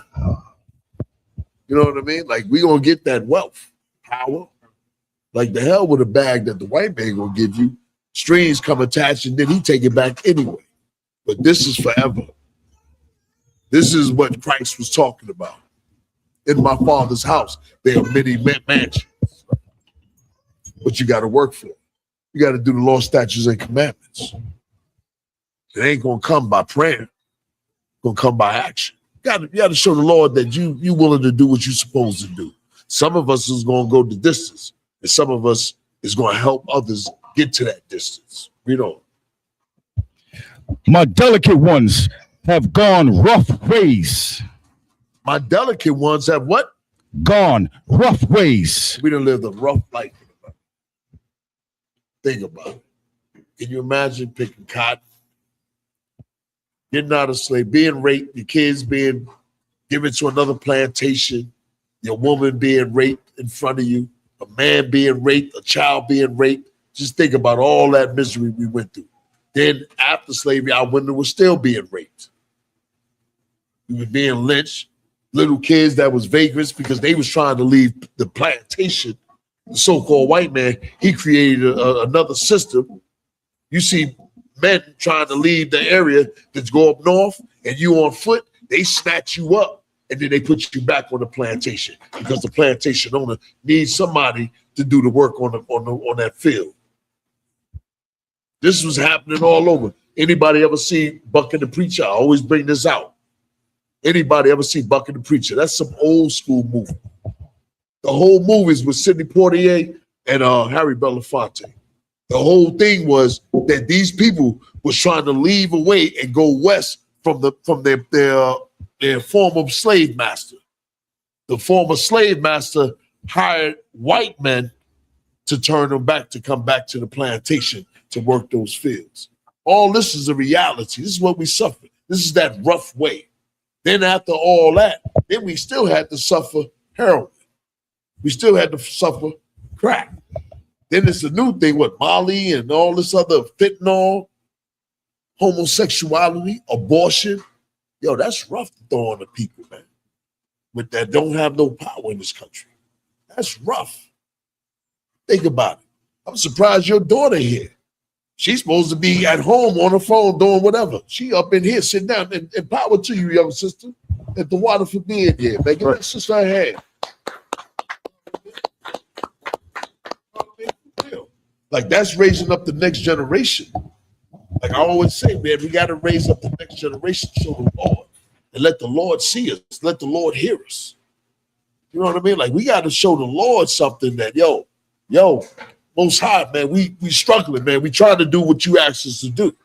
You know what I mean? Like, we going to get that wealth, power. Like, the hell with a bag that the white man going to give you. Strings come attached, and then he take it back anyway. But this is forever. This is what Christ was talking about. In my Father's house, there are many mansions. But you got to work for it. You got to do the law, statutes, and commandments. It ain't gonna come by prayer. It's gonna come by action. You gotta show the Lord that you willing to do what you're supposed to do. Some of us is gonna go the distance, and some of us is gonna help others get to that distance. Read on. My delicate ones have gone rough ways. My delicate ones have what? Gone rough ways. We done lived a rough life. Think about it. Can you imagine picking cotton, getting out of slave, being raped, your kids being given to another plantation, your woman being raped in front of you, a man being raped, a child being raped? Just think about all that misery we went through. Then after slavery, our women were still being raped. We were being lynched. Little kids that was vagrants because they was trying to leave the plantation. The so-called white man, he created another system. You see men trying to leave the area that's go up north, and you on foot, they snatch you up, and then they put you back on the plantation because the plantation owner needs somebody to do the work on that field. This was happening all over. Anybody ever see Buck and the Preacher? I always bring this out. Anybody ever see Buck and the Preacher? That's some old school movie. The whole movie is with Sidney Poitier and Harry Belafonte. The whole thing was that these people was trying to leave away and go west from their former slave master. The former slave master hired white men to turn them back, to come back to the plantation to work those fields. All this is a reality. This is what we suffer. This is that rough way. Then after all that, then we still had to suffer heroin. We still had to suffer crack. Then it's a new thing with Molly and all this other fentanyl, homosexuality, abortion. Yo, that's rough to throw on the people, man, but that don't have no power in this country. That's rough. Think about it. I'm surprised your daughter here. She's supposed to be at home on her phone doing whatever. She up in here sitting down, and power to you, young sister. And the water for being here, man. Give that sister a hand. Like, that's raising up the next generation. Like I always say, man, we got to raise up the next generation to show the Lord and let the Lord see us, let the Lord hear us. You know what I mean? Like, we got to show the Lord something that, yo, Most High, man, we struggling, man. We trying to do what you asked us to do.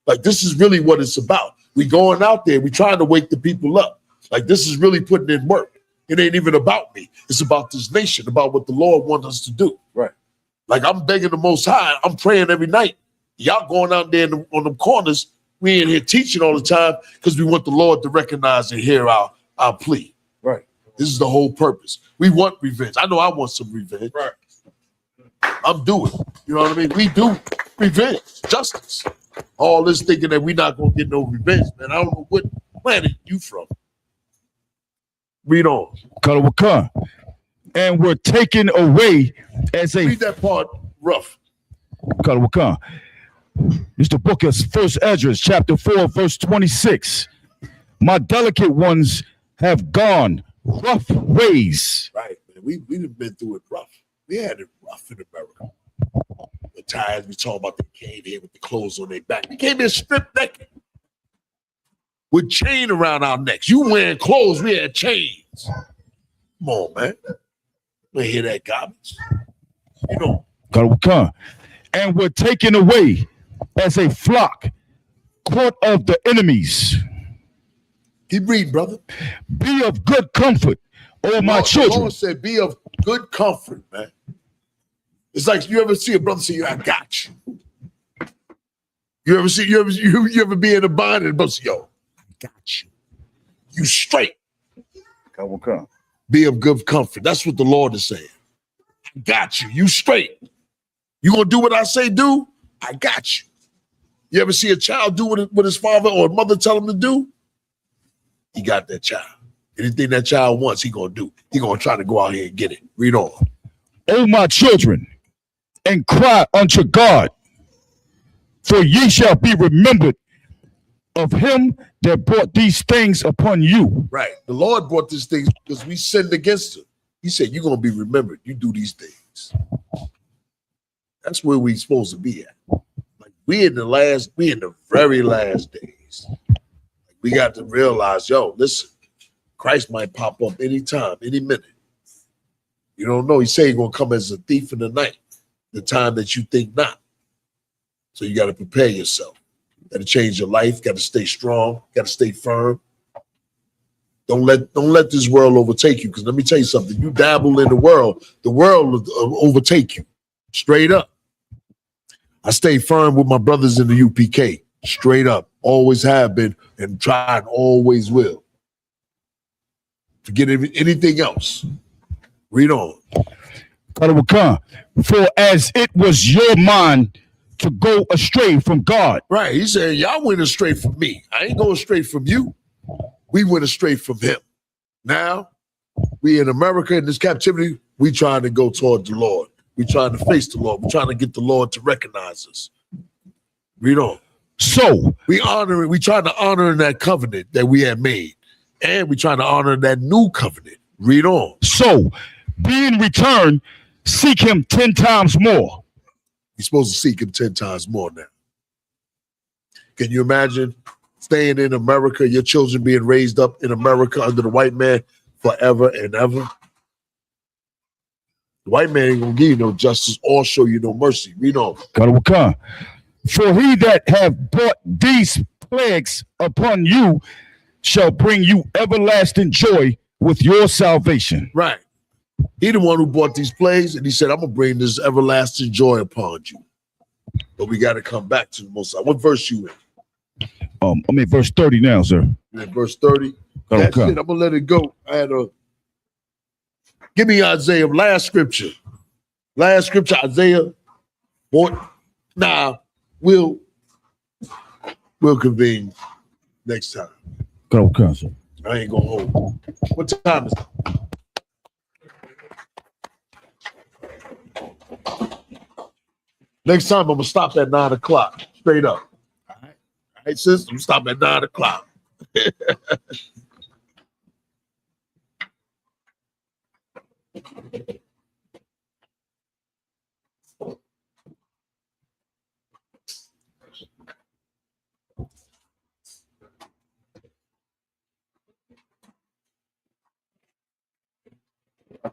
Like, this is really what it's about. We going out there, we trying to wake the people up. Like, this is really putting in work. It ain't even about me. It's about this nation, about what the Lord wants us to do. Right. Like, I'm begging the Most High. I'm praying every night. Y'all going out there on them corners. We in here teaching all the time because we want the Lord to recognize and hear our plea. Right. This is the whole purpose. We want revenge. I know I want some revenge. Right. I'm doing. You know what I mean? We do revenge, justice. All this thinking that we're not gonna get no revenge, man. I don't know what planet you from. Read on. Kalawaka. And we're taken away as a. Read that part rough. Kalawaka. Mr. Booker's First Esdras, chapter 4, verse 26. My delicate ones have gone rough ways. Right, man. We've been through it rough. We had it rough in America. The times we talk about, they came here with the clothes on their back. We came here stripped naked with chain around our necks. You wearing clothes, we had chains. Come on, man. We hear that garbage. You know. Kalawaka. And we're taken away as a flock caught of the enemies. Keep reading, brother. Be of good comfort, O my children. The Lord said, be of good comfort, man. It's like you ever see a brother say, I got you. You ever be in a bind and a brother say, yo, I got you. You straight. Come. Be of good comfort. That's what the Lord is saying. I got you. You straight. You gonna do what I say do? I got you. You ever see a child do what his father or mother tell him to do? He got that child. Anything that child wants, he gonna do. He gonna try to go out here and get it. Read on. O my children, and cry unto God, for ye shall be remembered of him that brought these things upon you. Right. The Lord brought these things because we sinned against him. He said, you're gonna be remembered. You do these things. That's where we supposed to be at. Like We in the very last days. We got to realize, yo, listen, Christ might pop up anytime, any minute. You don't know. He said he's gonna come as a thief in the night, the time that you think not. So you got to prepare yourself. Got to change your life. Got to stay strong. Got to stay firm. Don't let this world overtake you. Because let me tell you something. You dabble in the world will overtake you. Straight up. I stay firm with my brothers in the UPK. Straight up. Always have been and try and always will. Forget anything else. Read on. For as it was your mind to go astray from God. Right. He said, y'all went astray from me. I ain't going straight from you. We went astray from him. Now, we in America in this captivity, we trying to go toward the Lord. We trying to face the Lord. We trying to get the Lord to recognize us. Read on. So we trying to honor that covenant that we had made. And we trying to honor that new covenant. Read on. So, being returned, seek him 10 times more. You're supposed to seek him 10 times more now. Can you imagine staying in America, your children being raised up in America under the white man forever and ever? The white man ain't gonna give you no justice or show you no mercy. Read on. For he that have brought these plagues upon you shall bring you everlasting joy with your salvation. Right. He the one who brought these plagues, and he said, I'm gonna bring this everlasting joy upon you. But we got to come back to the Most High. What verse you in? I'm in verse 30 now, sir. You're in verse 30. That's it. I'm gonna let it go. Give me Isaiah, last scripture. Isaiah. We'll convene next time. Sir. I ain't gonna hold. What time is it? Next time I'm gonna stop at 9 o'clock. Straight up. All right, sis. I'm stopping at 9 o'clock.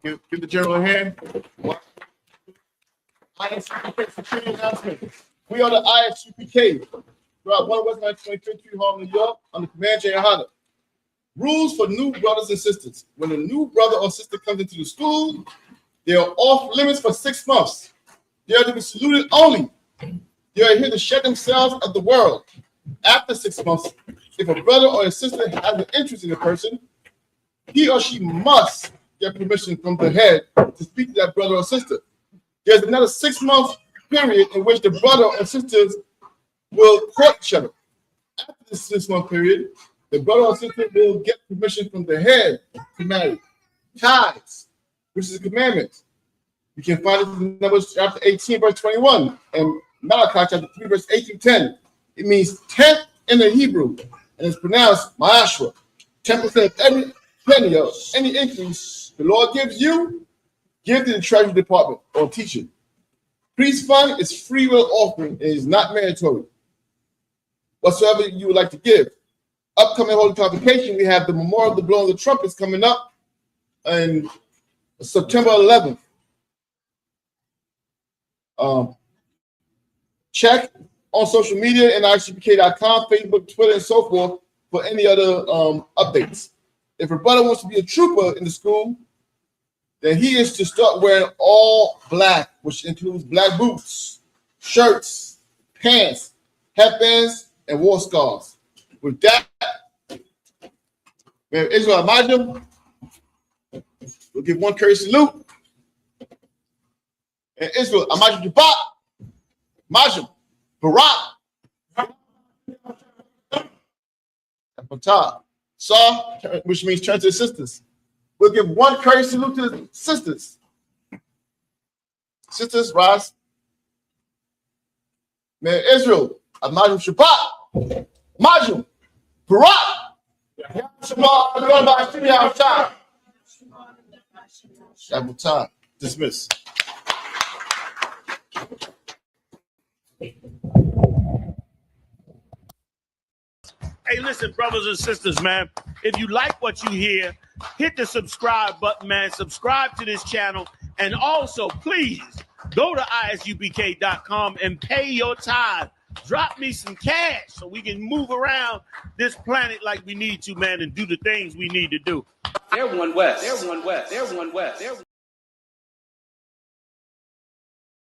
Give the general a hand. ISUPK security announcement. We are the ISUPK throughout one West 1923 Street, Harlem, New York, under Command Jay Hanna. Rules for new brothers and sisters. When a new brother or sister comes into the school, they are off limits for 6 months. They are to be saluted only. They are here to shed themselves of the world. After 6 months, if a brother or a sister has an interest in a person, he or she must get permission from the head to speak to that brother or sister. There's another 6 month period in which the brother or sisters will court each other. After this 6 month period, the brother or sister will get permission from the head to marry. Tithes, which is a commandment. You can find it in Numbers chapter 18, verse 21, and Malachi chapter 3, verse 8 through 10. It means 10th in the Hebrew, and it's pronounced Ma'ashra. 10% of every penny of any increase the Lord gives you, give to the Treasury Department or teacher. Priest fund is free will offering and is not mandatory. Whatsoever you would like to give. Upcoming Holy Convocation, we have the Memorial of the Blowing of the Trumpets coming up on September 11th. Check on social media and ICPK.com, Facebook, Twitter, and so forth for any other updates. If a brother wants to be a trooper in the school, then he is to start wearing all black, which includes black boots, shirts, pants, headbands, and war scarves. With that, we have Israel Majum. We'll give one courtesy salute. And Israel Amajum Jabat, Majum, Barak, and Patah. Saw, which means turn to the sisters. We'll give one courtesy salute to the sisters. Sisters, rise. May Israel, Amajum Shabbat, Majum, Barak, Shabbat, dismiss. Hey, listen, brothers and sisters, man. If you like what you hear, hit the subscribe button, man. Subscribe to this channel. And also, please go to isubk.com and pay your tithe. Drop me some cash so we can move around this planet like we need to, man, and do the things we need to do. They're one West. They're one West. They're one West. They're